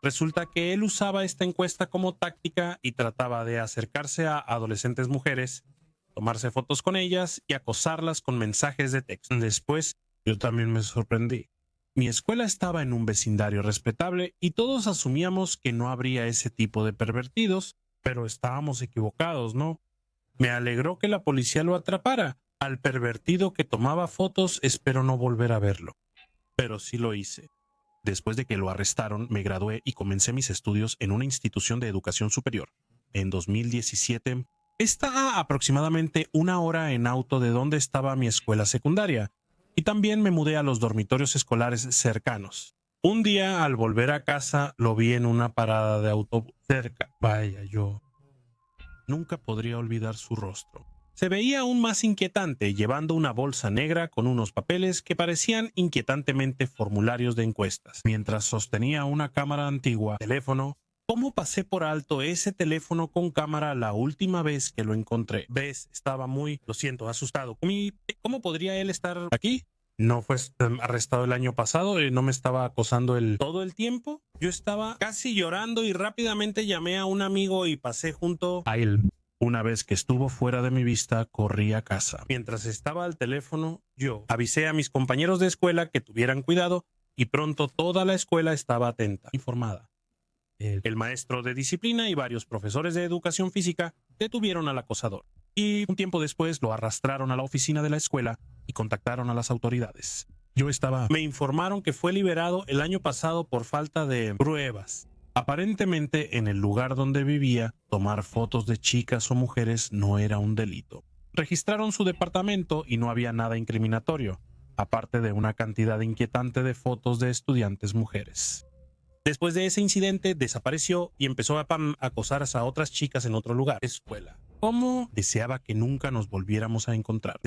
Resulta que él usaba esta encuesta como táctica y trataba de acercarse a adolescentes mujeres, tomarse fotos con ellas y acosarlas con mensajes de texto. Después, yo también me sorprendí. Mi escuela estaba en un vecindario respetable y todos asumíamos que no habría ese tipo de pervertidos, pero estábamos equivocados, ¿no? Me alegró que la policía lo atrapara. Al pervertido que tomaba fotos espero no volver a verlo. Pero sí lo hice. Después de que lo arrestaron, me gradué y comencé mis estudios en una institución de educación superior. En 2017, está a aproximadamente 1 hora en auto de donde estaba mi escuela secundaria, y también me mudé a los dormitorios escolares cercanos. Un día, al volver a casa, lo vi en una parada de autobús cerca. Vaya, yo nunca podría olvidar su rostro. Se veía aún más inquietante, llevando una bolsa negra con unos papeles que parecían inquietantemente formularios de encuestas. Mientras sostenía una cámara antigua, teléfono. ¿Cómo pasé por alto ese teléfono con cámara la última vez que lo encontré? ¿Ves? Estaba lo siento, asustado. ¿Cómo podría él estar aquí? No fue arrestado el año pasado, no me estaba acosando todo el tiempo. Yo estaba casi llorando y rápidamente llamé a un amigo y pasé junto a él. Una vez que estuvo fuera de mi vista, corrí a casa. Mientras estaba al teléfono, yo avisé a mis compañeros de escuela que tuvieran cuidado y pronto toda la escuela estaba atenta, informada. El maestro de disciplina y varios profesores de educación física detuvieron al acosador y un tiempo después lo arrastraron a la oficina de la escuela y contactaron a las autoridades. Me informaron que fue liberado el año pasado por falta de pruebas. Aparentemente, en el lugar donde vivía, tomar fotos de chicas o mujeres no era un delito. Registraron su departamento y no había nada incriminatorio, aparte de una cantidad inquietante de fotos de estudiantes mujeres. Después de ese incidente, desapareció y empezó a acosar a otras chicas en otro lugar, escuela. ¿Cómo? Deseaba que nunca nos volviéramos a encontrar.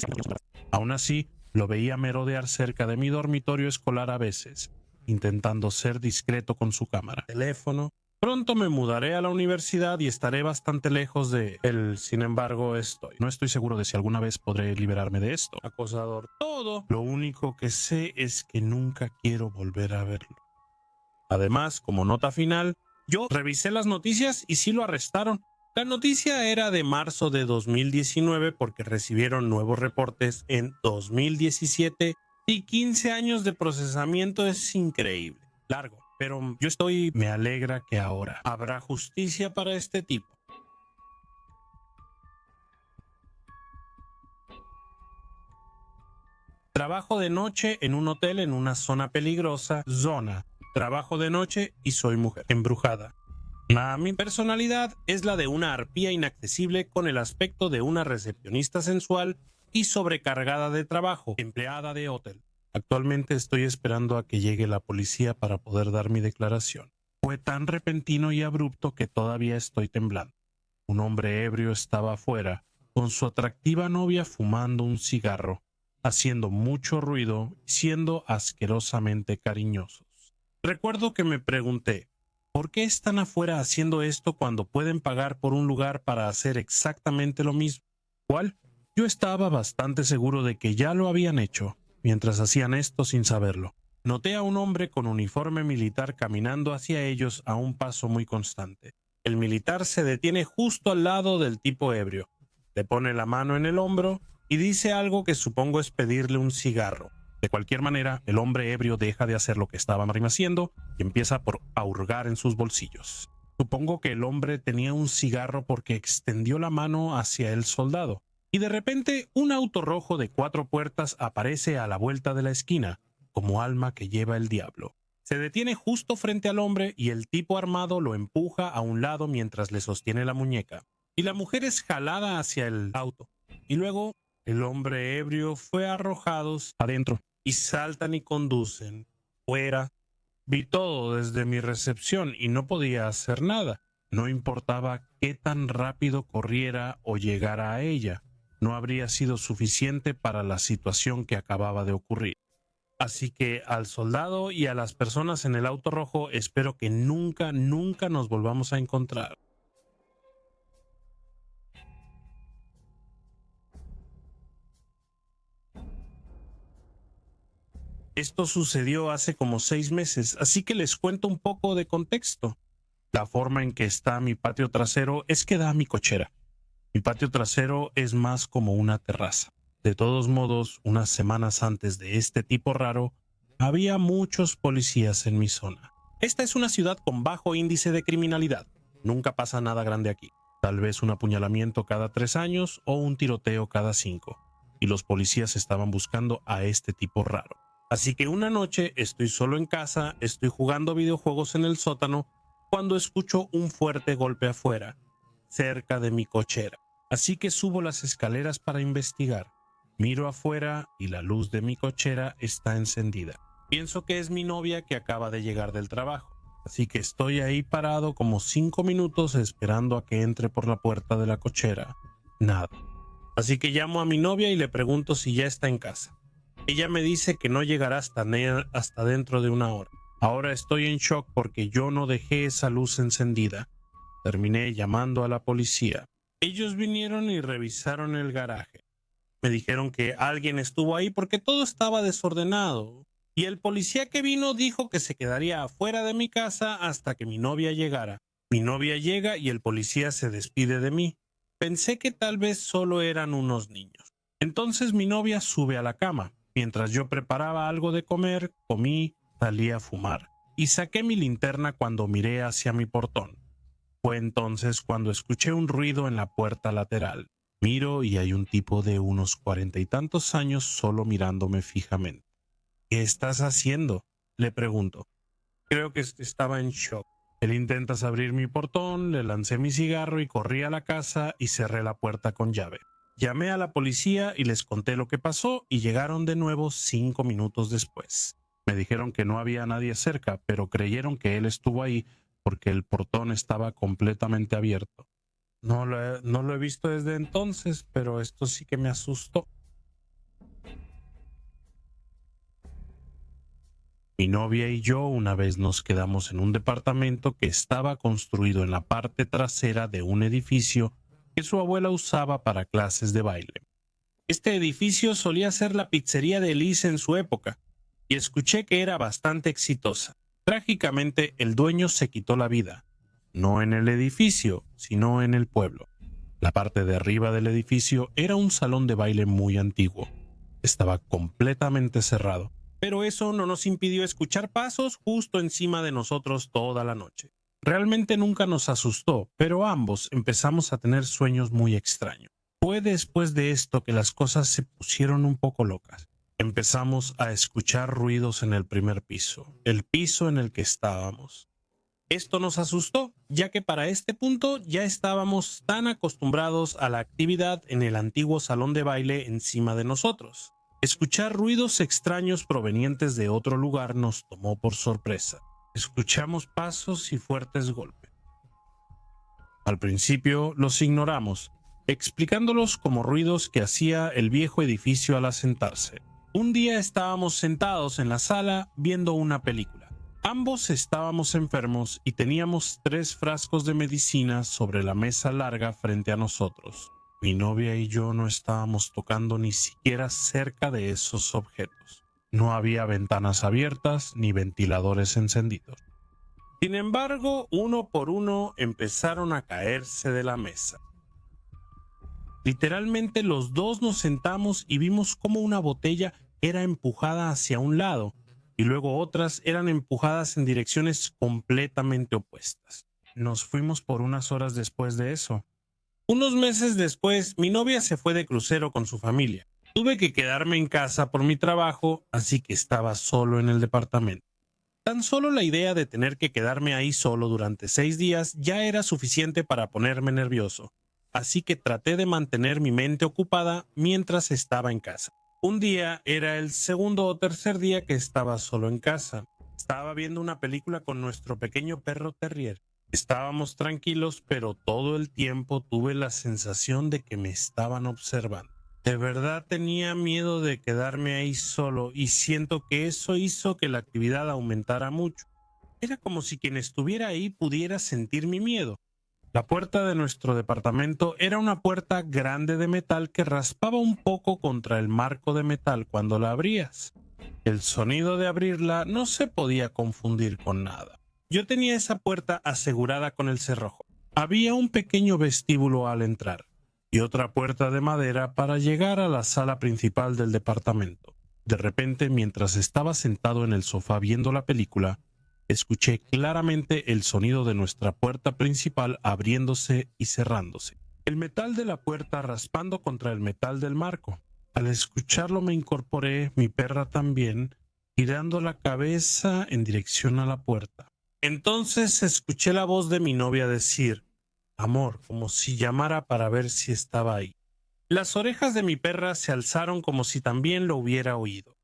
Aún así, lo veía merodear cerca de mi dormitorio escolar a veces, intentando ser discreto con su cámara, teléfono. Pronto me mudaré a la universidad y estaré bastante lejos de él. Sin embargo, no estoy seguro de si alguna vez podré liberarme de esto. Acosador, todo. Lo único que sé es que nunca quiero volver a verlo. Además, como nota final, yo revisé las noticias y sí lo arrestaron. La noticia era de marzo de 2019 porque recibieron nuevos reportes en 2017 y 15 años de procesamiento. Es increíble. Largo, pero me alegra que ahora habrá justicia para este tipo. Trabajo de noche en un hotel en una zona peligrosa. Trabajo de noche y soy mujer embrujada. Mi personalidad es la de una arpía inaccesible con el aspecto de una recepcionista sensual y sobrecargada de trabajo, empleada de hotel. Actualmente estoy esperando a que llegue la policía para poder dar mi declaración. Fue tan repentino y abrupto que todavía estoy temblando. Un hombre ebrio estaba afuera, con su atractiva novia fumando un cigarro, haciendo mucho ruido y siendo asquerosamente cariñosos. Recuerdo que me pregunté, ¿por qué están afuera haciendo esto cuando pueden pagar por un lugar para hacer exactamente lo mismo? ¿Cuál? Yo estaba bastante seguro de que ya lo habían hecho, mientras hacían esto sin saberlo. Noté a un hombre con uniforme militar caminando hacia ellos a un paso muy constante. El militar se detiene justo al lado del tipo ebrio, le pone la mano en el hombro y dice algo que supongo es pedirle un cigarro. De cualquier manera, el hombre ebrio deja de hacer lo que estaba haciendo y empieza a hurgar en sus bolsillos. Supongo que el hombre tenía un cigarro porque extendió la mano hacia el soldado. Y de repente, un auto rojo de 4 puertas aparece a la vuelta de la esquina, como alma que lleva el diablo. Se detiene justo frente al hombre y el tipo armado lo empuja a un lado mientras le sostiene la muñeca. Y la mujer es jalada hacia el auto. Y luego, el hombre ebrio fue arrojados adentro. Y saltan y conducen fuera. Vi todo desde mi recepción y no podía hacer nada. No importaba qué tan rápido corriera o llegara a ella. No habría sido suficiente para la situación que acababa de ocurrir. Así que al soldado y a las personas en el auto rojo espero que nunca nos volvamos a encontrar. Esto sucedió hace como 6 meses, así que les cuento un poco de contexto. La forma en que está mi patio trasero es que da a mi cochera. Mi patio trasero es más como una terraza. De todos modos, unas semanas antes de este tipo raro, había muchos policías en mi zona. Esta es una ciudad con bajo índice de criminalidad. Nunca pasa nada grande aquí. Tal vez un apuñalamiento cada 3 años o un tiroteo cada 5. Y los policías estaban buscando a este tipo raro. Así que una noche estoy solo en casa, estoy jugando videojuegos en el sótano, cuando escucho un fuerte golpe afuera, cerca de mi cochera. Así que subo las escaleras para investigar. Miro afuera y la luz de mi cochera está encendida. Pienso que es mi novia que acaba de llegar del trabajo. Así que estoy ahí parado como 5 minutos esperando a que entre por la puerta de la cochera. Nada. Así que llamo a mi novia y le pregunto si ya está en casa. Ella me dice que no llegará hasta dentro de una hora. Ahora estoy en shock porque yo no dejé esa luz encendida. Terminé llamando a la policía. Ellos vinieron y revisaron el garaje. Me dijeron que alguien estuvo ahí porque todo estaba desordenado. Y el policía que vino dijo que se quedaría afuera de mi casa hasta que mi novia llegara. Mi novia llega y el policía se despide de mí. Pensé que tal vez solo eran unos niños. Entonces mi novia sube a la cama. Mientras yo preparaba algo de comer, comí, salí a fumar. Y saqué mi linterna cuando miré hacia mi portón. Fue entonces cuando escuché un ruido en la puerta lateral. Miro y hay un tipo de unos 40 y tantos años solo mirándome fijamente. ¿Qué estás haciendo?, le pregunto. Creo que estaba en shock. Él intenta abrir mi portón, le lancé mi cigarro y corrí a la casa y cerré la puerta con llave. Llamé a la policía y les conté lo que pasó y llegaron de nuevo 5 minutos después. Me dijeron que no había nadie cerca, pero creyeron que él estuvo ahí porque el portón estaba completamente abierto. No lo he visto desde entonces, pero esto sí que me asustó. Mi novia y yo una vez nos quedamos en un departamento que estaba construido en la parte trasera de un edificio que su abuela usaba para clases de baile. Este edificio solía ser la pizzería de Liz en su época, y escuché que era bastante exitosa. Trágicamente, el dueño se quitó la vida, no en el edificio, sino en el pueblo. La parte de arriba del edificio era un salón de baile muy antiguo. Estaba completamente cerrado, pero eso no nos impidió escuchar pasos justo encima de nosotros toda la noche. Realmente nunca nos asustó, pero ambos empezamos a tener sueños muy extraños. Fue después de esto que las cosas se pusieron un poco locas. Empezamos a escuchar ruidos en el primer piso, el piso en el que estábamos. Esto nos asustó, ya que para este punto ya estábamos tan acostumbrados a la actividad en el antiguo salón de baile encima de nosotros. Escuchar ruidos extraños provenientes de otro lugar nos tomó por sorpresa. Escuchamos pasos y fuertes golpes. Al principio los ignoramos, explicándolos como ruidos que hacía el viejo edificio al asentarse. Un día estábamos sentados en la sala viendo una película. Ambos estábamos enfermos y teníamos 3 frascos de medicina sobre la mesa larga frente a nosotros. Mi novia y yo no estábamos tocando ni siquiera cerca de esos objetos. No había ventanas abiertas ni ventiladores encendidos. Sin embargo, uno por uno empezaron a caerse de la mesa. Literalmente los dos nos sentamos y vimos cómo una botella era empujada hacia un lado y luego otras eran empujadas en direcciones completamente opuestas. Nos fuimos por unas horas después de eso. Unos meses después, mi novia se fue de crucero con su familia. Tuve que quedarme en casa por mi trabajo, así que estaba solo en el departamento. Tan solo la idea de tener que quedarme ahí solo durante 6 días ya era suficiente para ponerme nervioso, así que traté de mantener mi mente ocupada mientras estaba en casa. Un día era el segundo o tercer día que estaba solo en casa. Estaba viendo una película con nuestro pequeño perro terrier. Estábamos tranquilos, pero todo el tiempo tuve la sensación de que me estaban observando. De verdad tenía miedo de quedarme ahí solo y siento que eso hizo que la actividad aumentara mucho. Era como si quien estuviera ahí pudiera sentir mi miedo. La puerta de nuestro departamento era una puerta grande de metal que raspaba un poco contra el marco de metal cuando la abrías. El sonido de abrirla no se podía confundir con nada. Yo tenía esa puerta asegurada con el cerrojo. Había un pequeño vestíbulo al entrar y otra puerta de madera para llegar a la sala principal del departamento. De repente, mientras estaba sentado en el sofá viendo la película, escuché claramente el sonido de nuestra puerta principal abriéndose y cerrándose. El metal de la puerta raspando contra el metal del marco. Al escucharlo me incorporé, mi perra también, girando la cabeza en dirección a la puerta. Entonces escuché la voz de mi novia decir, amor, como si llamara para ver si estaba ahí. Las orejas de mi perra se alzaron como si también lo hubiera oído.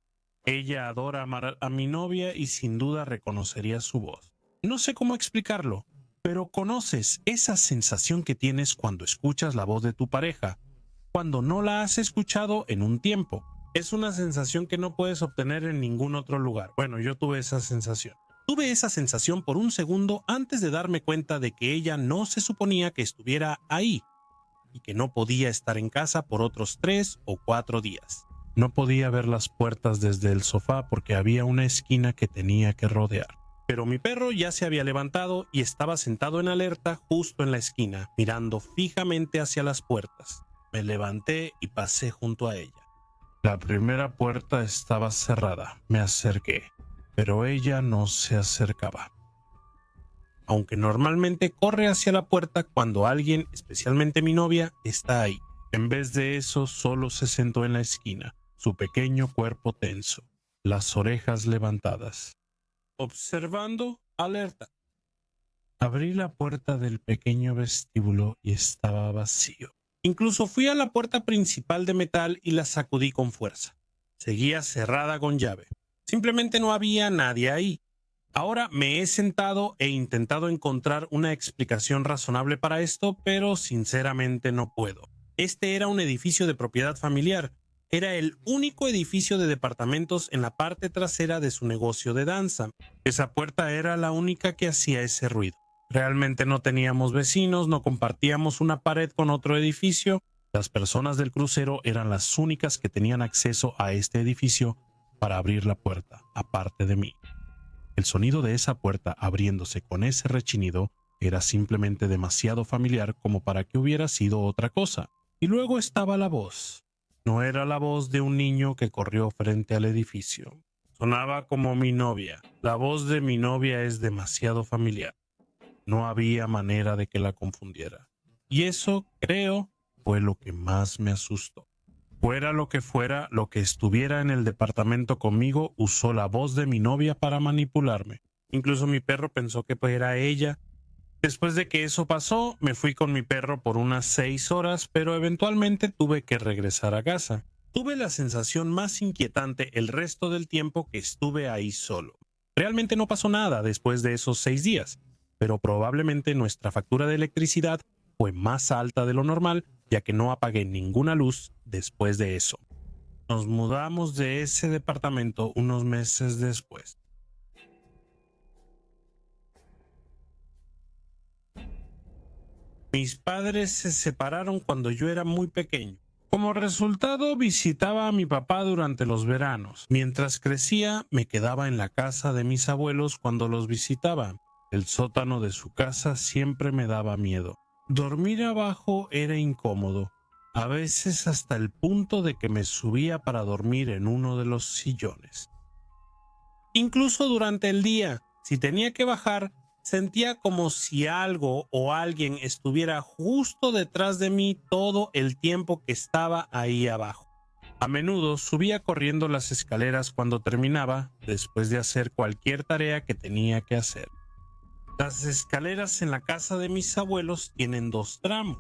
Ella adora a mi novia y sin duda reconocería su voz. No sé cómo explicarlo, pero conoces esa sensación que tienes cuando escuchas la voz de tu pareja, cuando no la has escuchado en un tiempo. Es una sensación que no puedes obtener en ningún otro lugar. Bueno, yo tuve esa sensación. Tuve esa sensación por un segundo antes de darme cuenta de que ella no se suponía que estuviera ahí y que no podía estar en casa por otros 3 o 4 días. No podía ver las puertas desde el sofá porque había una esquina que tenía que rodear. Pero mi perro ya se había levantado y estaba sentado en alerta justo en la esquina, mirando fijamente hacia las puertas. Me levanté y pasé junto a ella. La primera puerta estaba cerrada. Me acerqué, pero ella no se acercaba. Aunque normalmente corre hacia la puerta cuando alguien, especialmente mi novia, está ahí. En vez de eso, solo se sentó en la esquina, su pequeño cuerpo tenso, las orejas levantadas, observando, alerta. Abrí la puerta del pequeño vestíbulo y estaba vacío. Incluso fui a la puerta principal de metal y la sacudí con fuerza. Seguía cerrada con llave. Simplemente no había nadie ahí. Ahora me he sentado e intentado encontrar una explicación razonable para esto, pero sinceramente no puedo. Este era un edificio de propiedad familiar. Era el único edificio de departamentos en la parte trasera de su negocio de danza. Esa puerta era la única que hacía ese ruido. Realmente no teníamos vecinos, no compartíamos una pared con otro edificio. Las personas del crucero eran las únicas que tenían acceso a este edificio para abrir la puerta, aparte de mí. El sonido de esa puerta abriéndose con ese rechinido era simplemente demasiado familiar como para que hubiera sido otra cosa. Y luego estaba la voz. No era la voz de un niño que corrió frente al edificio. Sonaba como mi novia. La voz de mi novia es demasiado familiar. No había manera de que la confundiera. Y eso, creo, fue lo que más me asustó. Fuera lo que estuviera en el departamento conmigo, usó la voz de mi novia para manipularme. Incluso mi perro pensó que pues era ella. Después de que eso pasó, me fui con mi perro por unas 6 horas, pero eventualmente tuve que regresar a casa. Tuve la sensación más inquietante el resto del tiempo que estuve ahí solo. Realmente no pasó nada después de esos 6 días, pero probablemente nuestra factura de electricidad fue más alta de lo normal, ya que no apagué ninguna luz después de eso. Nos mudamos de ese departamento unos meses después. Mis padres se separaron cuando yo era muy pequeño. Como resultado, visitaba a mi papá durante los veranos. Mientras crecía, me quedaba en la casa de mis abuelos cuando los visitaba. El sótano de su casa siempre me daba miedo. Dormir abajo era incómodo, a veces hasta el punto de que me subía para dormir en uno de los sillones. Incluso durante el día, si tenía que bajar, sentía como si algo o alguien estuviera justo detrás de mí todo el tiempo que estaba ahí abajo. A menudo subía corriendo las escaleras cuando terminaba, después de hacer cualquier tarea que tenía que hacer. Las escaleras en la casa de mis abuelos tienen 2 tramos.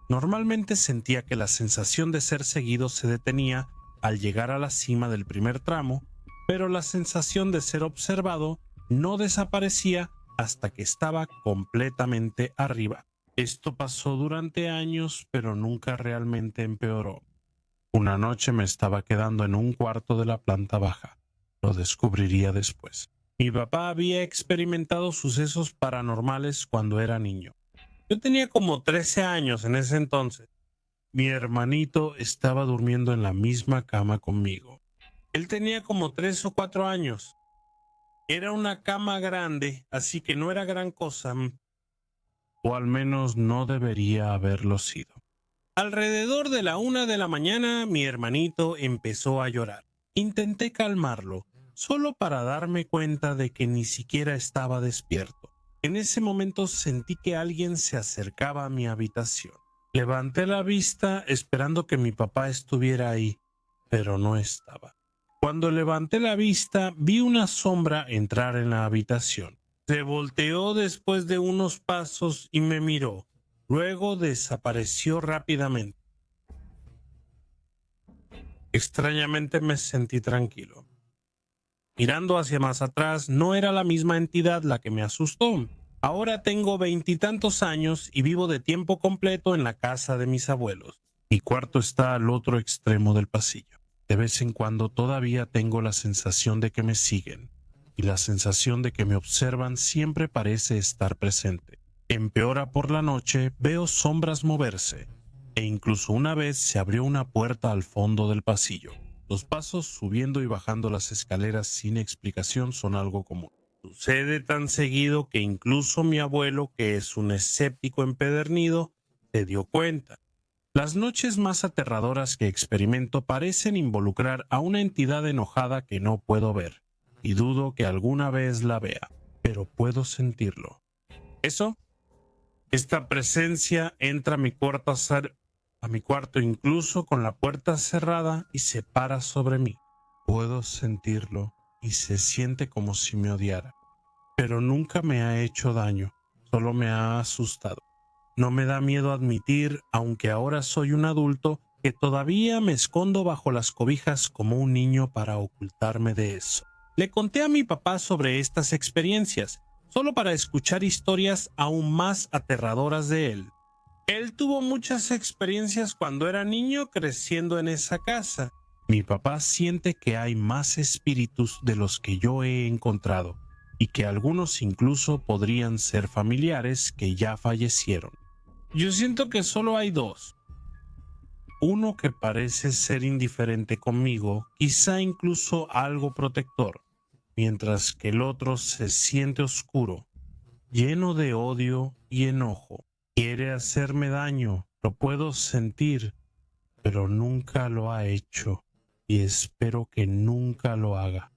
Normalmente sentía que la sensación de ser seguido se detenía al llegar a la cima del primer tramo, pero la sensación de ser observado no desaparecía hasta que estaba completamente arriba. Esto pasó durante años, pero nunca realmente empeoró. Una noche me estaba quedando en un cuarto de la planta baja. Lo descubriría después. Mi papá había experimentado sucesos paranormales cuando era niño. Yo tenía como 13 años en ese entonces. Mi hermanito estaba durmiendo en la misma cama conmigo. Él tenía como 3 o 4 años. Era una cama grande, así que no era gran cosa, o al menos no debería haberlo sido. Alrededor de la 1 de la mañana, mi hermanito empezó a llorar. Intenté calmarlo, solo para darme cuenta de que ni siquiera estaba despierto. En ese momento sentí que alguien se acercaba a mi habitación. Levanté la vista esperando que mi papá estuviera ahí, pero no estaba. Cuando levanté la vista, vi una sombra entrar en la habitación. Se volteó después de unos pasos y me miró. Luego desapareció rápidamente. Extrañamente me sentí tranquilo. Mirando hacia más atrás, no era la misma entidad la que me asustó. Ahora tengo 20 y tantos años y vivo de tiempo completo en la casa de mis abuelos. Mi cuarto está al otro extremo del pasillo. De vez en cuando todavía tengo la sensación de que me siguen, y la sensación de que me observan siempre parece estar presente. Empeora por la noche, veo sombras moverse, e incluso una vez se abrió una puerta al fondo del pasillo. Los pasos subiendo y bajando las escaleras sin explicación son algo común. Sucede tan seguido que incluso mi abuelo, que es un escéptico empedernido, se dio cuenta. Las noches más aterradoras que experimento parecen involucrar a una entidad enojada que no puedo ver, y dudo que alguna vez la vea, pero puedo sentirlo. Esta presencia entra a mi cuarto incluso con la puerta cerrada y se para sobre mí. Puedo sentirlo y se siente como si me odiara, pero nunca me ha hecho daño, solo me ha asustado. No me da miedo admitir, aunque ahora soy un adulto, que todavía me escondo bajo las cobijas como un niño para ocultarme de eso. Le conté a mi papá sobre estas experiencias, solo para escuchar historias aún más aterradoras de él. Él tuvo muchas experiencias cuando era niño creciendo en esa casa. Mi papá siente que hay más espíritus de los que yo he encontrado, y que algunos incluso podrían ser familiares que ya fallecieron. Yo siento que solo hay dos. Uno que parece ser indiferente conmigo, quizá incluso algo protector, mientras que el otro se siente oscuro, lleno de odio y enojo. Quiere hacerme daño, lo puedo sentir, pero nunca lo ha hecho y espero que nunca lo haga.